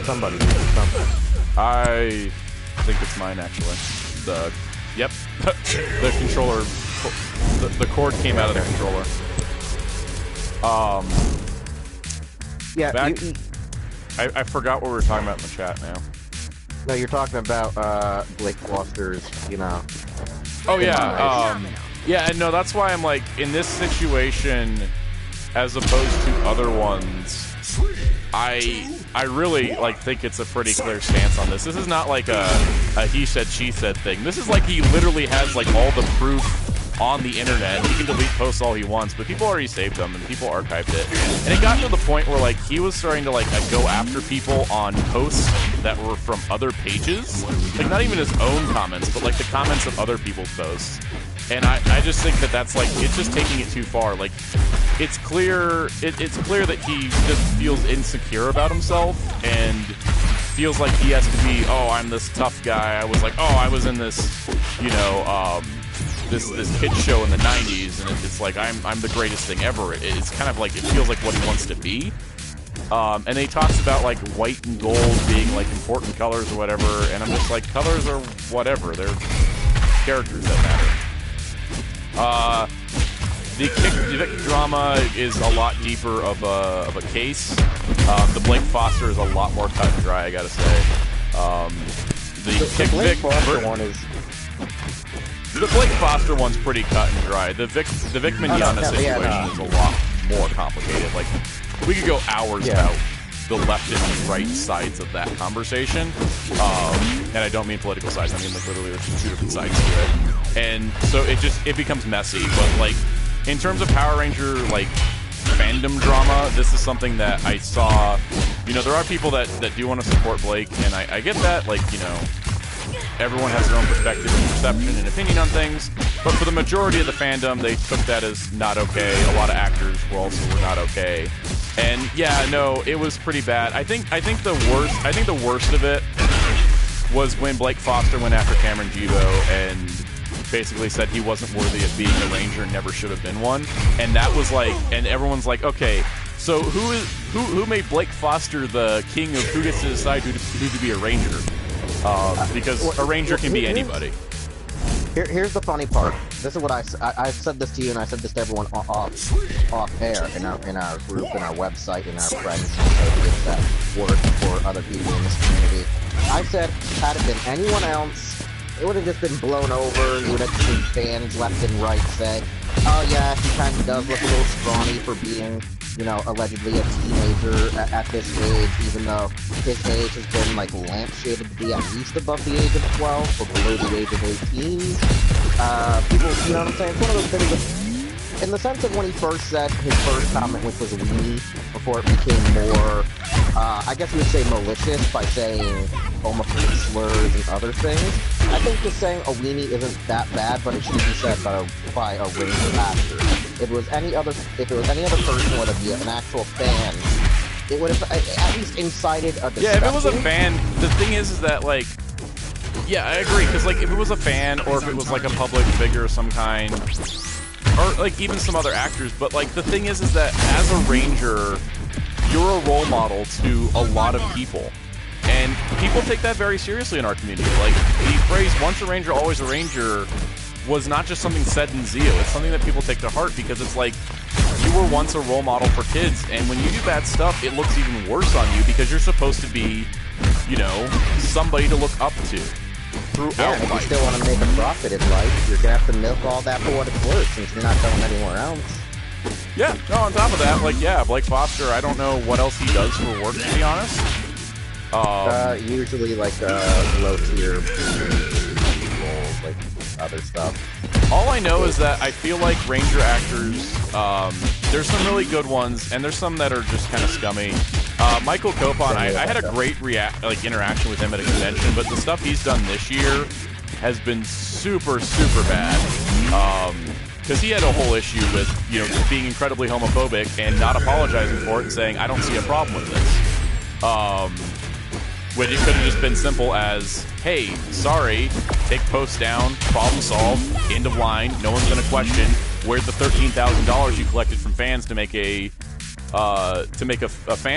Somebody using something. I think it's mine, actually. Yep. The controller... The cord came out of the controller. Yeah, I forgot what we were talking about in the chat now. No, you're talking about Blake Foster's, you know. Oh yeah, yeah, and no, that's why I'm like, in this situation, as opposed to other ones, I really like think it's a pretty clear stance on this. This is not like a he said she said thing. This is like he literally has like all the proof on the internet. He can delete posts all he wants, but people already saved them and people archived it. And it got to the point where like he was starting to like go after people on posts that were from other pages, like not even his own comments, but like the comments of other people's posts. And I just think that that's like, it's just taking it too far. Like, it's clear it's clear that he just feels insecure about himself and feels like he has to be, oh, I'm this tough guy. I was like, oh, I was in this, you know, this kid show in the 90s, and it's like I'm the greatest thing ever. It's kind of like, it feels like what he wants to be. And he talks about like white and gold being like important colors or whatever, and I'm just like, colors are whatever. They're characters that matter. The Vic drama is a lot deeper of a case. The Blake Foster is a lot more cut and dry, I gotta say. The Blake Foster one is. The Blake Foster one's pretty cut and dry. The Vic Mignogna situation is a lot more complicated. Like, we could go hours about the left and right sides of that conversation. And I don't mean political sides. I mean, like, literally, there's just two different sides to it. And so it becomes messy. But, like, in terms of Power Ranger, like, fandom drama, this is something that I saw. You know, there are people that do want to support Blake, and I get that. Like, you know, everyone has their own perspective and perception and opinion on things. But for the majority of the fandom, they took that as not okay. A lot of actors were not okay. And yeah, no, it was pretty bad. I think the worst of it was when Blake Foster went after Cameron Gibo and basically said he wasn't worthy of being a Ranger and never should have been one. And that was like, and everyone's like, okay, so who made Blake Foster the king of who gets to decide who to be a Ranger? Because a Ranger can be anybody. Here's the funny part. This is what I've said this to you, and I said this to everyone off air in our group, in our website, in our friends and associates that work for other people in this community. I said, had it been anyone else, it would have just been blown over. You would have seen fans left and right say, "Oh yeah, he kind of does look a little scrawny for being, you know, allegedly a teenager at this age, even though his age has been like lampshaded to be at least above the age of 12 or below the age of 18. People, you know what I'm saying? It's one of those things that, in the sense of when he first said his first comment, which was a weenie, before it became more, I guess you would say malicious by saying homophobic slurs and other things. I think just saying a weenie isn't that bad, but it should be said by a Ranger master. If it was any other person, whether it be an actual fan, it would have at least incited a discussion. Yeah, if it was a fan, the thing is that, like, yeah, I agree, because, like, if it was a fan, or if it was, like, a public figure of some kind, or, like, even some other actors, but, like, the thing is that as a Ranger, you're a role model to a lot of people. And people take that very seriously in our community. Like, the phrase, once a Ranger, always a Ranger, was not just something said in Zeo. It's something that people take to heart, because it's like, you were once a role model for kids, and when you do bad stuff, it looks even worse on you, because you're supposed to be, you know, somebody to look up to throughout life. If you life. still want to make a profit in life, you're going to have to milk all that for what it's worth, since you're not going anywhere else. Yeah, no, on top of that, like, yeah, Blake Foster, I don't know what else he does for work, to be honest. Usually, like, low-tier roles, like, other stuff. All I know is that I feel like Ranger actors, there's some really good ones, and there's some that are just kind of scummy. Michael Copon, I had a great interaction with him at a convention, but the stuff he's done this year has been super, super bad. Because he had a whole issue with, you know, being incredibly homophobic and not apologizing for it and saying, I don't see a problem with this. When it could have just been simple as, hey, sorry, take post down, problem solved, end of line, no one's going to question where the $13,000 you collected from fans to make a fan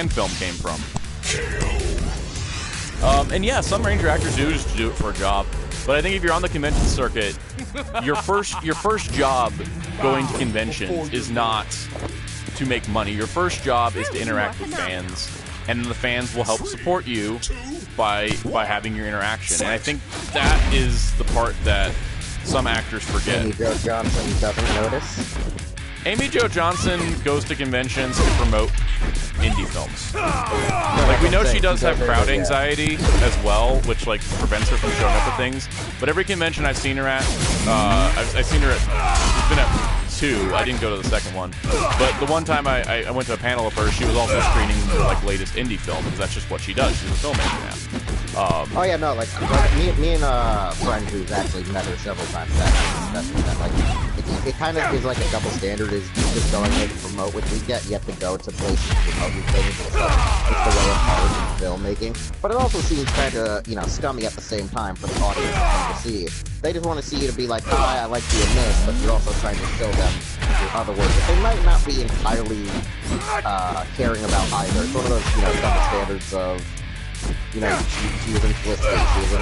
film came from. And yeah, some Ranger actors do just do it for a job. But I think if you're on the convention circuit, your first job going to conventions is not to make money. Your first job is to interact with fans, and the fans will help support you by having your interaction. And I think that is the part that some actors forget. Amy Jo Johnson doesn't notice. Amy Jo Johnson goes to conventions to promote indie films. Like, we know she does have crowd anxiety as well, which, like, prevents her from showing up at things. But every convention I've seen her at, I've seen her at, she's been at 2. I didn't go to the second one. But the one time I went to a panel of hers, she was also screening the, like, latest indie film, because that's just what she does. She's a filmmaker now. Oh yeah, no, like me and a friend who's actually met her several times, it kind of is like a double standard. Is you just going there to promote what we get, you have to go to places to promote these things. It's the way of art and filmmaking. But it also seems kind of, you know, scummy at the same time for the audience to come to see. They just want to see you to be like, hi, I like you in this, but you're also trying to show them your other work that they might not be entirely caring about either. It's one of those, you know, double standards of, you know, she was in Felicity, she was in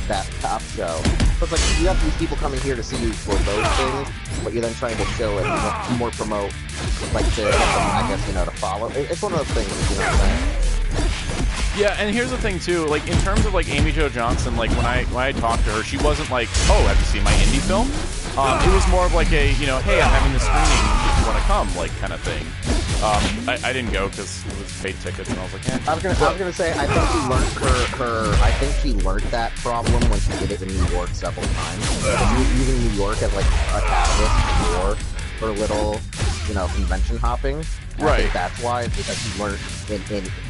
that top show. So it's like, you have these people coming here to see you for those things, but you're then trying to show it, more promote, like, to get them, I guess, you know, to follow. It's one of those things, you know what I'm saying? Yeah, and here's the thing too, like, in terms of, like, Amy Jo Johnson, like, when I talked to her, she wasn't like, oh, have you seen my indie film? It was more of like a, you know, hey, I'm having this screening, if you want to come, like, kind of thing. I didn't go because it was paid tickets, and I was like, eh. I was gonna say, I think she learned I think she learned that problem when she did it in New York several times. Using New York as, like, a catalyst for her little convention hopping. And I Right. think that's why, because he learned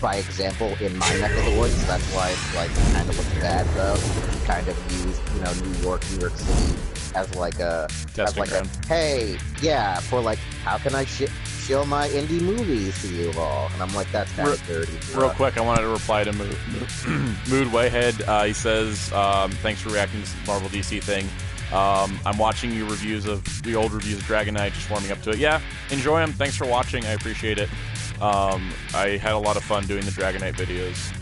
by example in my neck of the woods. That's why it's like kind of looks bad though. He kind of used New York City as like a Testing ground. hey, yeah, for like how can I show my indie movies to you all? And I'm like, that's kind of dirty. Real quick, I wanted to reply to Mood Wayhead. He says, thanks for reacting to the Marvel DC thing. I'm watching your reviews of the old reviews of Dragon Knight, just warming up to it. Yeah, enjoy them. Thanks for watching. I appreciate it. I had a lot of fun doing the Dragon Knight videos.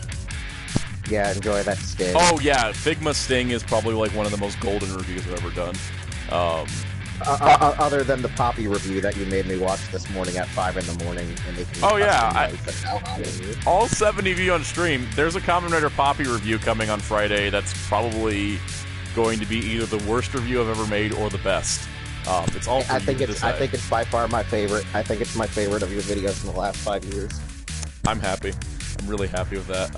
Yeah, enjoy that Sting. Oh, yeah, Figma Sting is probably like one of the most golden reviews I've ever done. Other than the Poppy review that you made me watch this morning at 5 in the morning. And making me all 70 of you on stream, there's a Kamen Rider Poppy review coming on Friday that's probably going to be either the worst review I've ever made or the best. It's all for I think you to it's I decide. think it's by far my favorite. I think it's my favorite of your videos in the last 5 years. I'm happy. I'm really happy with that.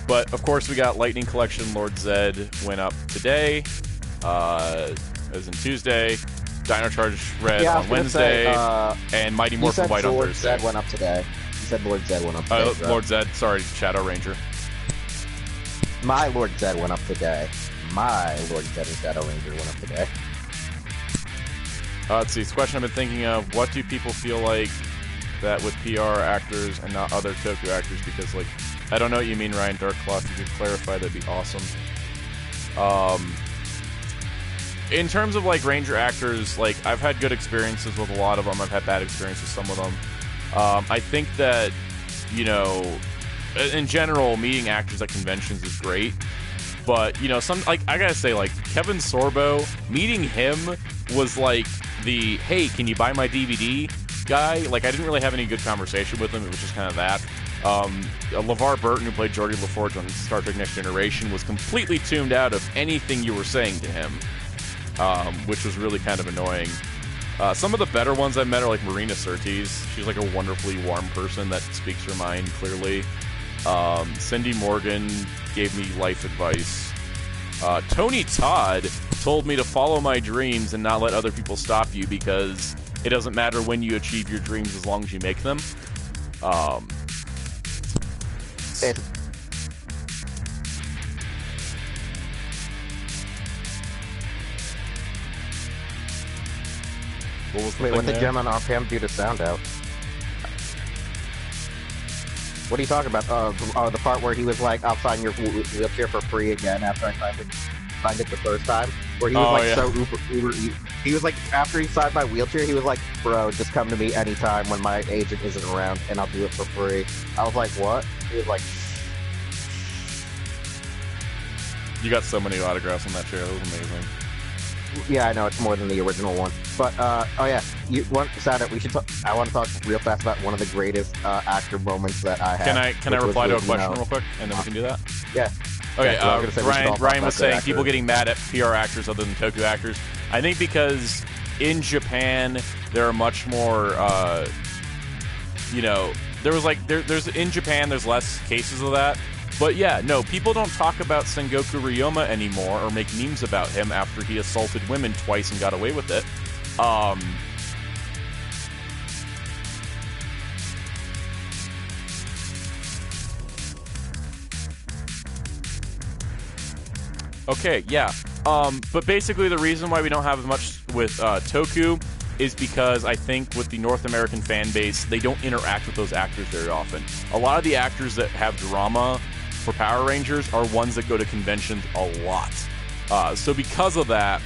But of course we got Lightning Collection. Lord Zed went up today. As in Tuesday. Dino Charge Red on Wednesday. And Mighty Morphin White on Lord Thursday. Zed went up today. You said Lord Zed went up today. Lord Zed, sorry, Shadow Ranger. My Lord Zed went up today. My Lord Zed and Shadow Ranger went up today. Let's see. This question I've been thinking of: what do people feel like that with PR actors and not other Toku actors? Because, like, I don't know what you mean, Ryan Darkcloth. If you could clarify, that'd be awesome. In terms of like Ranger actors, like I've had good experiences with a lot of them. I've had bad experiences with some of them. I think that in general, meeting actors at conventions is great. But some I gotta say, like Kevin Sorbo, meeting him was like the hey, can you buy my DVD guy? Like I didn't really have any good conversation with him. It was just kind of that. LeVar Burton, who played Geordi LaForge on Star Trek Next Generation, was completely tuned out of anything you were saying to him, which was really kind of annoying. Some of the better ones I met are like Marina Sirtis. She's like a wonderfully warm person that speaks her mind clearly. Cindy Morgan gave me life advice. Tony Todd told me to follow my dreams and not let other people stop you because it doesn't matter when you achieve your dreams as long as you make them. What did Gem on RPM do to Soundout? What are you talking about? The part where he was like, I'll sign your wheelchair for free again after I signed it the first time? Where he was so uber he was like, after he signed my wheelchair, he was like, bro, just come to me anytime when my agent isn't around and I'll do it for free. I was like, what? He was like... You got so many autographs on that chair. That was amazing. Yeah, I know, it's more than the original one. But, oh yeah, I want to talk real fast about one of the greatest actor moments that I have. Can I reply to a question real quick, and then we can do that? Yeah. Okay, Yeah, so Ryan was saying people getting mad at PR actors other than Toku actors. I think because in Japan, there are much more, there's in Japan, there's less cases of that. But yeah, no, people don't talk about Sengoku Ryoma anymore or make memes about him after he assaulted women twice and got away with it. Okay, yeah. But basically the reason why we don't have as much with Toku is because I think with the North American fan base, they don't interact with those actors very often. A lot of the actors that have drama for Power Rangers are ones that go to conventions a lot. So because of that,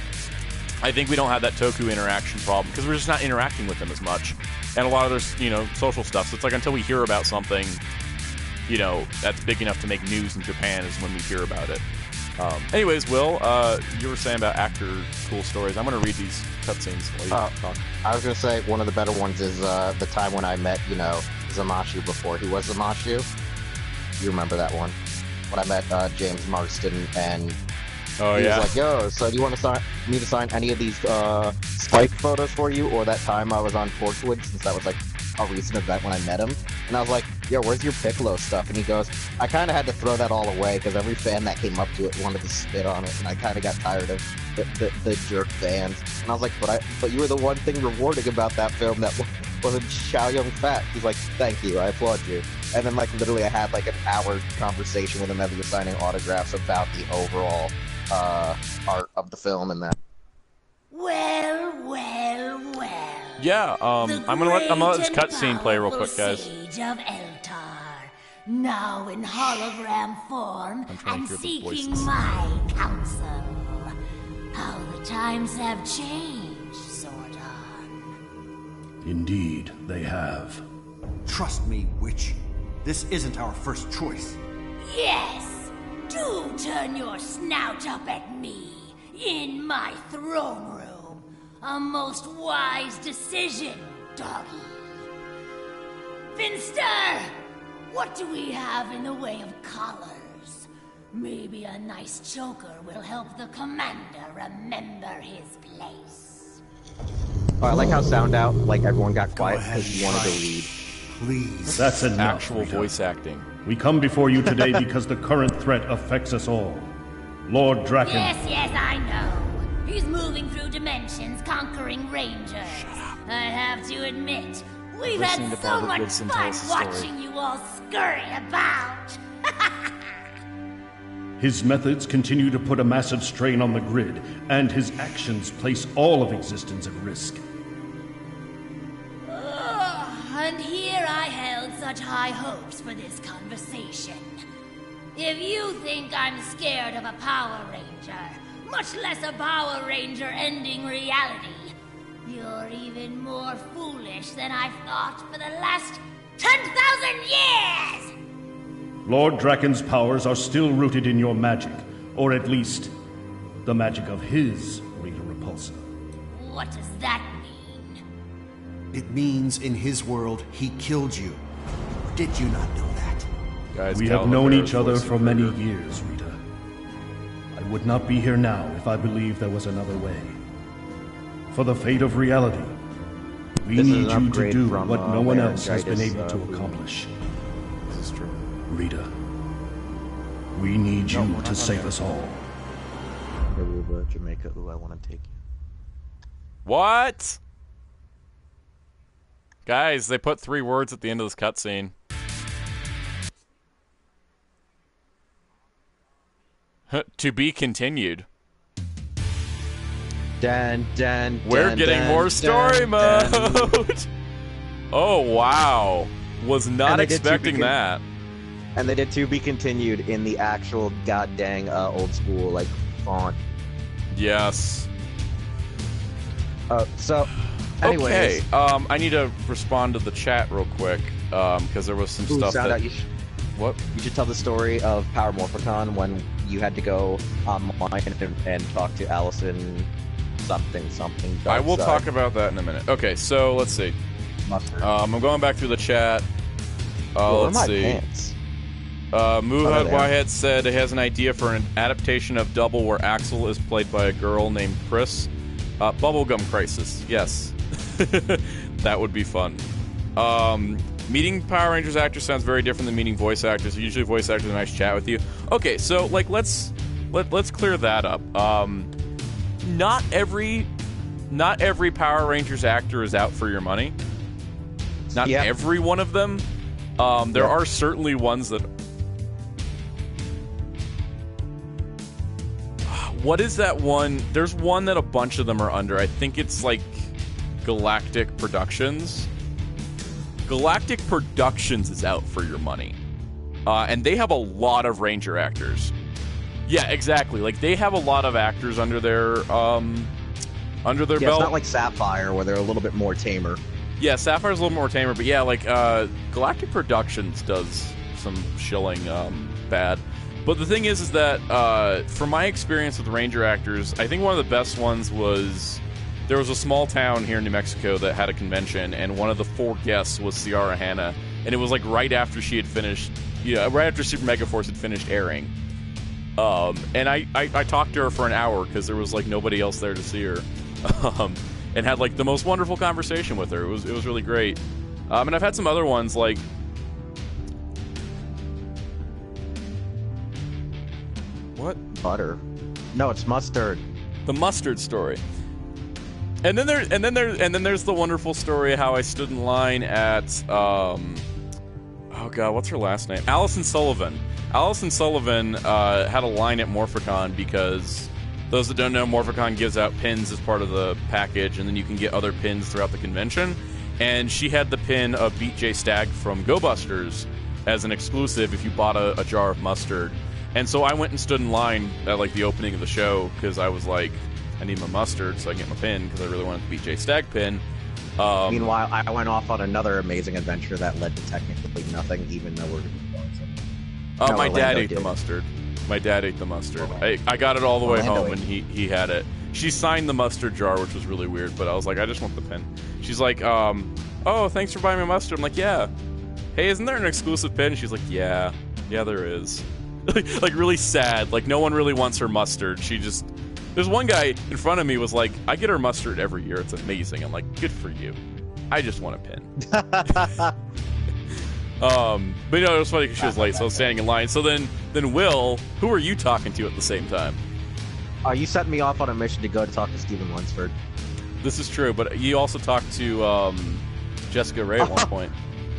I think we don't have that Toku interaction problem because we're just not interacting with them as much. And a lot of their, social stuff. So it's like until we hear about something, that's big enough to make news in Japan is when we hear about it. Anyways, Will, you were saying about actor cool stories. I'm going to read these cutscenes while you talk. I was going to say one of the better ones is the time when I met, Zamashu before he was Zamashu. You remember that one? When I met James Marston and he was like, yo, so do you want me to sign any of these Spike photos for you? Or that time I was on Torchwood, since that was like a recent event when I met him. And I was like, yo, where's your Piccolo stuff? And he goes, I kind of had to throw that all away because every fan that came up to it wanted to spit on it, and I kind of got tired of the jerk fans. And I was like, but you were the one thing rewarding about that film that wasn't Xiao Yun Fat. He's like, thank you, I applaud you. And then like literally I had like an hour conversation with him as he was signing autographs about the overall art of the film and that. Well. Yeah, I'm gonna let this cutscene play real quick, guys. Sage of Eltar, now in hologram form and seeking my counsel. How the times have changed, Zordon. Indeed, they have. Trust me, witch. This isn't our first choice. Yes, do turn your snout up at me in my throne room. A most wise decision, doggy. Finster, what do we have in the way of collars? Maybe a nice choker will help the commander remember his place. Oh, I like how Soundout, like everyone got quiet because he wanted to read. Please. That's enough. Actual voice acting. We come before you today because the current threat affects us all. Lord Draken. Yes, I know. He's moving through dimensions, conquering rangers. I have to admit, we've had so much fun watching you all scurry about. His methods continue to put a massive strain on the grid, and his actions place all of existence at risk. And here I held such high hopes for this conversation. If you think I'm scared of a Power Ranger, much less a Power Ranger ending reality, you're even more foolish than I've thought for the last 10,000 years! Lord Draken's powers are still rooted in your magic, or at least, the magic of his Rita Repulsa. What does that mean? It means in his world, he killed you. Did you not know that? Guys, we have known each other for many years, Rita. I would not be here now if I believed there was another way. For the fate of reality, we need you to do what no one else has been able to accomplish. This is true. Rita, we need you to save us all. Aruba, Jamaica, ooh, I want to take you. What? Guys, they put 3 words at the end of this cutscene. To be continued. We're getting more story mode. Oh wow, was not expecting that. And they did to be continued in the actual goddamn old school like font. Yes. So, anyways. Okay. I need to respond to the chat real quick because there was some stuff that. What? You should tell the story of Power Morphicon when you had to go online and talk to Allison something. I will talk about that in a minute. Okay, so let's see. I'm going back through the chat. Let's see. Pants? Muhad Wyhead said he has an idea for an adaptation of Double where Axel is played by a girl named Chris. Bubblegum Crisis. Yes. That would be fun. Meeting Power Rangers actors sounds very different than meeting voice actors. Usually voice actors have a nice chat with you. Okay, so like let's clear that up. Not every Power Rangers actor is out for your money. Not every one of them. There are certainly ones that. What is that one? There's one that a bunch of them are under. I think it's like Galactic Productions. Galactic Productions is out for your money. And they have a lot of Ranger actors. Yeah, exactly. Like, they have a lot of actors under their belt. It's not like Sapphire, where they're a little bit more tamer. Yeah, Sapphire's a little more tamer, but yeah, like, Galactic Productions does some shilling bad. But the thing is that, from my experience with Ranger actors, I think one of the best ones was... There was a small town here in New Mexico that had a convention, and one of the 4 guests was Ciara Hanna, and it was like right after she had finished, right after Super Mega Force had finished airing. And I talked to her for an hour because there was like nobody else there to see her, and had like the most wonderful conversation with her. It was really great. And I've had some other ones like What? Butter. No, it's mustard. The mustard story. And then there's the wonderful story of how I stood in line at oh god, what's her last name? Allison Sullivan. Allison Sullivan had a line at Morphicon because those that don't know, Morphicon gives out pins as part of the package, and then you can get other pins throughout the convention. And she had the pin of Beat J Stag from Go Busters as an exclusive if you bought a jar of mustard. And so I went and stood in line at like the opening of the show because I was like, I need my mustard so I can get my pin because I really wanted the Beat J Stag pin. Meanwhile, I went off on another amazing adventure that led to technically nothing, even though we're going. My dad ate the mustard. My dad ate the mustard. I got it all the way home, and he had it. She signed the mustard jar, which was really weird, but I was like, I just want the pin. She's like, oh, thanks for buying my mustard. I'm like, yeah. Hey, isn't there an exclusive pin? She's like, yeah, there is. Like really sad. Like no one really wants her mustard. She just... There's one guy in front of me was like, I get her mustard every year. It's amazing. I'm like, good for you. I just want a pin. But it was funny because she was late, so I was standing in line. So then Will, who are you talking to at the same time? You set me off on a mission to go to talk to Stephen Lunsford. This is true, but you also talked to Jessica Ray at one point.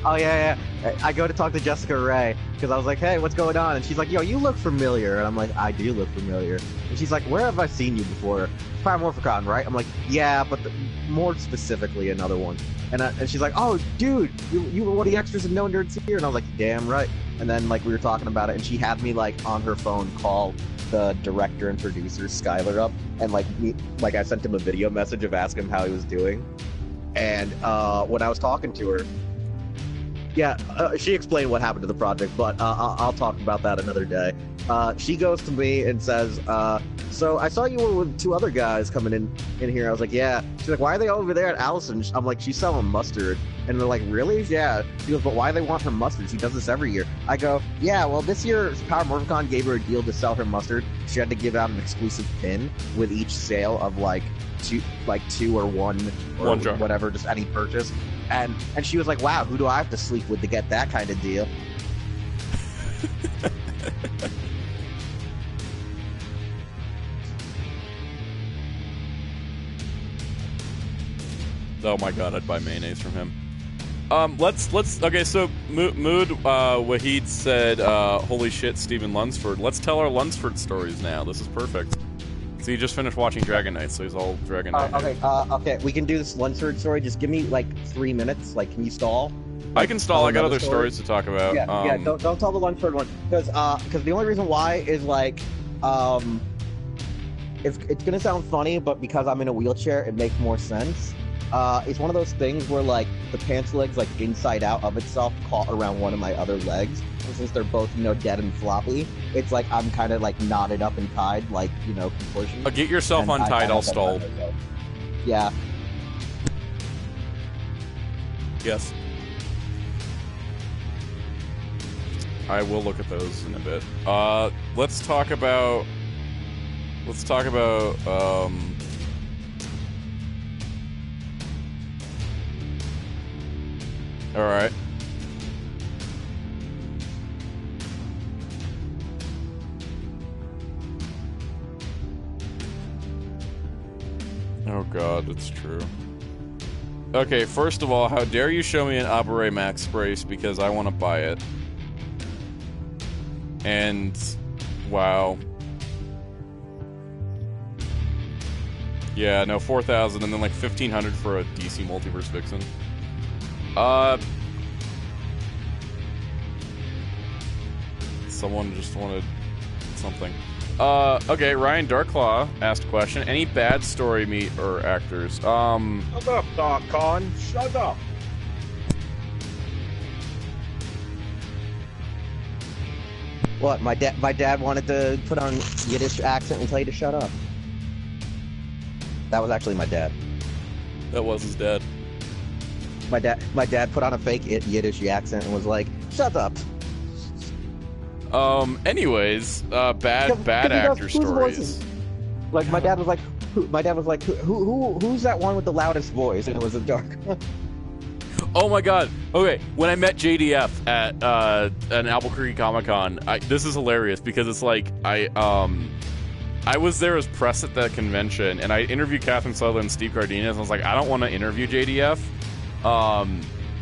Oh, yeah. I go to talk to Jessica Ray because I was like, hey, what's going on? And she's like, yo, you look familiar. And I'm like, I do look familiar. And she's like, where have I seen you before? Paramorphicon, right? I'm like, yeah, but more specifically another one. And she's like, oh, dude, you were one of the extras in No Nerds Here. And I was like, damn right. And then, like, we were talking about it, and she had me, like, on her phone call the director and producer, Skylar, up. And, like, I sent him a video message of asking him how he was doing. And when I was talking to her, she explained what happened to the project, but I'll talk about that another day. She goes to me and says, so I saw you were with two other guys coming in here. I was like, yeah. She's like, why are they over there at Allison? I'm like, she's selling mustard. And they're like, really? Yeah. She goes, but why do they want her mustard? She does this every year. I go, yeah, well, this year Power Morphicon gave her a deal to sell her mustard. She had to give out an exclusive pin with each sale of two or one jar, whatever, just any purchase. And she was like, wow, who do I have to sleep with to get that kind of deal? Oh my god, I'd buy mayonnaise from him. Okay, so Mood Wahid said, holy shit, Stephen Lunsford. Let's tell our Lunsford stories now. This is perfect. So he just finished watching Dragon Knight, so he's all Dragon Knight. Okay, we can do this Lunsford story. Just give me, 3 minutes. Can you stall? I can stall. I got other stories to talk about. Yeah, don't tell the Lunsford one. Because the only reason why is, it's gonna sound funny, but because I'm in a wheelchair, it makes more sense. It's one of those things where, the pants leg's, inside out of itself caught around one of my other legs. And since they're both, dead and floppy, it's I'm kind of, knotted up and tied, contortion. Get yourself untied, I'll stall. Yeah. Yes. I will look at those in a bit. Let's talk about... Alright. Oh god, it's true. Okay, first of all, how dare you show me an Abare Max brace because I want to buy it. And... wow. Yeah, no, 4,000 and then 1,500 for a DC Multiverse Vixen. Someone just wanted something. Okay, Ryan Darklaw asked a question. Any bad story meet or actors? Shut up, Dark Khan. Shut up. What? My dad wanted to put on Yiddish accent and tell you to shut up. That was actually my dad. That was his dad. My dad put on a fake Yiddish accent and was like, "Shut up." Anyways, bad actor stories. My dad was like, who's that one with the loudest voice? And it was a dark. Oh my god. Okay, when I met JDF at an Albuquerque Comic-Con, this is hilarious because it's like I was there as press at that convention, and I interviewed Catherine Sutherland and Steve Cardenas, and I was like, I don't want to interview JDF.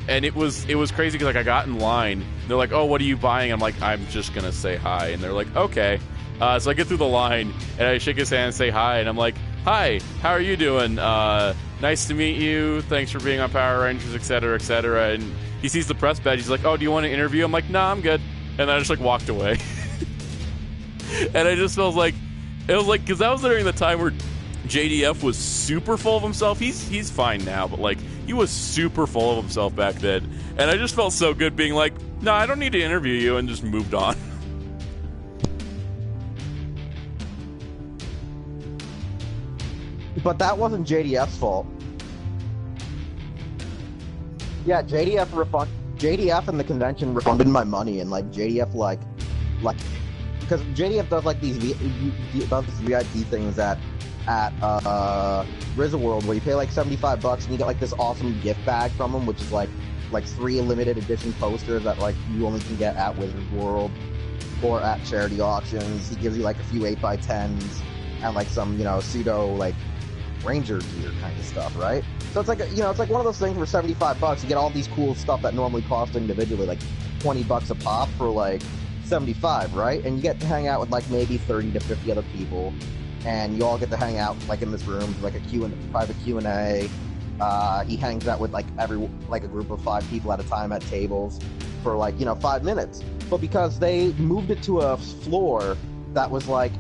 And it was crazy because like I got in line, they're like, oh, what are you buying? I'm like, I'm just gonna say hi, and they're like, okay. So I get through the line, and I shake his hand and say hi, and I'm like, hi, how are you doing? Nice to meet you. Thanks for being on Power Rangers, etc., etc. And he sees the press badge. He's like, oh, do you want to interview? I'm like, nah, I'm good. And then I just like walked away. And I just felt like, it was like, because that was during the time where JDF was super full of himself. He's fine now, but like he was super full of himself back then. And I just felt so good being like, no, I don't need to interview you, and just moved on. But that wasn't JDF's fault. Yeah, JDF and the convention refunded my money, and like JDF like because JDF does like these VIP things at RZA World where you pay like $75 and you get like this awesome gift bag from him, which is like 3 limited edition posters that like you only can get at Wizard World or at charity auctions. He gives you like a few 8x10s and like some pseudo like Ranger gear kind of stuff, right? So it's like it's like one of those things for $75 you get all these cool stuff that normally cost individually like $20 a pop for like $75, right? And you get to hang out with like maybe 30 to 50 other people, and you all get to hang out like in this room, like a private Q&A. He hangs out with like a group of 5 people at a time at tables for like 5 minutes. But because they moved it to a floor that was like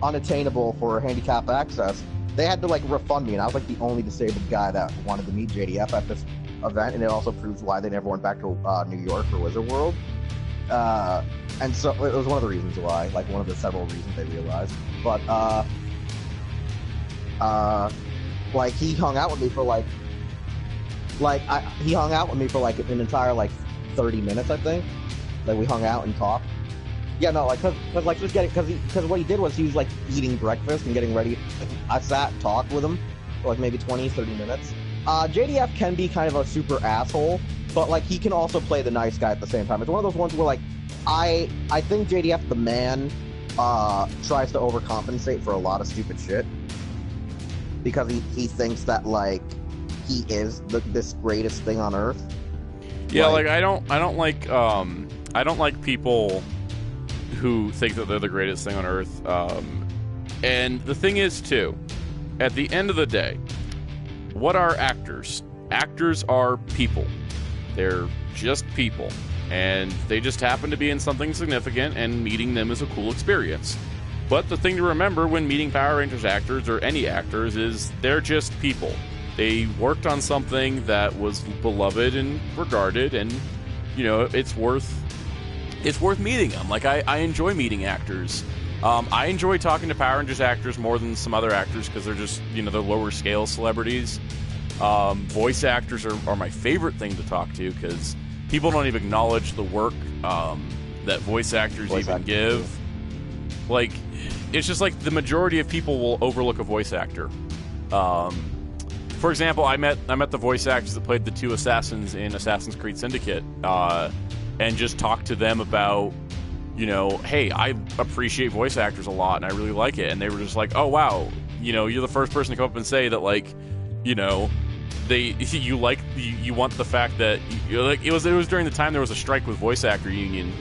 unattainable for handicap access, they had to like refund me, and I was like the only disabled guy that wanted to meet JDF at this event, and it also proves why they never went back to New York for Wizard World. And so it was one of the reasons why, like one of the several reasons they realized. But like he hung out with me for he hung out with me for like an entire like 30 minutes, I think. Like we hung out and talked. Yeah, no, like, because what he did was he was, like, eating breakfast and getting ready. I sat and talked with him for, like, maybe 20, 30 minutes. JDF can be kind of a super asshole, but, like, he can also play the nice guy at the same time. It's one of those ones where, like, I think JDF, the man, tries to overcompensate for a lot of stupid shit. Because he thinks that, like, he is this greatest thing on Earth. Yeah, like I don't like people who think that they're the greatest thing on Earth. And the thing is, too, at the end of the day, what are actors? Actors are people. They're just people. And they just happen to be in something significant, and meeting them is a cool experience. But the thing to remember when meeting Power Rangers actors, or any actors, is they're just people. They worked on something that was beloved and regarded, and, it's worth meeting them. Like, I enjoy meeting actors. I enjoy talking to Power Rangers actors more than some other actors because they're just, they're lower scale celebrities. Voice actors are my favorite thing to talk to because people don't even acknowledge the work that voice actors give. Like, it's just like the majority of people will overlook a voice actor. For example, I met the voice actors that played the 2 assassins in Assassin's Creed Syndicate. And just talk to them about, hey, I appreciate voice actors a lot, and I really like it. And they were just like, oh, wow, you're the first person to come up and say that, like, you want the fact that, like, it was during the time there was a strike with voice actor union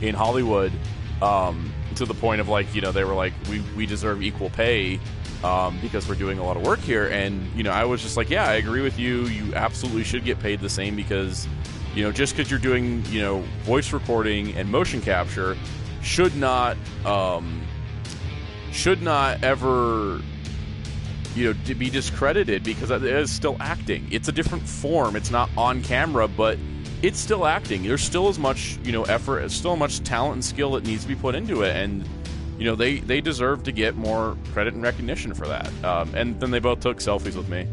in Hollywood, to the point of, like, they were like, we deserve equal pay, because we're doing a lot of work here. And, I was just like, yeah, I agree with you. You absolutely should get paid the same because, just because you're doing, voice recording and motion capture should not ever, be discredited because it is still acting. It's a different form. It's not on camera, but it's still acting. There's still as much, effort, there's still much talent and skill that needs to be put into it. And, they deserve to get more credit and recognition for that. And then they both took selfies with me.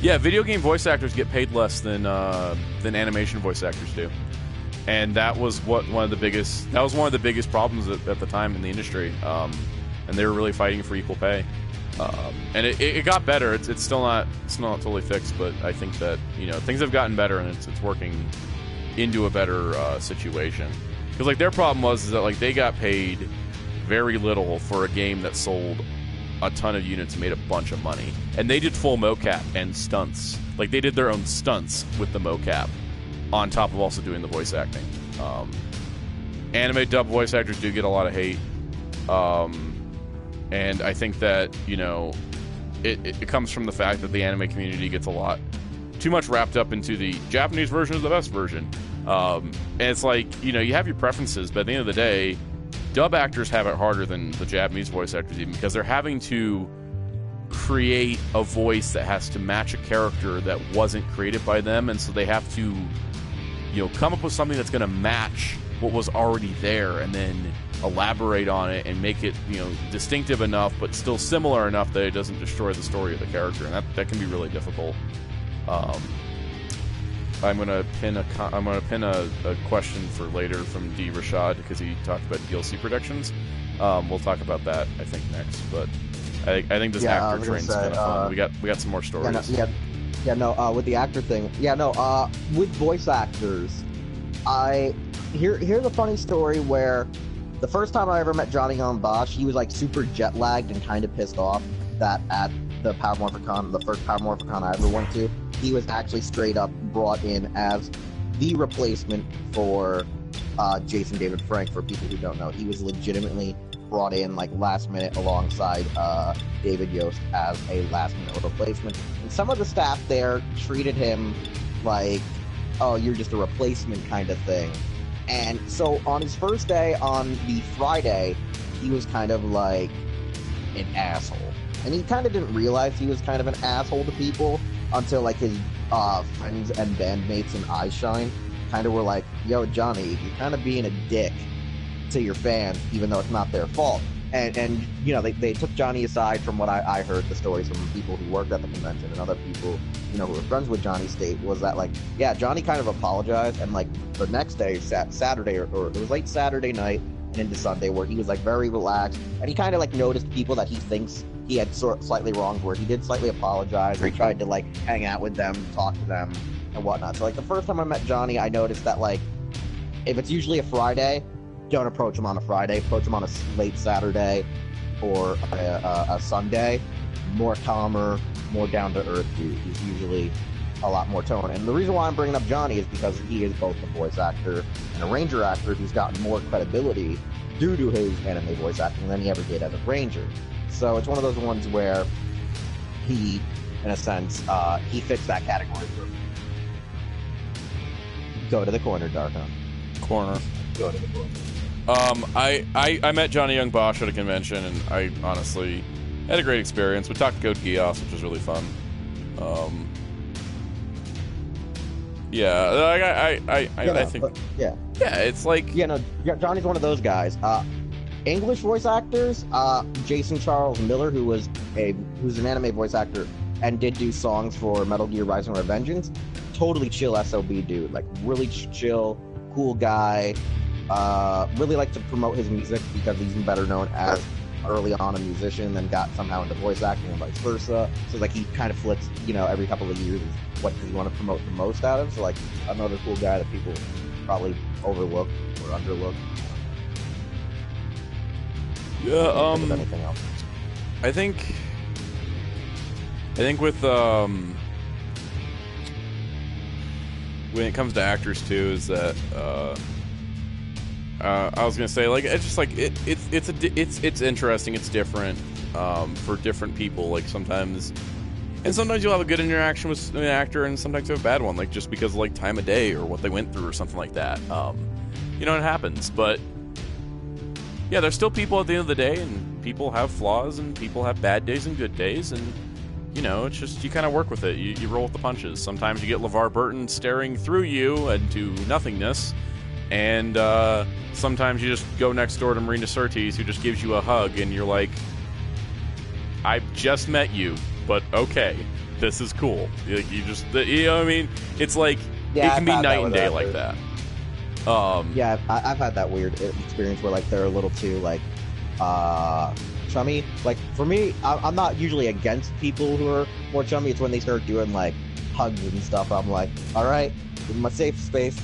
Yeah, video game voice actors get paid less than animation voice actors do. and that was one of the biggest problems at the time in the industry. And they were really fighting for equal pay. And it got better. It's still not totally fixed, but I think that things have gotten better, and it's working into a better situation. Because like their problem was that like they got paid very little for a game that sold a ton of units and made a bunch of money, and they did full mocap and stunts. Like they did their own stunts with the mocap, on top of also doing the voice acting. Anime dub voice actors do get a lot of hate. And I think that, it comes from the fact that the anime community gets a lot too much wrapped up into the Japanese version is the best version. And it's like, you have your preferences, but at the end of the day, dub actors have it harder than the Japanese voice actors even, because they're having to create a voice that has to match a character that wasn't created by them, and so they have to, come up with something that's going to match what was already there, and then elaborate on it and make it distinctive enough but still similar enough that it doesn't destroy the story of the character, and that can be really difficult. I'm gonna pin a question for later from D. Rashad, because he talked about DLC predictions. We'll talk about that I think next, but I think this actor train's kind of fun. We got some more stories. With the actor thing, with voice actors, here's a funny story where the first time I ever met Johnny Young Bosch, he was like super jet lagged and kind of pissed off that at the Power Morphicon, the first Power Morphicon I ever went to, he was actually straight up brought in as the replacement for Jason David Frank. For people who don't know, he was legitimately brought in like last minute alongside David Yost as a last minute replacement. And some of the staff there treated him like, oh, you're just a replacement kind of thing. And so on his first day, on the Friday, he was kind of like an asshole. And he kind of didn't realize he was kind of an asshole to people until like his friends and bandmates in iShine kind of were like, yo, Johnny, you're kind of being a dick to your fans, even though it's not their fault. And they took Johnny aside. From what I heard, the stories from people who worked at the convention and other people, who were friends with Johnny State, was that like, yeah, Johnny kind of apologized, and like the next day, Saturday, or it was late Saturday night and into Sunday, where he was like very relaxed, and he kind of like noticed people that he thinks he had slightly wronged, where he did slightly apologize, or he tried to like hang out with them, talk to them, and whatnot. So like the first time I met Johnny, I noticed that like, if it's usually a Friday, don't approach him on a Friday. Approach him on a late Saturday or a Sunday. More calmer, more down to earth dude. He's usually a lot more tone. And the reason why I'm bringing up Johnny is because he is both a voice actor and a ranger actor who's gotten more credibility due to his anime voice acting than he ever did as a ranger. So it's one of those ones where he, in a sense, he fits that category for me. Go to the corner, Darkon. Corner. Go to the corner. I met Johnny Young Bosch at a convention, and I honestly had a great experience. We talked to Code Geass, which was really fun. I think it's like Johnny's one of those guys. English voice actors, Jason Charles Miller, who's an anime voice actor and did do songs for Metal Gear Rising: Revengeance. Totally chill SOB dude, like really chill, cool guy. Really like to promote his music because he's better known as early on a musician, then got somehow into voice acting and vice versa. So like he kind of flips, every couple of years, what does he want to promote the most out of? So like another cool guy that people probably overlook or underlook. Yeah, anything else. I think with when it comes to actors too, is that I was gonna say, like, it's just like it's interesting, it's different for different people. Like sometimes you'll have a good interaction with an actor, and sometimes you have a bad one, like just because of like time of day or what they went through or something like that. It happens, but yeah, there's still people at the end of the day, and people have flaws, and people have bad days and good days, and it's just you kind of work with it. You roll with the punches. Sometimes you get LeVar Burton staring through you into nothingness. And sometimes you just go next door to Marina Sirtis, who just gives you a hug, and you're like, I've just met you, but okay, this is cool. You just, what I mean? It's like, it can be night and day like that. Yeah, I've had that weird experience where like they're a little too like chummy. Like for me, I'm not usually against people who are more chummy. It's when they start doing like hugs and stuff. I'm like, all right, in my safe space.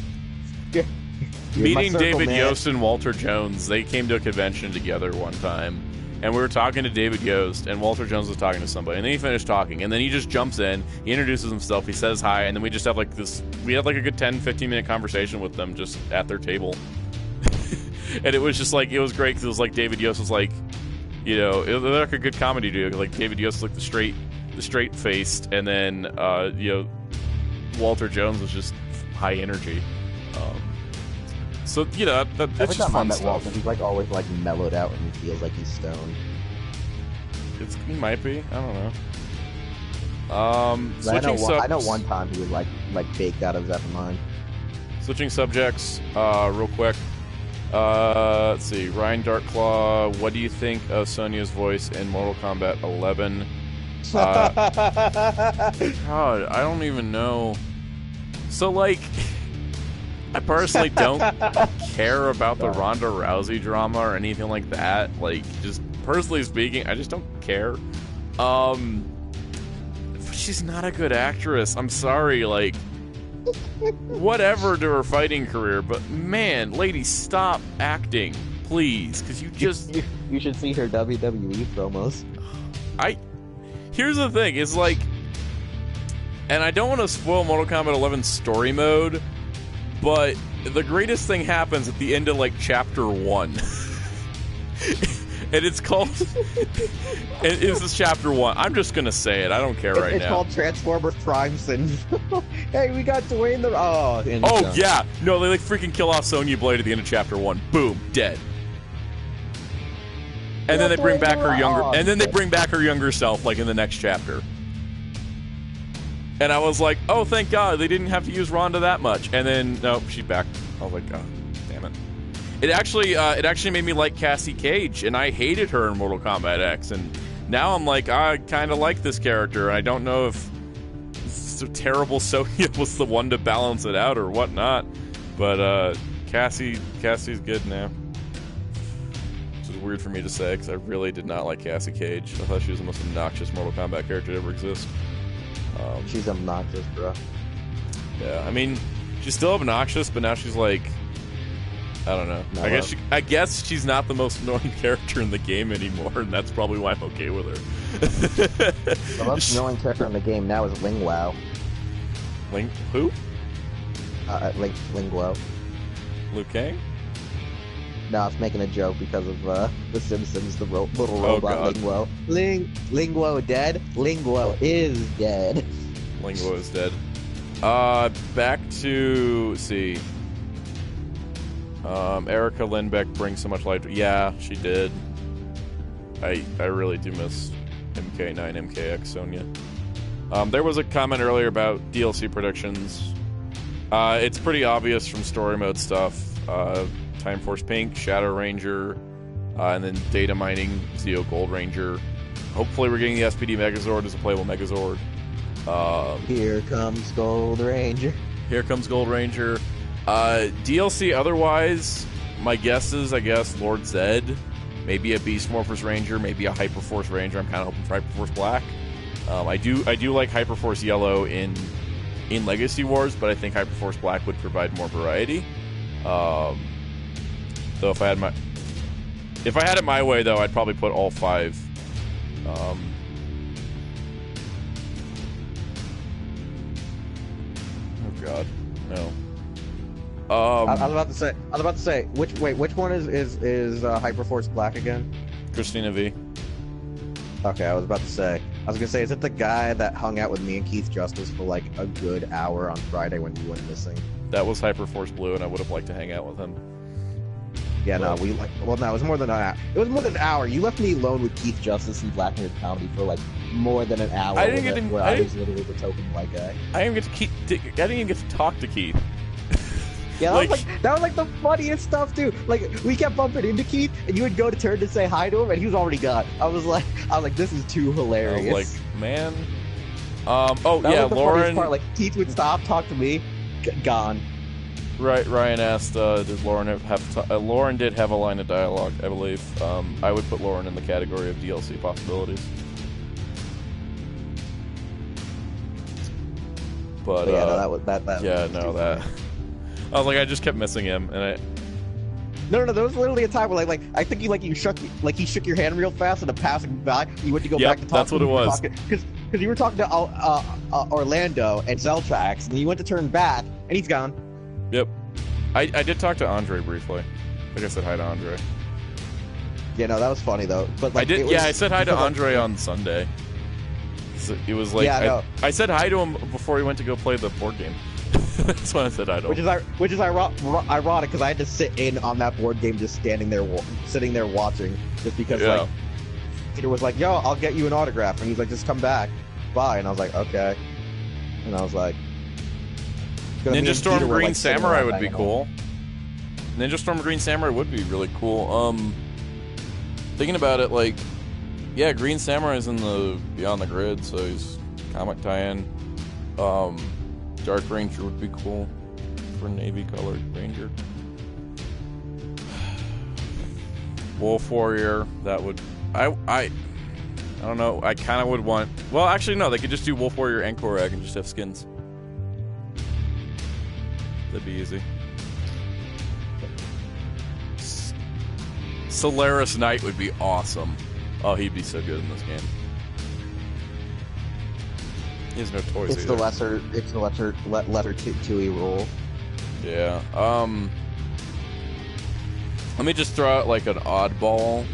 Meeting David Yost and Walter Jones, they came to a convention together one time, and we were talking to David Yost, and Walter Jones was talking to somebody, and then he finished talking, and then he just jumps in, he introduces himself, he says hi, and then we just have like this, we had like a good 10-15 minute conversation with them just at their table. And it was just like, it was great, because it was like David Yost was like, you know, it was like a good comedy duo, like David Yost was like the straight-faced, and then, you know, Walter Jones was just high energy. So, you know, that's just fun stuff. Walter, he's like always like mellowed out and he feels like he's stoned. He might be. I don't know. I know one time he was like baked out of his effing mind. Switching subjects, real quick. Let's see. Ryan Darkclaw, what do you think of Sonya's voice in Mortal Kombat 11? God, I don't even know. So, like, I personally don't care about the Ronda Rousey drama or anything like that. Like, just personally speaking, I just don't care. She's not a good actress. I'm sorry, like, whatever to her fighting career, but man, lady, stop acting, please, because you just... You should see her WWE promos. Here's the thing, is like, and I don't want to spoil Mortal Kombat 11's story mode, but the greatest thing happens at the end of, like, Chapter 1. And it's called... This is Chapter 1. I'm just going to say it. I don't care right now. It's called Transformers Prime Syndrome. Hey, we got Dwayne the... Oh, yeah. No, they, like, freaking kill off Sonya Blade at the end of Chapter 1. Boom. Dead. And then they bring back her younger... And then they bring back her younger self, like, in the next chapter. And I was like, oh, thank God, they didn't have to use Ronda that much. And then, nope, she's back. I was like, oh, damn it. It actually made me like Cassie Cage, and I hated her in Mortal Kombat X. And now I'm like, I kind of like this character. I don't know if so terrible Sonya was the one to balance it out or whatnot. But Cassie's good now. Which is weird for me to say, because I really did not like Cassie Cage. I thought she was the most obnoxious Mortal Kombat character to ever exist. She's obnoxious, bro. Yeah, I mean, she's still obnoxious, but now she's like, I don't know. No, I guess she's not the most annoying character in the game anymore, and that's probably why I'm okay with her. The most annoying character in the game now is Ling Lao. Who? Ling Guo. Liu Kang? No, I was making a joke because of The Simpsons, the little robot Ling Guo. Ling Guo dead? Ling Guo is dead. Ling Guo is dead. Back to, let's see. Erica Lindbeck brings so much life. Yeah, she did. I really do miss MK9, MKX Sonya. There was a comment earlier about DLC predictions. It's pretty obvious from story mode stuff. Time Force Pink, Shadow Ranger, and then data mining, Zeo Gold Ranger. Hopefully we're getting the SPD Megazord as a playable Megazord. Here comes Gold Ranger. Here comes Gold Ranger. DLC otherwise, my guess is, I guess, Lord Zed. Maybe a Beast Morphers Ranger, maybe a Hyperforce Ranger. I'm kind of hoping for Hyperforce Black. I do like Hyperforce Yellow in Legacy Wars, but I think Hyperforce Black would provide more variety. So if I had it my way, though, I'd probably put all 5. Oh God, no. I was about to say, which one is Hyperforce Black again? Christina V. Okay, I was gonna say, is it the guy that hung out with me and Keith Justice for like a good hour on Friday when you went missing? That was Hyperforce Blue, and I would have liked to hang out with him. Yeah, no, it was more than an hour. It was more than an hour. You left me alone with Keith Justice and Black Nerd Comedy for like more than an hour. I was literally the token white guy. I didn't even get to talk to Keith. Yeah, that was like the funniest stuff too. Like we kept bumping into Keith, and you would go to turn to say hi to him, and he was already gone. I was like, this is too hilarious. I was like, man. That was the Lauren. Part. Like Keith would stop, talk to me, gone. Right, Ryan asked, did Lauren have Lauren did have a line of dialogue, I believe. I would put Lauren in the category of DLC possibilities. But yeah, no, that I was like, I just kept missing him, and I. No, there was literally a time where like I think he shook your hand real fast and a passing by. You went to go back to talk. That's what it was. Because you were talking to Orlando and Zeltrax, and you went to turn back, and he's gone. Yep. I did talk to Andre briefly. I think I said hi to Andre. Yeah, no, that was funny though. But like, I did. I said hi to Andre on Sunday. So it was like I said hi to him before he went to go play the board game. That's when I said hi to him. Which is ironic because I had to sit in on that board game, just sitting there watching, just because like Peter was like, "Yo, I'll get you an autograph," and he's like, "Just come back, bye." And I was like, "Okay," and I was like, Ninja Storm Green Samurai would be cool. Ninja Storm Green Samurai would be really cool. Thinking about it, like, yeah, Green Samurai is in the Beyond the Grid, so he's comic tie-in. Dark Ranger would be cool for Navy colored Ranger. Wolf Warrior, that would I don't know. I kind of would want. Well, actually, no. They could just do Wolf Warrior and Korag and just have skins. That'd be easy. Solaris Knight would be awesome. Oh, he'd be so good in this game. He has no toys. It's the lesser 2E rule. Yeah. Let me just throw out like an oddball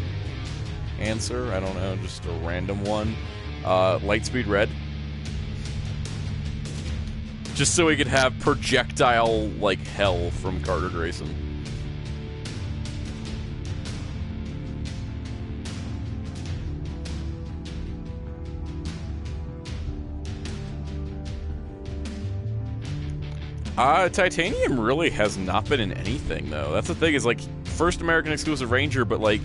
answer. I don't know, just a random one. Lightspeed Red. Just so we could have projectile like hell from Carter Grayson. Titanium really has not been in anything, though. That's the thing, is like, first American exclusive Ranger, but like,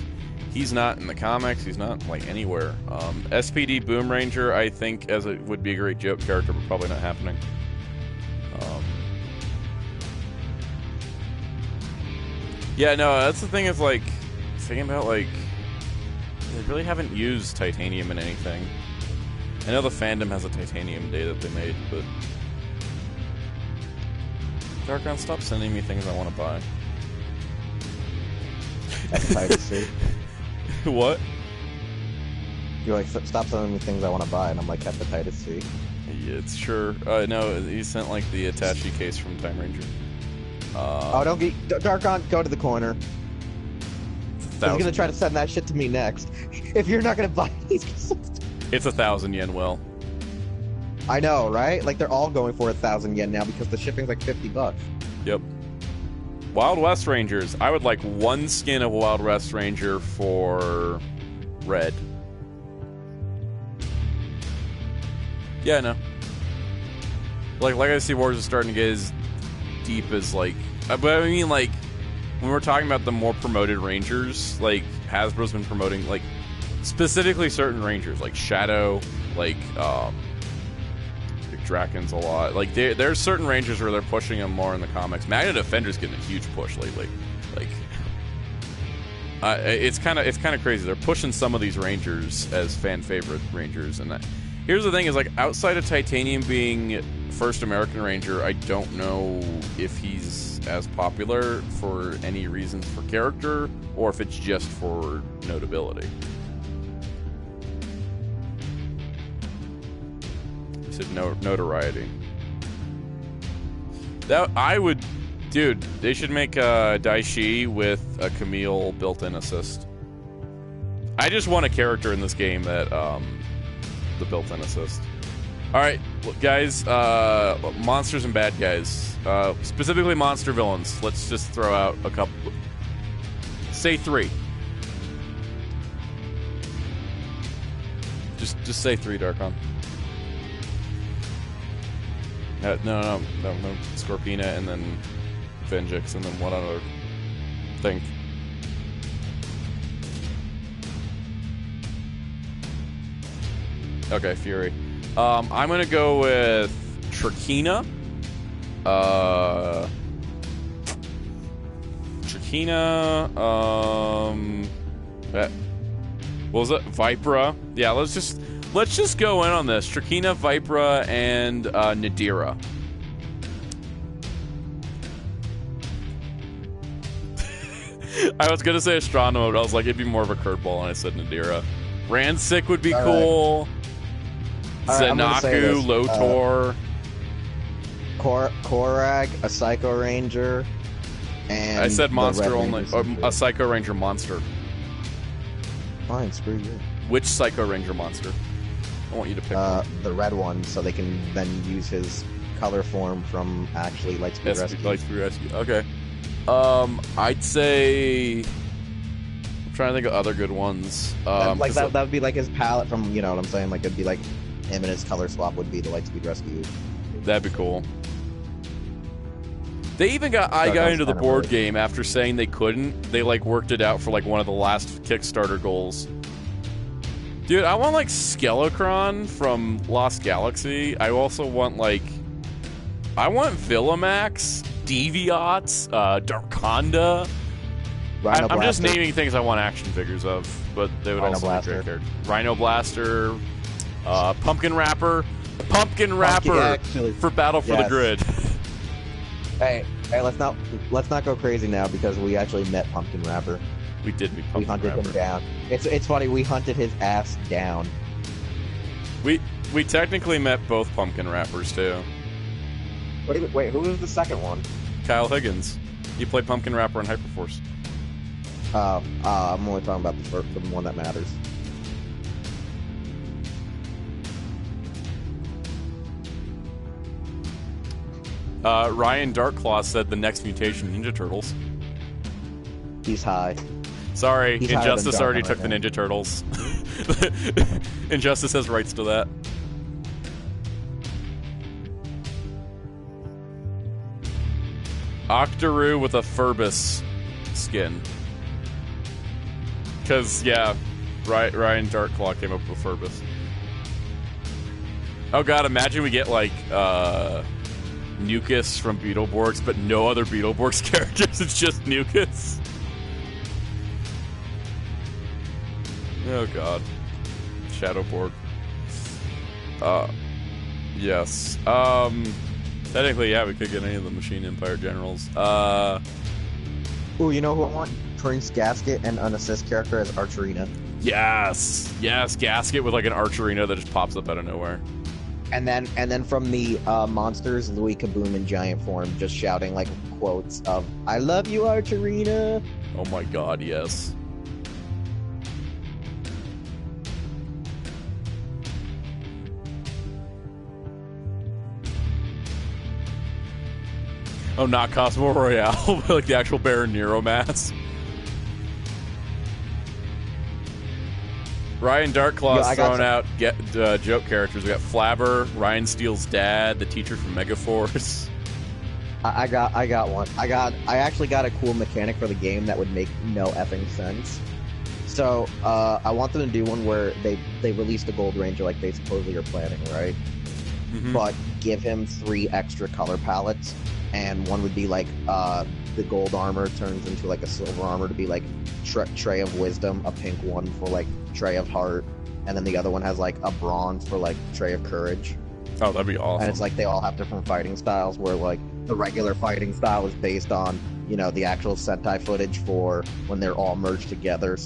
he's not in the comics, he's not like anywhere. SPD Boom Ranger, I think, as it would be a great joke character, but probably not happening. Yeah, no, that's the thing, is like, thinking about like, they really haven't used Titanium in anything. I know the fandom has a Titanium day that they made, but Darkon, stop sending me things I want to buy. Hepatitis C. What? You're like, stop sending me things I want to buy, and I'm like, hepatitis C. Yeah, it's sure. No, he sent like the attaché case from Time Ranger. Don't get Darkon. Go to the corner. He's gonna try to send that shit to me next. If you're not gonna buy these, it's 1,000 yen. Will. I know, right? Like, they're all going for 1,000 yen now because the shipping's like $50. Yep. Wild West Rangers. I would like one skin of Wild West Ranger for red. Yeah, I know. Like Legacy Wars is starting to get as deep as, like... but I mean, like, when we're talking about the more promoted Rangers, like, Hasbro's been promoting, like, specifically certain Rangers, like Shadow, like, Drakens a lot. Like, there's certain Rangers where they're pushing them more in the comics. Magna Defender's getting a huge push lately. Like, it's kind of crazy. They're pushing some of these Rangers as fan favorite Rangers. And here's the thing: is like, outside of Titanium being first American Ranger, I don't know if he's as popular for any reasons for character or if it's just for notability. Said notoriety. That I would, dude. They should make Daishi with a Camille built-in assist. I just want a character in this game that the built-in assist. All right, guys. Monsters and bad guys. Specifically, monster villains. Let's just throw out a couple. Say 3. Just say 3, Darkon. No, Scorpina, and then Venjix, and then one other thing. Okay, Fury. I'm gonna go with Trakina, Trakina, what was it? Vipra. Yeah, let's just go in on this. Trakina, Vipra, and Nadira. I was gonna say Astronomo, but I was like, it'd be more of a curveball, and I said Nadira. Ransik would be cool. Zenaku, Lotor. Korag, a Psycho Ranger, and I said monster only. A Psycho Ranger monster. Fine, screw you. Which Psycho Ranger monster? I want you to pick the red one, so they can then use his color form from actually Lightspeed Rescue. Lightspeed Rescue. Okay. I'd say. I'm trying to think of other good ones. Like that would be like his palette from, you know what I'm saying? Like it'd be like him and his color swap would be the Lightspeed Rescue. That'd be cool. They even got iGuy into the board game after saying they couldn't. They like worked it out for like one of the last Kickstarter goals. Dude, I want like Skelecron from Lost Galaxy. I also want like Villamax, Deviats, Darkonda. I'm just naming things I want action figures of, but they would also be great characters. Rhino Blaster, Pumpkin Rapper for Battle for the Grid. Hey, let's not go crazy now because we actually met Pumpkin Rapper. We did meet Pumpkin Rapper. We hunted him down. It's funny, we hunted his ass down. We technically met both Pumpkin Rappers too. Wait, who was the second one? Kyle Higgins. He played Pumpkin Rapper in Hyperforce. I'm only talking about the one that matters. Ryan Darkclaw said the next mutation Ninja Turtles. He's high. Sorry, He's Injustice already took the Ninja Turtles. Injustice has rights to that. Octoroo with a Furbus skin. Because, yeah, Ryan Darkclaw came up with Furbus. Oh god, imagine we get, like, Nucus from Beetleborgs, but no other Beetleborgs characters, it's just Nucus. Oh god. Shadowborg. Yes. Technically, yeah, we could get any of the Machine Empire generals. Ooh, you know who I want? Prince Gasket and an assist character as Archerina. Yes! Yes, Gasket with like an Archerina that just pops up out of nowhere. And then from the monsters, Louis Kaboom in giant form, just shouting like quotes of "I love you, Archerina." Oh my god, yes. Oh, not Cosmo Royale, but like the actual Baron Nero mask. Ryan Darkclaw's throwing out joke characters. We got Flabber, Ryan Steele's dad, the teacher from Megaforce. I got one. I actually got a cool mechanic for the game that would make no effing sense. So I want them to do one where they release the Gold Ranger like they supposedly are planning, right? Mm-hmm. But give him 3 extra color palettes, and one would be like the gold armor turns into like a silver armor to be like Tray of Wisdom, a pink one for like Tray of Heart, and then the other one has like a bronze for like Tray of Courage. Oh, that'd be awesome. And it's like they all have different fighting styles, where like the regular fighting style is based on, you know, the actual Sentai footage for when they're all merged together /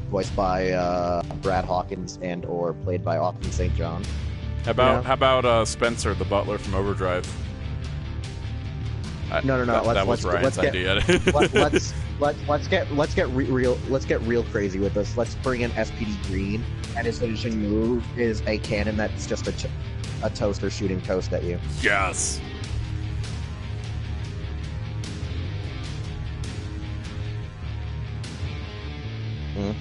voiced by Brad Hawkins and or played by Austin St. John. How about Spencer, the butler from Overdrive? No. That was Ryan's idea. Let's get real crazy with this. Let's bring in SPD Green, and his finishing move is a cannon that's just a toaster shooting toast at you. Yes. Mm.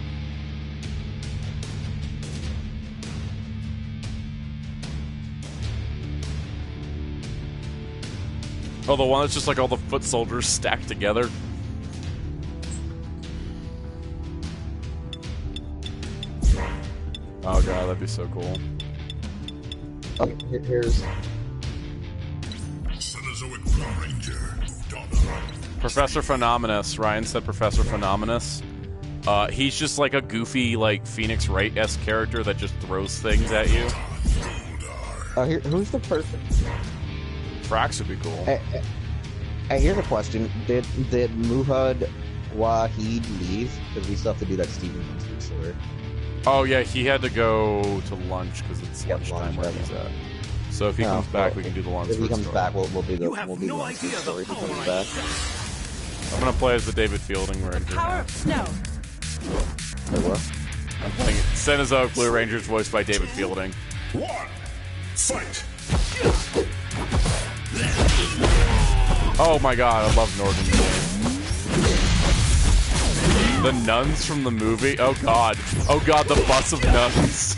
Oh, the one that's just like all the foot soldiers stacked together. Oh god, that'd be so cool. Okay, here's Cenozoic Blue Ranger, Donna. Professor Phenomenus. Ryan said Professor Phenomenus. He's just like a goofy, like, Phoenix Wright-esque character that just throws things at you. Who's the person? Frax would be cool. Here's a question. Did Muhammad Wahid leave? Because we still have to do that Steven Monster story. Oh, yeah, he had to go to lunch because it's lunchtime where he's at. So if he comes back, we can do the lunch. If he comes story. back, we'll do the story if he comes back. I'm gonna play as the David Fielding Ranger. Power of snow. Wait, what? I'm playing Cenozoic Blue Rangers voiced by David Fielding. 1. Fight! Oh my god, I love Northern game. The nuns from the movie? Oh god. Oh god, the bus of nuns.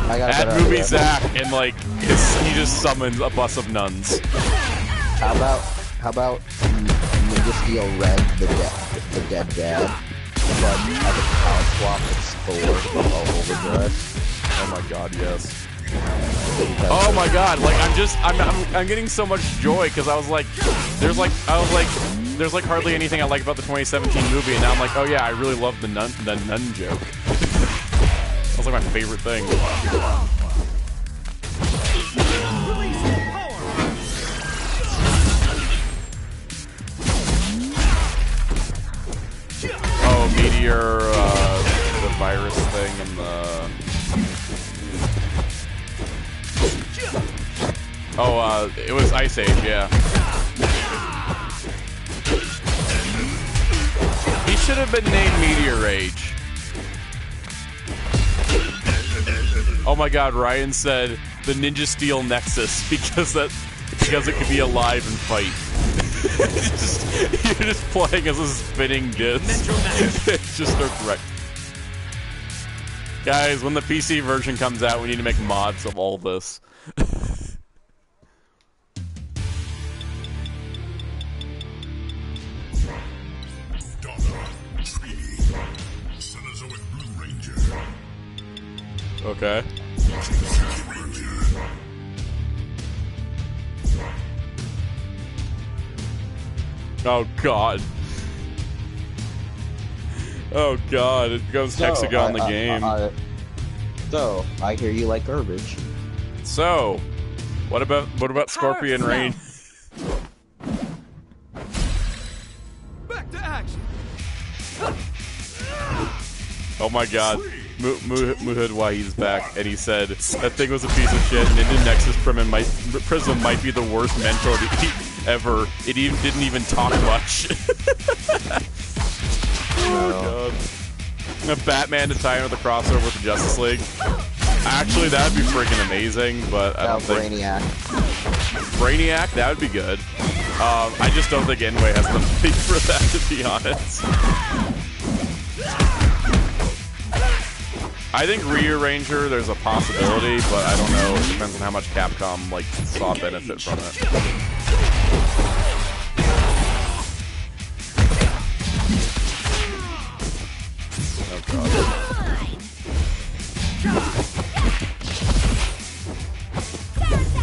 At movie Zach, and like, he just summons a bus of nuns. How about Ninja Steel Red, the dead dad, but as a power swap, it's Thor from Overdrive. Oh my god, yes. Oh my god, like I'm getting so much joy because I was like, there's like hardly anything I like about the 2017 movie, and now I'm like, oh yeah, I really love the nun joke. That was like my favorite thing. Oh, Meteor, the virus thing, and the... Oh, it was Ice Age, yeah. He should have been named Meteor Rage. Oh my god, Ryan said the Ninja Steel Nexus because it could be alive and fight. You're just playing as a spinning disc. It's just correct. Guys, when the PC version comes out, we need to make mods of all this. Okay. Oh god. Oh god, it goes Hexagon the game. So, I hear you like garbage. So, what about Scorpion Rain? Back to action. Oh my god. Muhammad Wahid's back, and he said that thing was a piece of shit. Ninja Nexus Prism might be the worst mentor ever. It didn't even talk much. Oh god. A Batman to tie in with a crossover with the Justice League. Actually, that would be freaking amazing, but I don't think... Brainiac, that would be good. I just don't think Enway has the money for that, to be honest. I think Rearranger, there's a possibility, but I don't know. It depends on how much Capcom saw benefit from it. Oh god.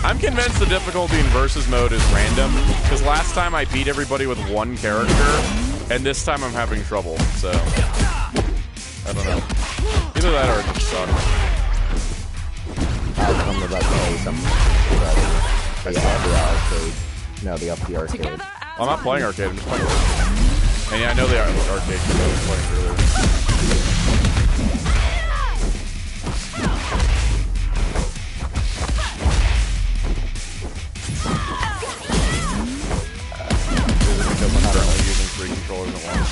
I'm convinced the difficulty in versus mode is random, because last time I beat everybody with one character, and this time I'm having trouble, so... I don't know. Either that or it just sucks. I'm about to say something. The arcade. No, the arcade. I'm not playing arcade, I'm just playing arcade. And yeah, I know they are arcade because I was playing earlier. Because I'm currently using 3 controllers at once.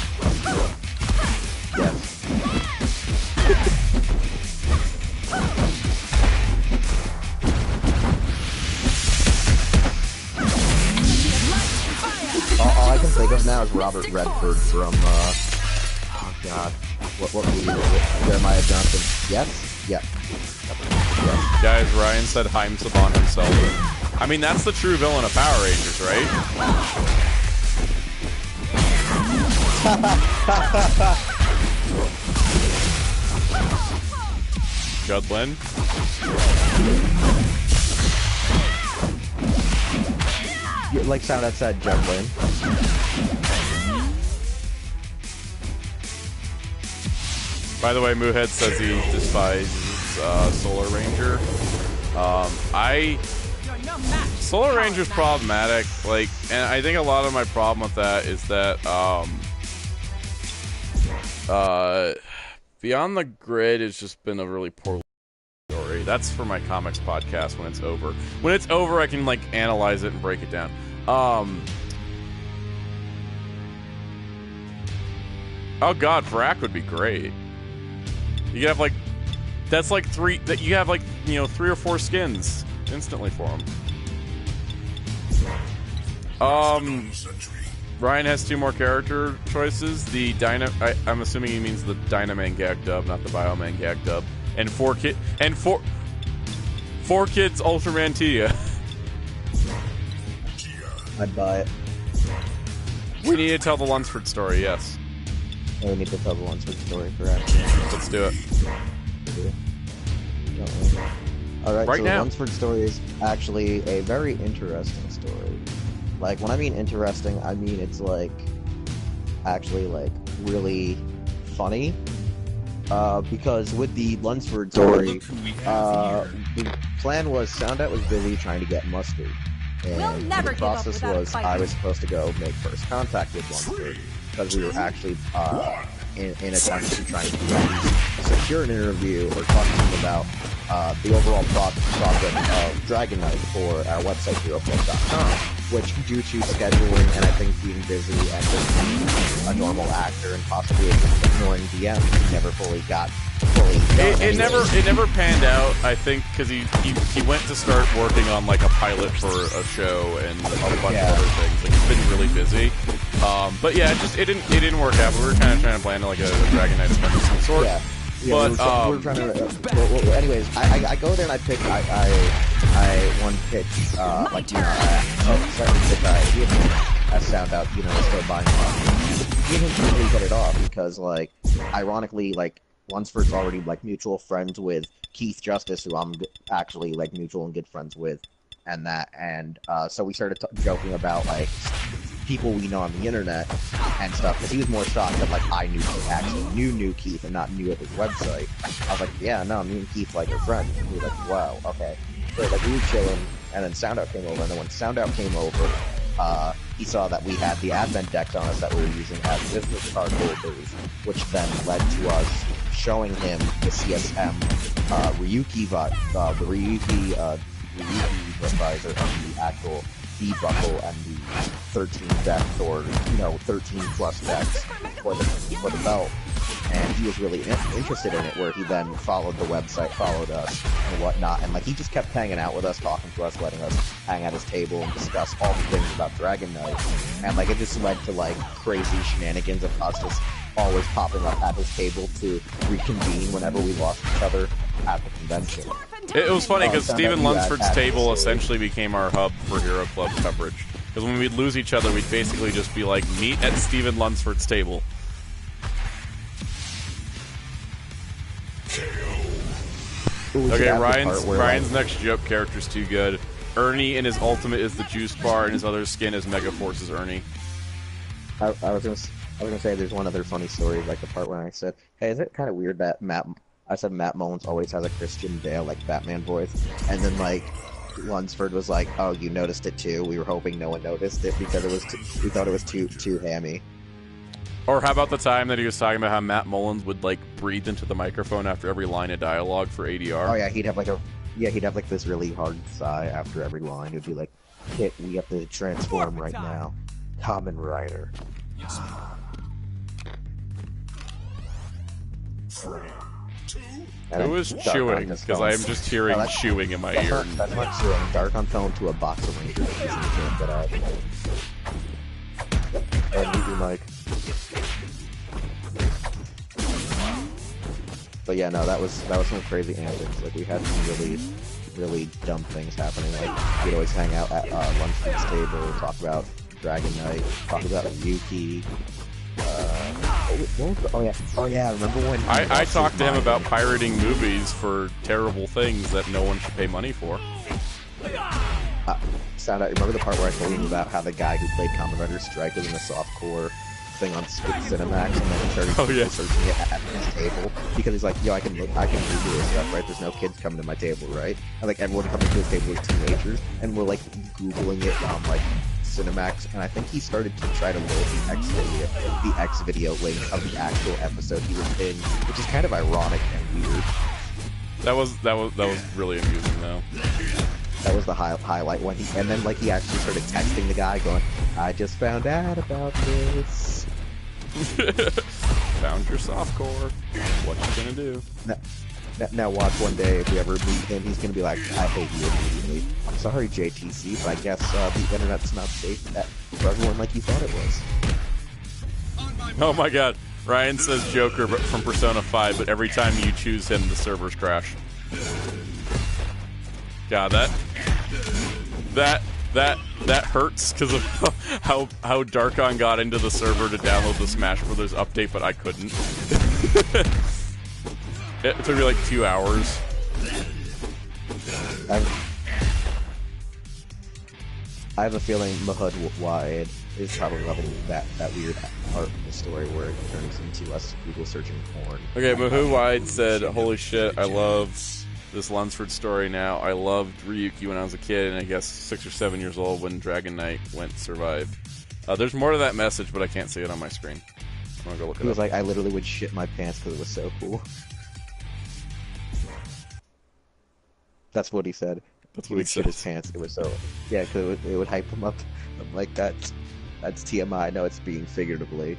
Yes. All I can think of now is Robert Redford from, oh god, what movie was it? Jeremiah Johnson. Yes? Yeah. Yes. Guys, Ryan said Haim Saban himself. I mean, that's the true villain of Power Rangers, right? Judlin. Like Soundout said, Judlin. By the way, Moohead says he despises Solar Ranger. Solar Ranger's problematic, like, and I think a lot of my problem with that is that, Beyond the Grid has just been a really poor story. That's for my comics podcast when it's over. When it's over, I can, like, analyze it and break it down. Oh god, Vrak would be great. You could have, like, that's like you have, like, you know, 3 or 4 skins instantly for him. Ryan has 2 more character choices. The I'm assuming he means the Dynaman gag dub, not the Bioman gag dub. And 4 kids Ultraman Tia. I'd buy it. We need to tell the Lunsford story, yes. We need to tell the Lunsford story, correct? Let's do it. Alright, right so now. the Lunsford story is actually a very interesting story. Like, when I mean interesting, I mean it's, like, actually, like, really funny. Because with the Lunsford story, the plan was Soundout was busy trying to get Mustard. And the process was I was supposed to go make first contact with Lunsford. Because we were actually in attempt to try and secure an interview or talk to him about the overall project of Dragon Knight for our website, HeroClub.com, which, due to scheduling and I think being busy and just being a normal actor and possibly ignoring DMs, never fully got done. It never panned out, I think, because he went to start working on, like, a pilot for a show and a bunch of other things. Like, he's been really busy. But yeah, it didn't work out. But we were kind of trying to plan like a Dragon Knight of some sort. Yeah, but we were trying to. Anyways, I go there and I pick I one pitch like, you know, second pitch I sound out, you know, still buying stuff. Even completely hit it off because, like, ironically, like, Lunsford's already, like, mutual friends with Keith Justice, who I'm actually, like, mutual and good friends with, and so we started joking about, like, people we know on the internet and stuff, because he was more shocked that, like, I actually knew Keith and not knew at his website. I was like, yeah, no, me and Keith, like, are friends. And he was like, wow, okay. So, like, we were chilling, and then Soundout came over, and then when Soundout came over, he saw that we had the advent decks on us that we were using as business card holders, which then led to us showing him the CSM Ryuki visor and the actual D-buckle and the 13 deck, or, you know, 13 plus decks for the belt. And he was really interested in it, where he then followed the website, followed us, and whatnot, and, like, he just kept hanging out with us, talking to us, letting us hang at his table and discuss all the things about Dragon Knight. And, like, it just led to, like, crazy shenanigans of us just always popping up at his table to reconvene whenever we lost each other at the convention. It was funny because Stephen Lunsford's table essentially became our hub for Hero Club coverage. Because when we'd lose each other, we'd basically just be like, meet at Stephen Lunsford's table. Okay, Ryan's next joke character's too good. Ernie in his ultimate is the juice bar, and his other skin is Megaforce is Ernie. I was gonna say there's one other funny story, like the part when I said, hey, is it kind of weird that Matt Mullins always has a Christian Bale, like, Batman voice? And then, like, Lunsford was like, oh, you noticed it too? We were hoping no one noticed it because we thought it was too hammy. Or how about the time that he was talking about how Matt Mullins would, like, breathe into the microphone after every line of dialogue for ADR? Oh yeah, he'd have like this really hard sigh after every line. He'd be like, "Kit, we have to transform right now. Kamen Rider." Who is chewing? Because I am just hearing chewing in my ear. That's not chewing. Darkon fell into a box of Rangers and he's can't get out. And mute your mic. But yeah, no, that was some crazy antics. Like, we had some really dumb things happening. Like, we'd always hang out at Lunsford's table, talk about Dragon Knight, talk about Yuki. Oh yeah, remember when I talked to him about pirating movies for terrible things that no one should pay money for. Soundout, remember the part where I told him about how the guy who played Kamen Rider Strike was in a softcore thing on Cinemax, and then he started searching it at his table because he's like, yo, I can Google this stuff, right? There's no kids coming to my table, right? And like everyone coming to his table is teenagers, and we're like Googling it on like Cinemax, and I think he started to try to load the X video link of the actual episode he was in, which is kind of ironic and weird. That was really amusing though. That was the highlight when and then like he actually started texting the guy going, I just found out about this. Found your softcore. What you gonna do? Now watch one day if we ever meet him, he's gonna be like, I hate you immediately. I'm sorry, JTC, but I guess the internet's not safe for everyone like you thought it was. Oh my god. Ryan says Joker from Persona 5, but every time you choose him, the servers crash. God, that hurts because of how Darkon got into the server to download the Smash Brothers update, but I couldn't. It took me like 2 hours. I have a feeling Mahud Wide is probably leveling that weird art in the story where it turns into us Google searching porn. Okay, Mahud Wide said, holy shit, I love this Lunsford story now. I loved Ryuki when I was a kid, and I guess 6 or 7 years old when Dragon Knight survived. There's more to that message, but I can't see it on my screen. I'm gonna go look it up. He was like, I literally would shit my pants because it was so cool. That's what he said. That's he what would shit his pants. It was so... Yeah, because it would hype him up. I'm like, that's TMI. No, it's being figuratively.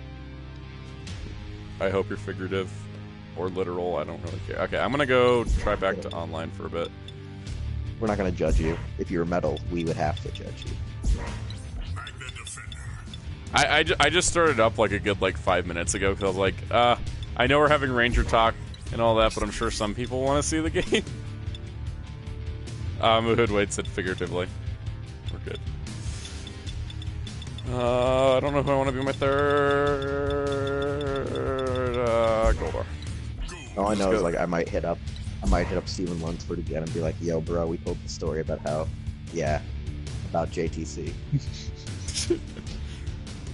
I hope you're figurative or literal. I don't really care. Okay, I'm gonna go try back to online for a bit. We're not gonna judge you. If you're metal, we would have to judge you. I just started up like a good 5 minutes ago because I was like, I know we're having Ranger talk and all that, but I'm sure some people want to see the game. Mahud Wade said figuratively. We're good. I don't know if I want to be my third. Goldar. All I know is I might hit up Steven Lunsford again and be like, yo, bro, we told the story about about JTC.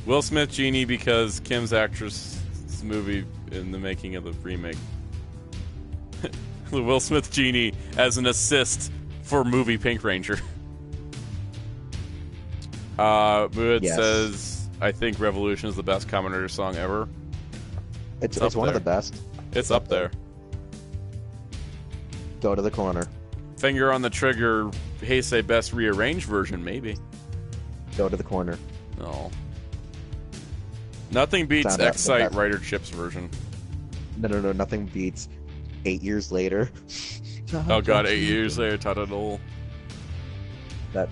Will Smith Genie because Kim's actress movie in the making of the remake. The Will Smith Genie as an assist for movie Pink Ranger. Muad says, I think Revolution is the best Kamen Rider song ever. It's one of the best. It's up there. Go to the corner. Finger on the trigger, Heisei best rearranged version, maybe. Go to the corner. No. Nothing beats Excite Rider Chip's version. No. Nothing beats 8 years later. Oh god, 8 years later, Tadadol. That.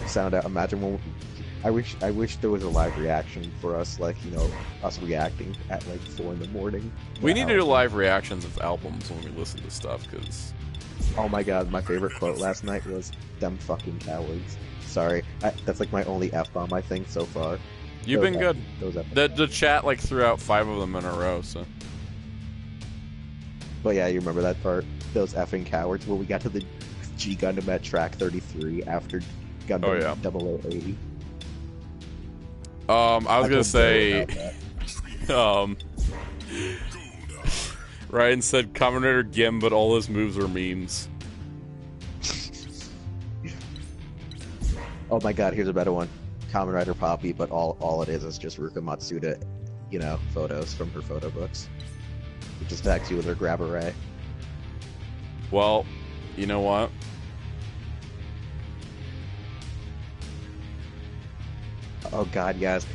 Soundout. Imagine when I wish there was a live reaction for us, us reacting at 4 in the morning. We need to do live reactions of albums when we listen to stuff, because... Oh my god, my favorite quote last night was, "Them fucking cowards." Sorry, that's my only F-bomb I think so far. You've been good. The chat threw out 5 of them in a row, so... But yeah, you remember that part? Those effing cowards. Well, we got to the G Gundam at track 33 after Gundam 0080. I was gonna say, Ryan said Kamen Rider Gim, but all his moves are memes. Oh my god, here's a better one. Kamen Rider Poppy, but all it is just Ruka Matsuda, photos from her photo books. It just attacks you with her grab array. Well, you know what? Oh god, yes.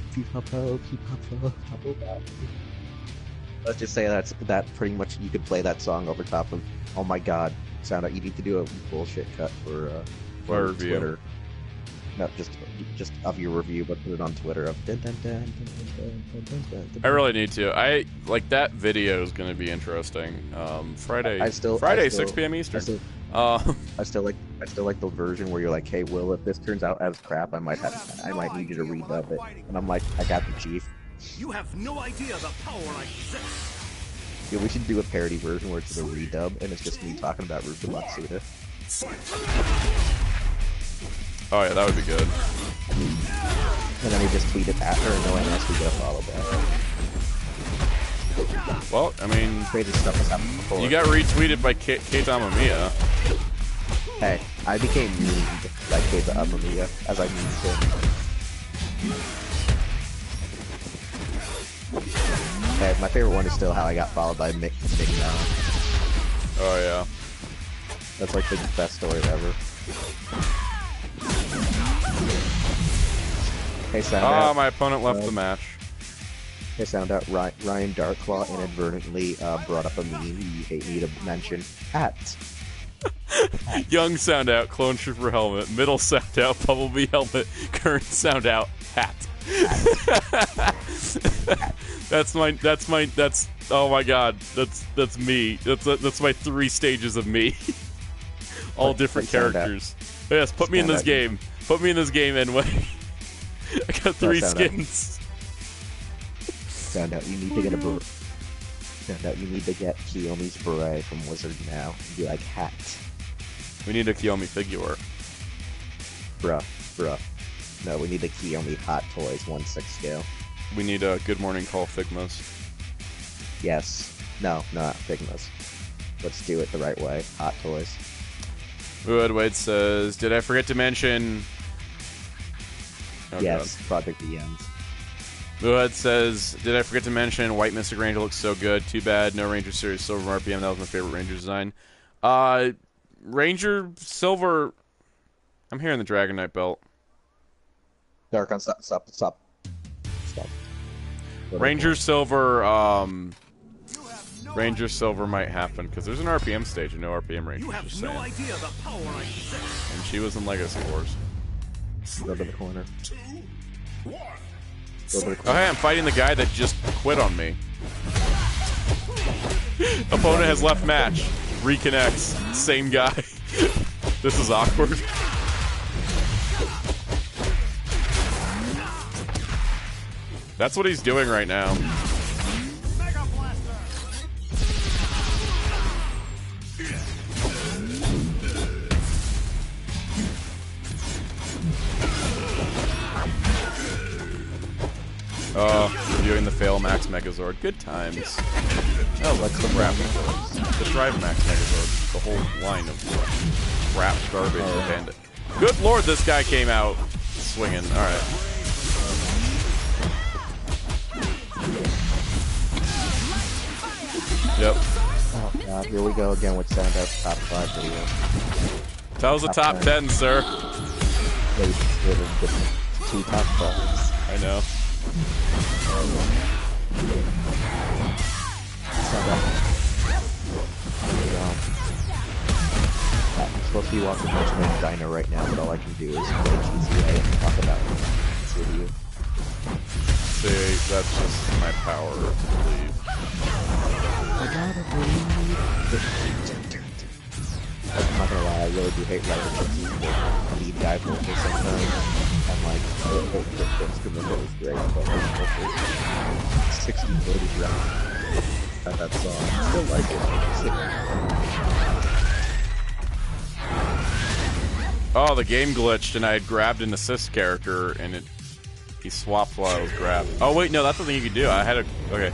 Let's just say that pretty much you could play that song over top of. Oh my god, Soundout, you need to do a bullshit cut for review. Twitter. No, just of your review, but put it on Twitter. Of I really need to. That video is going to be interesting. Friday, 6 p.m. Eastern. I still like the version where you're like, hey, Will, if this turns out as crap, I might need you to redub it. And I'm like, I got the chief. You have no idea the power I possess. Yeah, we should do a parody version where it's a redub and it's just me talking about Ruka Matsuda. Oh yeah, that would be good. And then he just tweeted at her, and no one else would get a follow back. Well, I mean, crazy stuff has happened before. You got retweeted by Kate Amamiya. Hey, I became memed by Kate Amamiya as I memed him. Hey, my favorite one is still how I got followed by Mick. Oh yeah, that's like the best story ever. Hey, Soundout. My opponent left the match. Hey, Soundout. Ryan Darkclaw inadvertently brought up a meme you hate me to mention. Hats. Young Soundout, clone trooper helmet. Middle Soundout, bumblebee helmet. Current Soundout, hat. That's oh my god, that's me. That's my 3 stages of me. All different characters. Yes, put me in this game. Put me in this game anyway. I got 3 skins. Soundout, you need to get a beret. Soundout, you need to get Kiyomi's beret from Wizard now and be like, hat. We need a Kiyomi figure. Bruh. No, we need the Kiyomi Hot Toys 1/6 scale. We need a Good Morning Call Figmas. Yes. No, not Figmas. Let's do it the right way. Hot Toys. Wade says, did I forget to mention... Oh, yes, God. Project The Ends. Muad says, did I forget to mention White Mystic Ranger looks so good. Too bad no Ranger Series Silver RPM. That was my favorite Ranger design. Ranger Silver... I'm hearing the Dragon Knight belt. Dark on stop. Ranger Silver, Ranger Silver might happen, because there's an RPM stage and no RPM Ranger. You have no idea the power I possess. And she was in Legacy Wars. Go to the corner. Oh hey, I'm fighting the guy that just quit on me. Opponent has left match. Reconnects. Same guy. This is awkward. That's what he's doing right now. Reviewing the Fail Max Megazord. Good times. Oh, what's the crap Megazords? The Drive Max Megazord. The whole line of crap garbage bandit. Good lord, this guy came out swinging. Alright. Yep. Oh god, here we go again with Soundout's top 5 video. That was a top 10, sir. Yeah, you split it into 2 top 5s. I know. I'm supposed to be watching Benjamin Diner right now, but all I can do is play GTA and talk about this video. See, that's just my power to believe. I gotta believe. I'm not gonna lie, I really do hate writing the lead guy vocal sometimes. I'm like, the instrumental is great, but the vocal 60-40 round at that song. I still like it. Oh, the game glitched and I had grabbed an assist character and he swapped while I was grabbed. Oh wait, no, that's the thing you could do. I had a... Okay.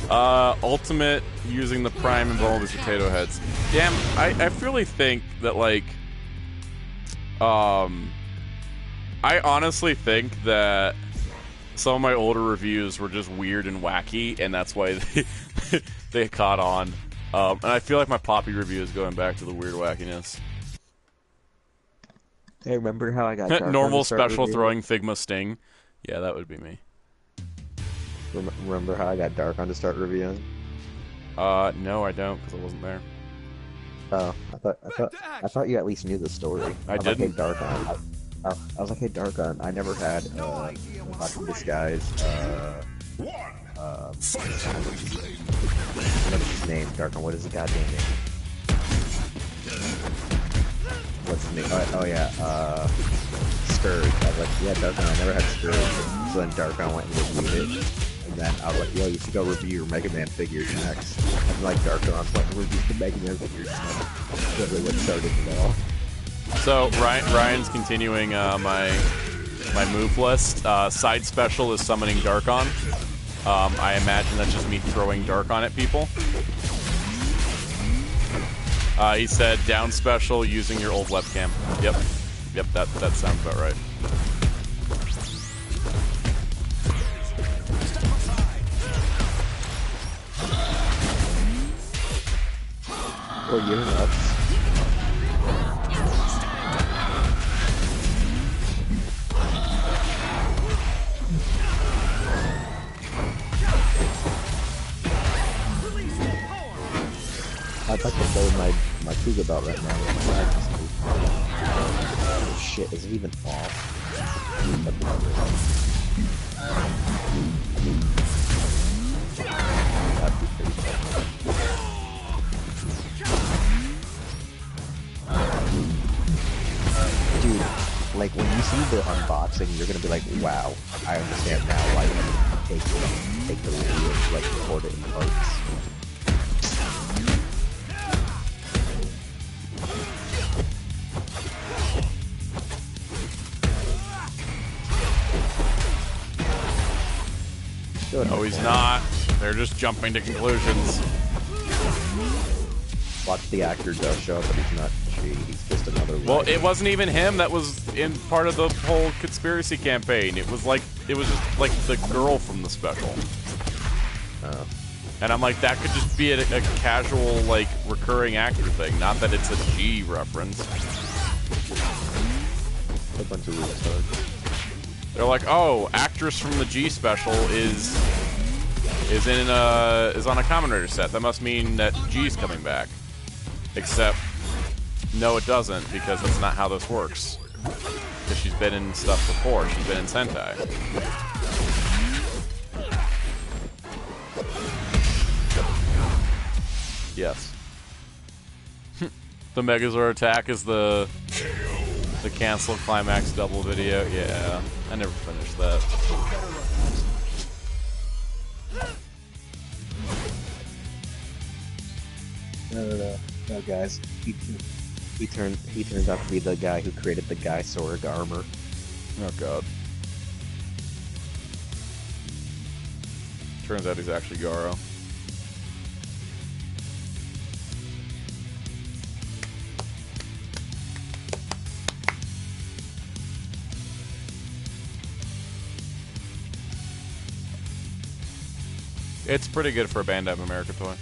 Ultimate using the Prime and Bumblebee Potato Heads. Damn, I really think that, like... I honestly think that some of my older reviews were just weird and wacky, and that's why they caught on. And I feel like my Poppy review is going back to the weird wackiness. Hey, remember how I got normal special throwing Figma Sting? Yeah, that would be me. Remember how I got Dark on to start reviewing? No, I don't, because I wasn't there. Oh, I thought you at least knew the story. I didn't. Like, hey, Dark on. I was like, hey, Dark on. I never had this guy's what's his name? Dark on. What is the goddamn name? What's his name? Oh yeah, Scourge. I was like, yeah, Dark on. I never had Scourge. So then Dark on went and reviewed it. And then I was like, yo, you should go review your Mega Man figures next. And like Dark on went and reviewed the Mega Man figures next. That's really what started it all. So Ryan's continuing my my move list. Side special is summoning Darkon. I imagine that's just me throwing Darkon at people. He said down special using your old webcam. Yep, that sounds about right. Or you're nuts. I'd like to play my Kuga belt right now with my Majesty. Oh shit, is it even off? That'd be pretty fun. Dude, like when you see the unboxing, you're gonna be like, wow, I understand now why you take the review and like record it in parts. No, he's not. They're just jumping to conclusions. Watch the actor does show up, but he's not G. He's just another. Well, it wasn't even him that was in part of the whole conspiracy campaign. It was just like the girl from the special. Oh. And I'm like, that could just be a casual, like, recurring actor thing. Not that it's a G reference. A bunch of retards. They're like, oh, actress from the G special is on a Kamen Rider set. That must mean that G's coming back. Except, no, it doesn't, because that's not how this works. Because she's been in stuff before. She's been in Sentai. Yes. The Megazord attack is the cancel climax double video. Yeah, I never finished that. No, guys. He turns out to be the guy who created the Guy Sorg armor. Oh god. Turns out he's actually Garo. It's pretty good for a Bandai of America toy.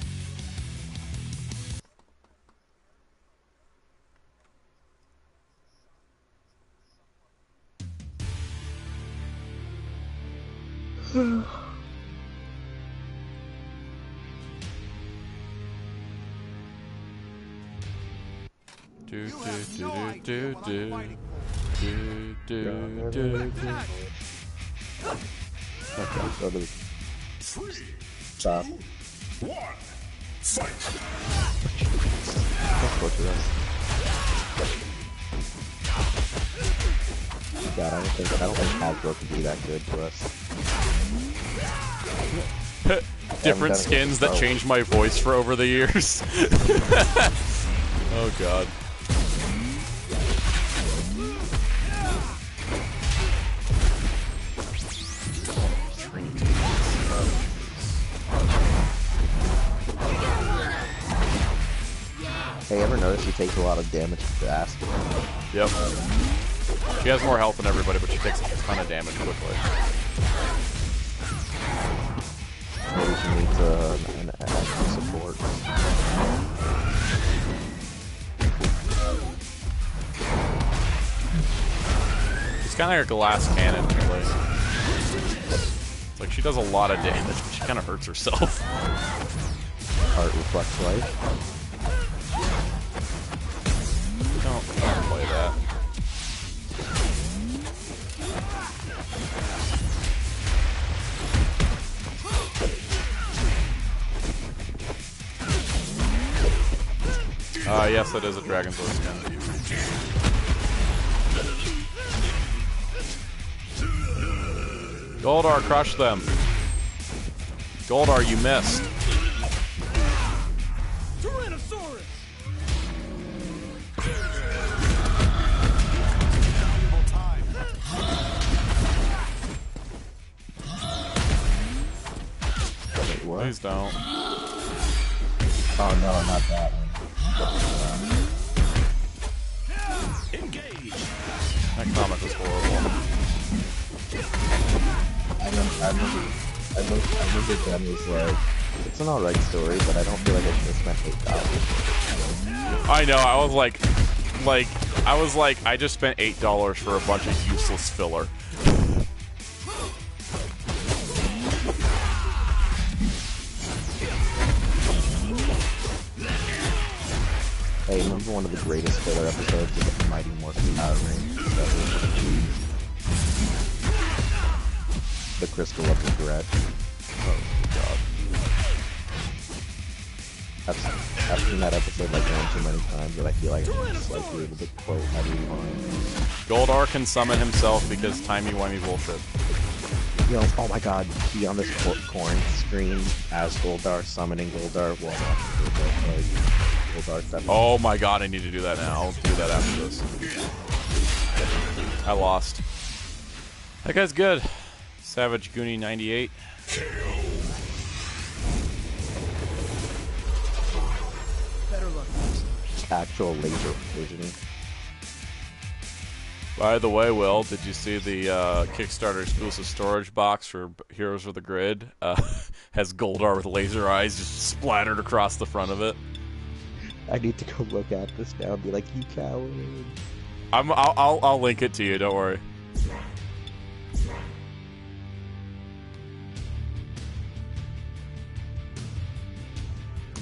Okay, go to the... Stop. 1, fight! Don't butcher us. God, I don't think Hasbro could be that good to us. Different skins that changed my voice for over the years. Oh god. Hey, ever notice she takes a lot of damage fast? Yep. She has more health than everybody, but she takes a ton of damage quickly. Maybe she needs an extra support. She's kind of like a glass cannon, really. It's like she does a lot of damage, but she kind of hurts herself. Heart reflects life. Don't play that. Yes, that is a Dragon Sword skin. Goldar, crush them. Goldar, you missed. Please don't. Oh no, not that one. Engage. That comic was horrible. I remember Ben was like, it's an alright story, but I don't feel like I should have spent $8. I know, I was like, I just spent $8 for a bunch of useless filler. Hey, remember one of the greatest filler episodes of the Mighty Morphin Power Rangers ever? The Crystal of the Garage. Oh, God. I've seen that episode like one too many times that I feel like I'm just like able to quote every line. Goldar can summon himself because timey-wimey bullshit. You know, oh my god, be on this corn screen as Goldar summoning Goldar. Well, Goldar stepping. Oh my god, I need to do that now. I'll do that after this. I lost. That guy's good. Savage Goonie 98. Better look. Actual laser visioning. By the way, Will, did you see the Kickstarter exclusive storage box for Heroes of the Grid? Has Goldar with laser eyes just splattered across the front of it. I need to go look at this now and be like, you coward. I'll link it to you. Don't worry.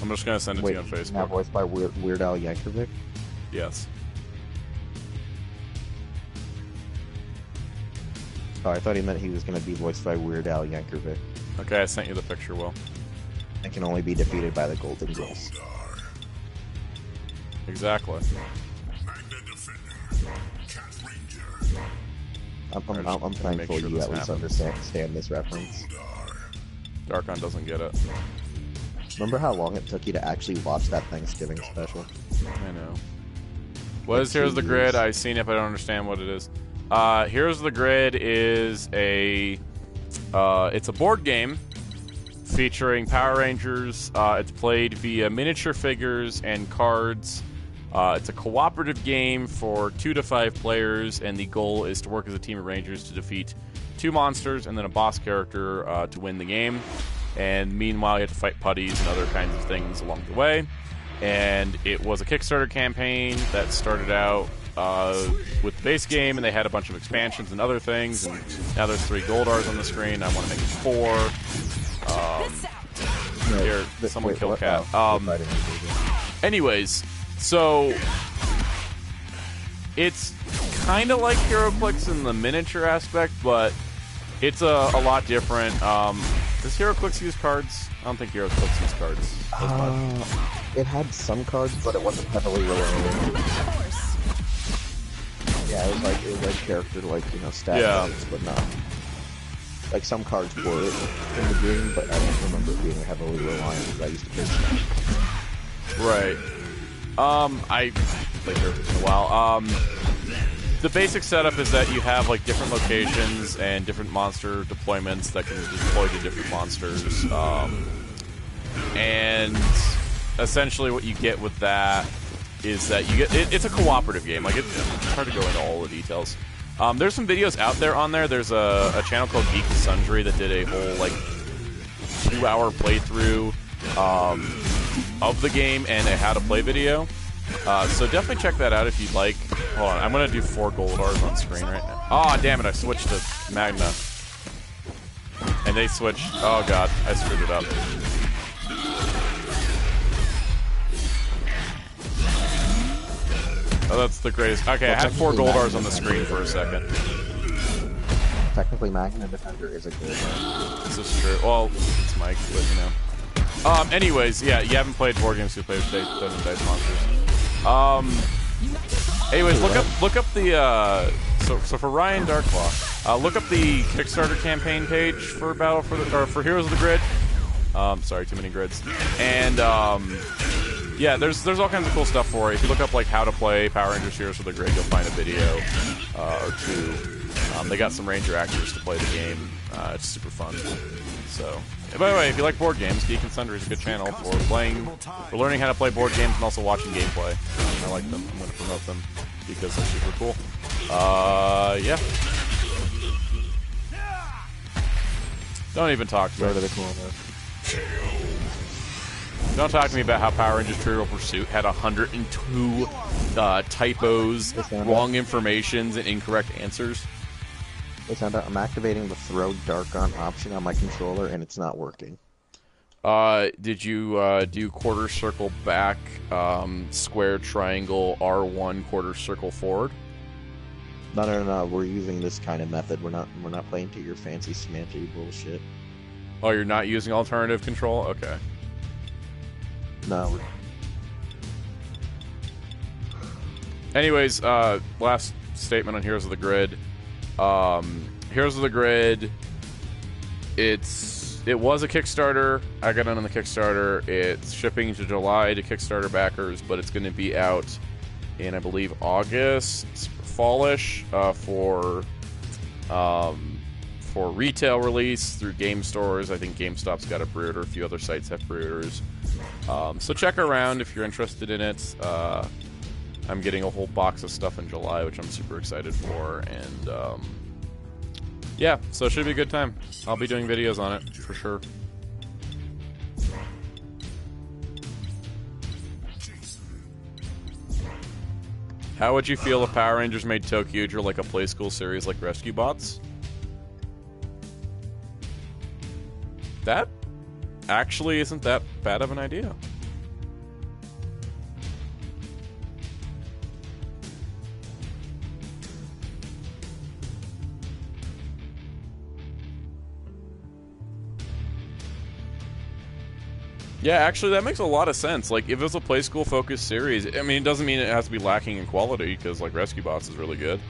I'm just gonna send it to you on Facebook. Now voiced by Weird Al Yankovic? Yes. Oh, I thought he meant he was gonna be voiced by Weird Al Yankovic. Okay, I sent you the picture, Will. And can only be defeated by the Golden Girls. Exactly. I'm thankful you at least understand this reference. Darkon doesn't get it. Remember how long it took you to actually watch that Thanksgiving special? I know. What is Heroes of the Grid? I've seen it, but I don't understand what it is. Heroes of the Grid is it's a board game featuring Power Rangers. It's played via miniature figures and cards. It's a cooperative game for 2 to 5 players, and the goal is to work as a team of Rangers to defeat 2 monsters and then a boss character to win the game. And meanwhile, you have to fight putties and other kinds of things along the way. And it was a Kickstarter campaign that started out with the base game, and they had a bunch of expansions and other things. And now there's 3 Goldars on the screen. I want to make 4. Here, someone kill Cat. Anyways, so it's kind of like HeroClix in the miniature aspect, but it's a lot different. Does HeroClix use cards? I don't think HeroClix use cards as much. It had some cards, but it wasn't heavily related. Yeah, it was like character stat cards, but not like some cards were in the game, but I don't remember it being heavily reliant because I used to play Smash. Right. I played HeroClix for a while. The basic setup is that you have like different locations and different monster deployments that can deploy to different monsters. And essentially what you get with that is that you get it's a cooperative game. Like it's hard to go into all the details. There's some videos out there on there. There's a channel called Geek and Sundry that did a whole like 2-hour playthrough of the game and a how to play video. So definitely check that out if you'd like. Hold on, I'm gonna do 4 Goldars on screen right now. Oh damn it, I switched to Magna. And they switched. Oh god, I screwed it up. Oh, that's the greatest. Okay, well, I had 4 Goldars on the screen for a second. Technically, Magna Defender is a Goldar. This is true. Well, it's Mike, but you know. Anyways, yeah, you haven't played board games, you play with Dungeons & Dice Monsters. Anyways, look up the so for Ryan Darklaw, look up the Kickstarter campaign page for for Heroes of the Grid. Sorry, too many grids. And yeah, there's all kinds of cool stuff for it. If you look up like how to play Power Rangers Heroes of the Grid, you'll find a video or 2. They got some Ranger actors to play the game. It's super fun. So By the way, if you like board games, Geek and Sundry is a good channel for learning how to play board games and also watching gameplay. I like them. I'm going to promote them because they're super cool. Yeah. Don't even talk to me. Don't talk to me about how Power Rangers Trivial Pursuit had 102 typos, wrong informations, and incorrect answers. Hey, Soundout, I'm activating the throw dark on option on my controller, and it's not working. Did you do quarter circle back, square triangle, R1 quarter circle forward? No. We're using this kind of method. We're not playing to your fancy smanty bullshit. Oh, you're not using alternative control? Okay. No. Anyways, last statement on Heroes of the Grid. Heroes of the Grid, it was a Kickstarter. I got in on the Kickstarter. It's shipping to July to Kickstarter backers, but it's going to be out in, I believe, August, fallish, for retail release through game stores. I think GameStop's got a pre-order. A few other sites have pre-orders. So check around if you're interested in it. I'm getting a whole box of stuff in July, which I'm super excited for, and yeah, so it should be a good time. I'll be doing videos on it, for sure. How would you feel if Power Rangers made Tokyo like a play school series like Rescue Bots? That actually isn't that bad of an idea. Yeah, actually, that makes a lot of sense. Like, if it's a play school focused series, I mean, it doesn't mean it has to be lacking in quality, because, like, Rescue Bots is really good.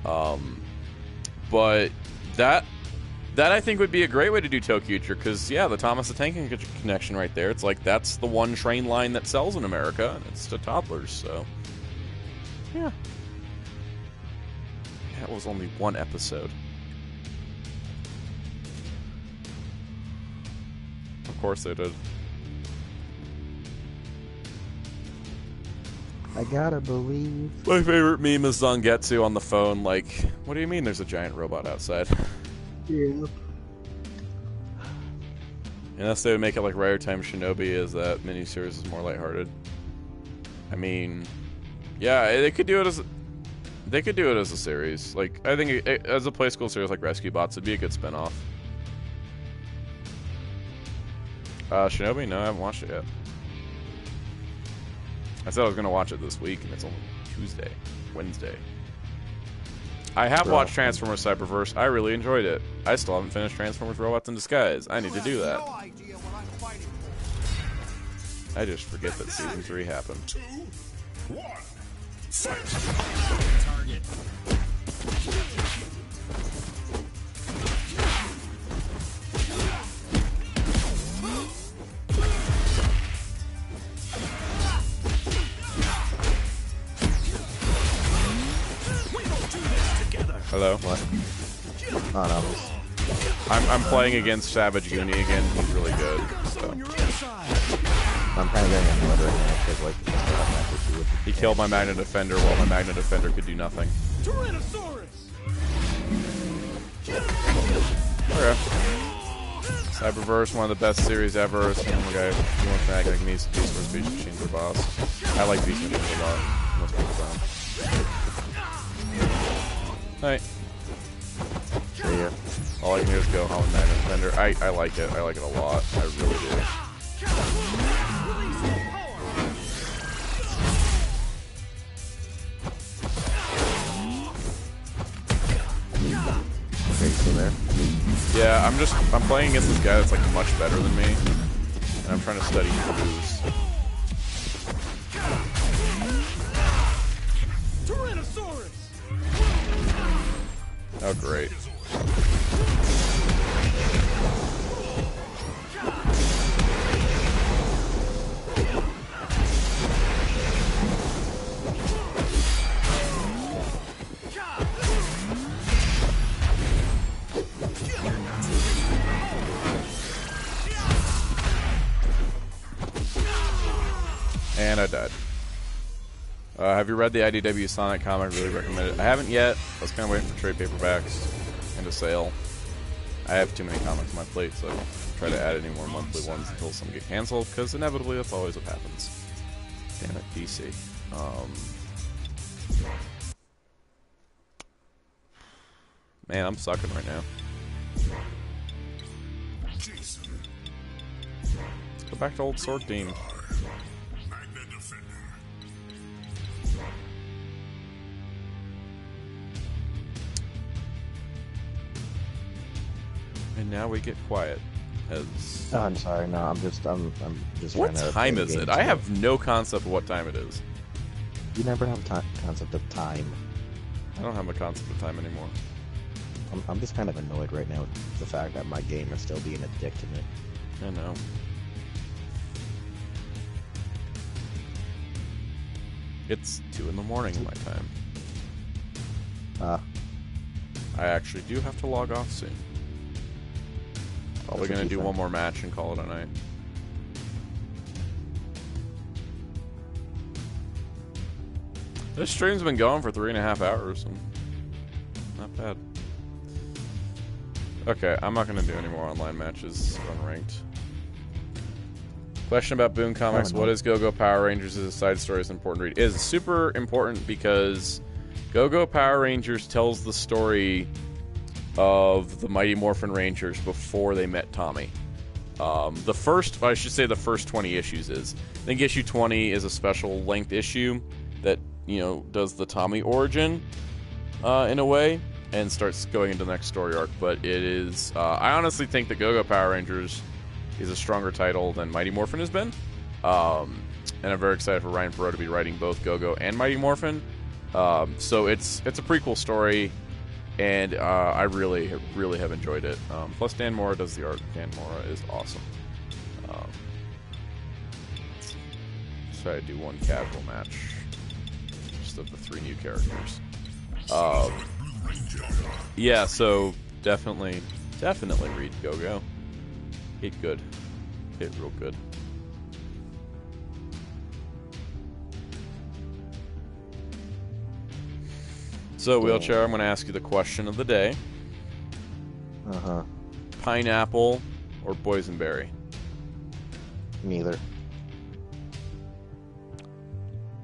But that I think would be a great way to do Tokyo, because, yeah, the Thomas the Tank Engine connection right there. It's like, that's the one train line that sells in America, and it's to toddlers, so. Yeah. Yeah, it was only one episode. Of course they did. I gotta believe. My favorite meme is Zangetsu on the phone, like, what do you mean there's a giant robot outside? Yeah. Unless they would make it like Rider Time Shinobi, is that miniseries is more lighthearted. I mean, yeah, they could do it as a series. Like, I think as a play school series like Rescue Bots, it'd be a good spinoff. Shinobi? No, I haven't watched it yet. I said I was going to watch it this week, and it's only Wednesday. I have watched Transformers Cyberverse. I really enjoyed it. I still haven't finished Transformers Robots in Disguise. I need to do that. I just forget that Season 3 happened. 2, 1, fight! Target. Hello? What? Oh, no. I'm playing against Savage Goonie again. He's really good. So. I'm kind of getting annoyed right now because, like, he killed my Magna Defender while my Magna Defender could do nothing. Okay. Cyberverse, one of the best series ever. Some guy who wants to act like me, Beast vs. Beast Machines are boss. I like Beast Machines a lot. Most people don't. Night. See ya. All I can do is go home and Magna Defender. I like it. I like it a lot. I really do. Okay, so there. Yeah, I'm playing against this guy that's like much better than me, and I'm trying to study moves. Oh, great. And I died. Have you read the IDW Sonic comic? Really recommend it. I haven't yet. I was kind of waiting for trade paperbacks and a sale. I have too many comics on my plate, so I try to add any more monthly ones until some get canceled, because inevitably that's always what happens. Damn it, DC. Man, I'm sucking right now. Let's go back to old Sword Team. And now we get quiet. As Oh, I'm sorry. No, I'm just. what trying to time play is it? games I now. have no concept of what time it is. You never have concept of time. I don't have a concept of time anymore. I'm just kind of annoyed right now with the fact that my game is still being a dick to me. I know. It's 2 in the morning my time. I actually do have to log off soon. Probably That's what gonna you do think. one more match and call it a night. This stream's been going for 3.5 hours. Not bad. Okay, I'm not gonna do any more online matches unranked. Question about Boom Comics. no. What is Go-Go Power Rangers as a side story is important read? It is super important because Go-Go Power Rangers tells the story of the Mighty Morphin Rangers before they met Tommy. The first 20 issues is. I think issue 20 is a special length issue that, you know, does the Tommy origin in a way and starts going into the next story arc. But it is, I honestly think that Go-Go Power Rangers is a stronger title than Mighty Morphin has been. And I'm very excited for Ryan Perot to be writing both Go-Go and Mighty Morphin. So it's a prequel story, and I really have enjoyed it. Plus Dan Mora does the art. Dan Mora is awesome. Let's try to do one casual match, just of the 3 new characters. Yeah, so definitely read Go-Go. Hit good. Hit real good. So, Wheelchair, I'm going to ask you the question of the day. Uh-huh. Pineapple or boysenberry? Neither.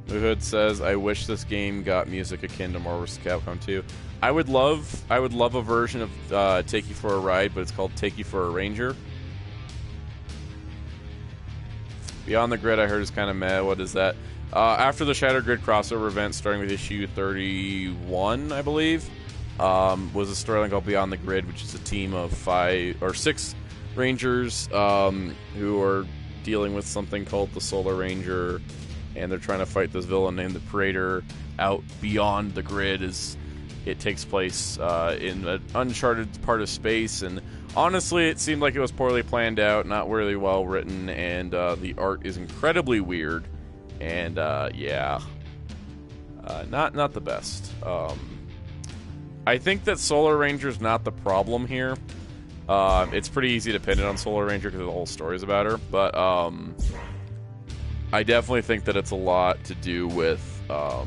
The Hood says, I wish this game got music akin to Marvel vs. Capcom 2. I would love a version of Take You for a Ride, but it's called Take You for a Ranger. Beyond the Grid, I heard, is kind of meh. What is that? After the Shattered Grid crossover event, starting with issue 31, I believe, was a storyline called Beyond the Grid, which is a team of 5 or 6 Rangers who are dealing with something called the Solar Ranger, and they're trying to fight this villain named the Praetor out beyond the grid. As it takes place in an uncharted part of space, and honestly, it seemed like it was poorly planned out, not really well written, and the art is incredibly weird. And yeah, not the best. I think that Solar Ranger's not the problem here. It's pretty easy to pin it on Solar Ranger because the whole story's about her. But I definitely think that it's a lot to do with. I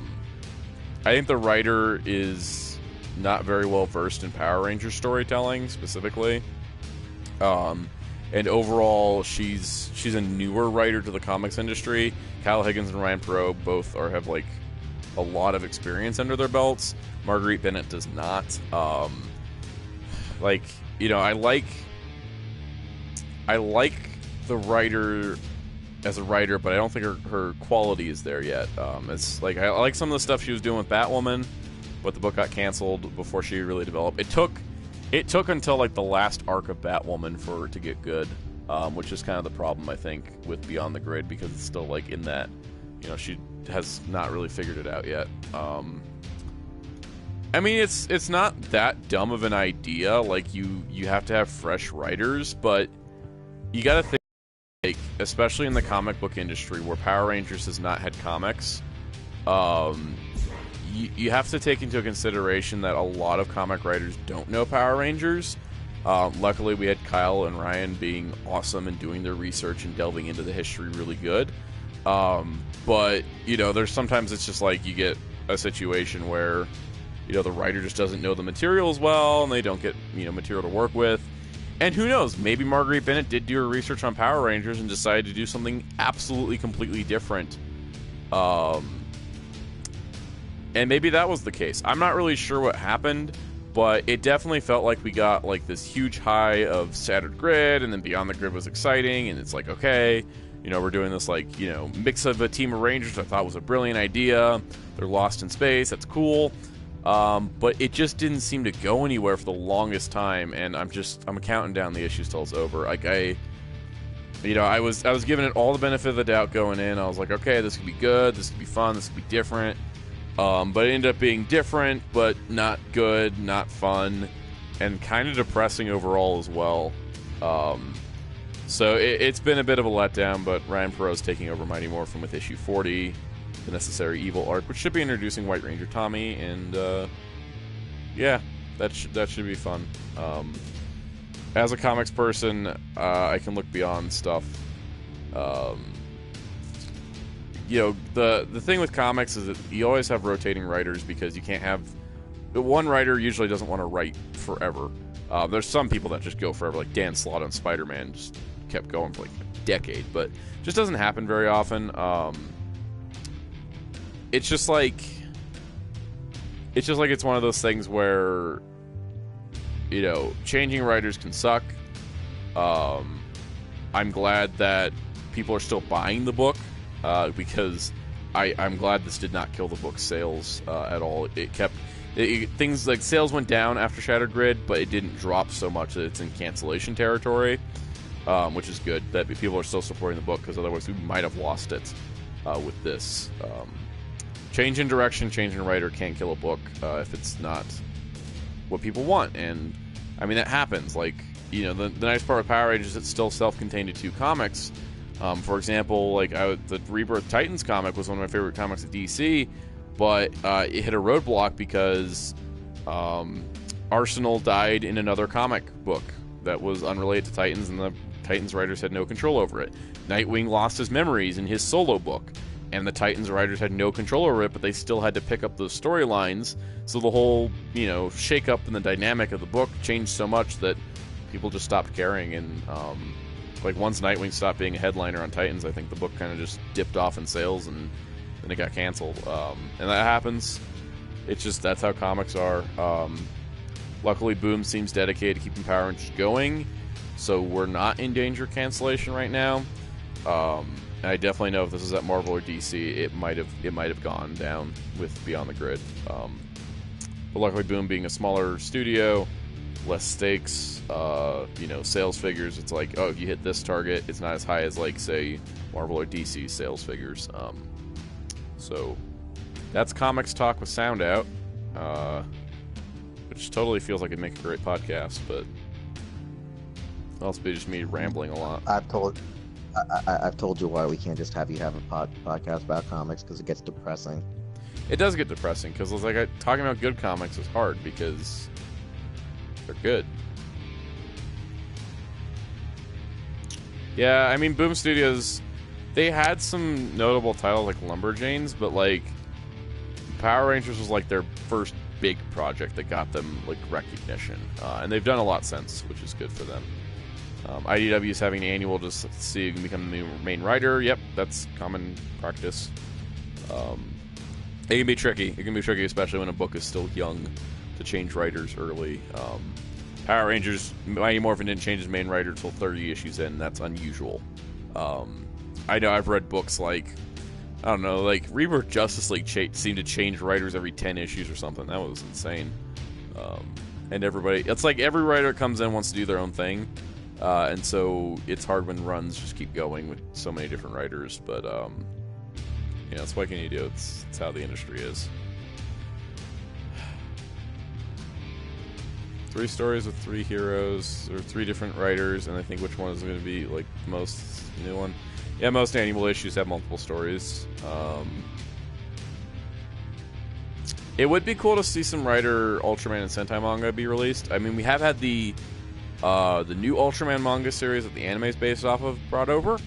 think the writer is not very well versed in Power Ranger storytelling specifically. And overall, she's a newer writer to the comics industry. Kyle Higgins and Ryan Perot both have like a lot of experience under their belts. Marguerite Bennett does not. Like, you know, I like the writer as a writer, but I don't think her quality is there yet. It's like I like some of the stuff she was doing with Batwoman, but the book got canceled before she really developed. It took until like the last arc of Batwoman for her to get good, which is kind of the problem, I think, with Beyond the Grid, because it's still like in that, you know, she has not really figured it out yet. I mean, it's not that dumb of an idea. Like you have to have fresh writers, but you got to think, like, especially in the comic book industry where Power Rangers has not had comics, you have to take into consideration that a lot of comic writers don't know Power Rangers. Luckily, we had Kyle and Ryan being awesome and doing their research and delving into the history really good. But, you know, there's sometimes it's just like you get a situation where, you know, the writer just doesn't know the material as well, and they don't get, you know, material to work with. And who knows, maybe Marguerite Bennett did do her research on Power Rangers and decided to do something absolutely, completely different. And maybe that was the case. I'm not really sure what happened, but it definitely felt like we got, like, this huge high of Shattered Grid, and then Beyond the Grid was exciting, and it's like, okay, you know, we're doing this, like, you know, mix of a team of Rangers I thought was a brilliant idea. They're lost in space. That's cool. But it just didn't seem to go anywhere for the longest time, and I'm counting down the issues till it's over. Like, I was giving it all the benefit of the doubt going in. I was like, okay, this could be good. This could be fun. This could be different. But it ended up being different, but not good, not fun, and kind of depressing overall as well. So it's been a bit of a letdown, but Ryan Perot's taking over Mighty Morphin with issue 40, the Necessary Evil arc, which should be introducing White Ranger Tommy, and yeah, that should be fun. As a comics person, I can look beyond stuff. You know, the thing with comics is that you always have rotating writers because you can't have... One writer usually doesn't want to write forever. There's some people that just go forever, like Dan Slott on Spider-Man just kept going for like a decade, but just doesn't happen very often. It's just like it's one of those things where, you know, changing writers can suck. I'm glad that people are still buying the book, because I'm glad this did not kill the book's sales at all. It kept... things like sales went down after Shattered Grid, but it didn't drop so much that it's in cancellation territory, which is good that people are still supporting the book, because otherwise we might have lost it with this. Change in direction, change in writer can't kill a book if it's not what people want, and I mean that happens. Like, you know, the nice part of Power Rangers is it's still self-contained to 2 comics. For example, like the Rebirth Titans comic was one of my favorite comics at DC. But it hit a roadblock because Arsenal died in another comic book that was unrelated to Titans, and the Titans writers had no control over it. Nightwing lost his memories in his solo book, and the Titans writers had no control over it, but they still had to pick up those storylines. So the whole, you know, shake-up in the dynamic of the book changed so much that people just stopped caring. And like once Nightwing stopped being a headliner on Titans, I think the book kind of just dipped off in sales, and then it got canceled. And that happens. It's just, that's how comics are. Luckily, Boom seems dedicated to keeping Power Rangers going, so we're not in danger of cancellation right now. And I definitely know if this is at Marvel or DC, it might have gone down with Beyond the Grid. But luckily, Boom being a smaller studio, less stakes, you know, sales figures. It's like, oh, if you hit this target, it's not as high as, like, say, Marvel or DC sales figures. So that's Comics Talk with Soundout, which totally feels like it'd make a great podcast, but it'll also be just me rambling a lot. I've told you why we can't just have you have a podcast about comics, because it gets depressing. It does get depressing because it's like talking about good comics is hard because they're good. Yeah, I mean, Boom Studios, they had some notable titles like Lumberjanes, but like Power Rangers was like their first big project that got them like recognition, and they've done a lot since, which is good for them. IDW is having an annual to see who can become the new main writer. Yep, that's common practice. It can be tricky. It can be tricky, especially when a book is still young, to change writers early. Power Rangers, Mighty Morphin didn't change his main writer until 30 issues in. That's unusual. I know I've read books like, I don't know, like Rebirth Justice League seemed to change writers every 10 issues or something. That was insane. And everybody, it's like every writer comes in wants to do their own thing. And so it's hard when runs just keep going with so many different writers. But, you know, that's what can you do? It's how the industry is. 3 stories with 3 heroes, or 3 different writers, and I think which one is going to be, like, the most new one. Yeah, most annual issues have multiple stories. It would be cool to see some Rider, Ultraman, and Sentai manga be released. I mean, we have had the new Ultraman manga series that the anime is based off of brought over.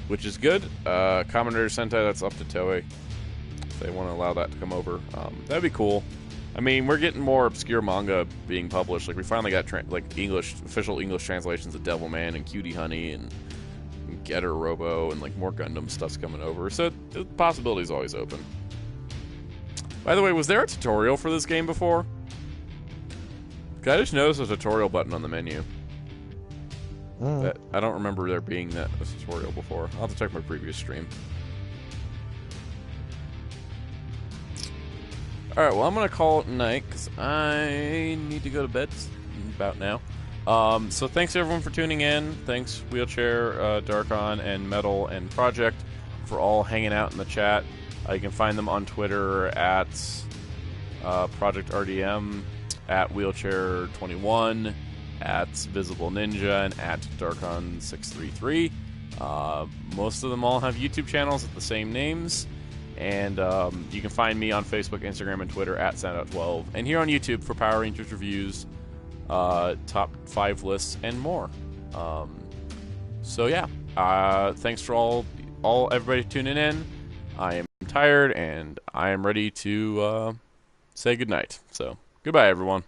which is good. Kamen Rider Sentai, that's up to Toei. If they want to allow that to come over, that'd be cool. I mean, we're getting more obscure manga being published. Like, we finally got official English translations of Devilman and Cutie Honey and Getter Robo, and like more Gundam stuff's coming over. So the possibility's always open. By the way, was there a tutorial for this game before? I just noticed a tutorial button on the menu. But I don't remember there being a tutorial before. I'll have to check my previous stream. Alright, well, I'm going to call it night because I need to go to bed about now. So thanks everyone for tuning in. Thanks Wheelchair, Darkon, and Metal, and Project for all hanging out in the chat. You can find them on Twitter at Project RDM, at Wheelchair21, at Visible Ninja, and at Darkon633. Most of them all have YouTube channels with the same names. And you can find me on Facebook, Instagram, and Twitter at Soundout12. And here on YouTube for Power Rangers reviews, top 5 lists, and more. So yeah, thanks for everybody tuning in. I am tired and I am ready to say goodnight. So goodbye, everyone.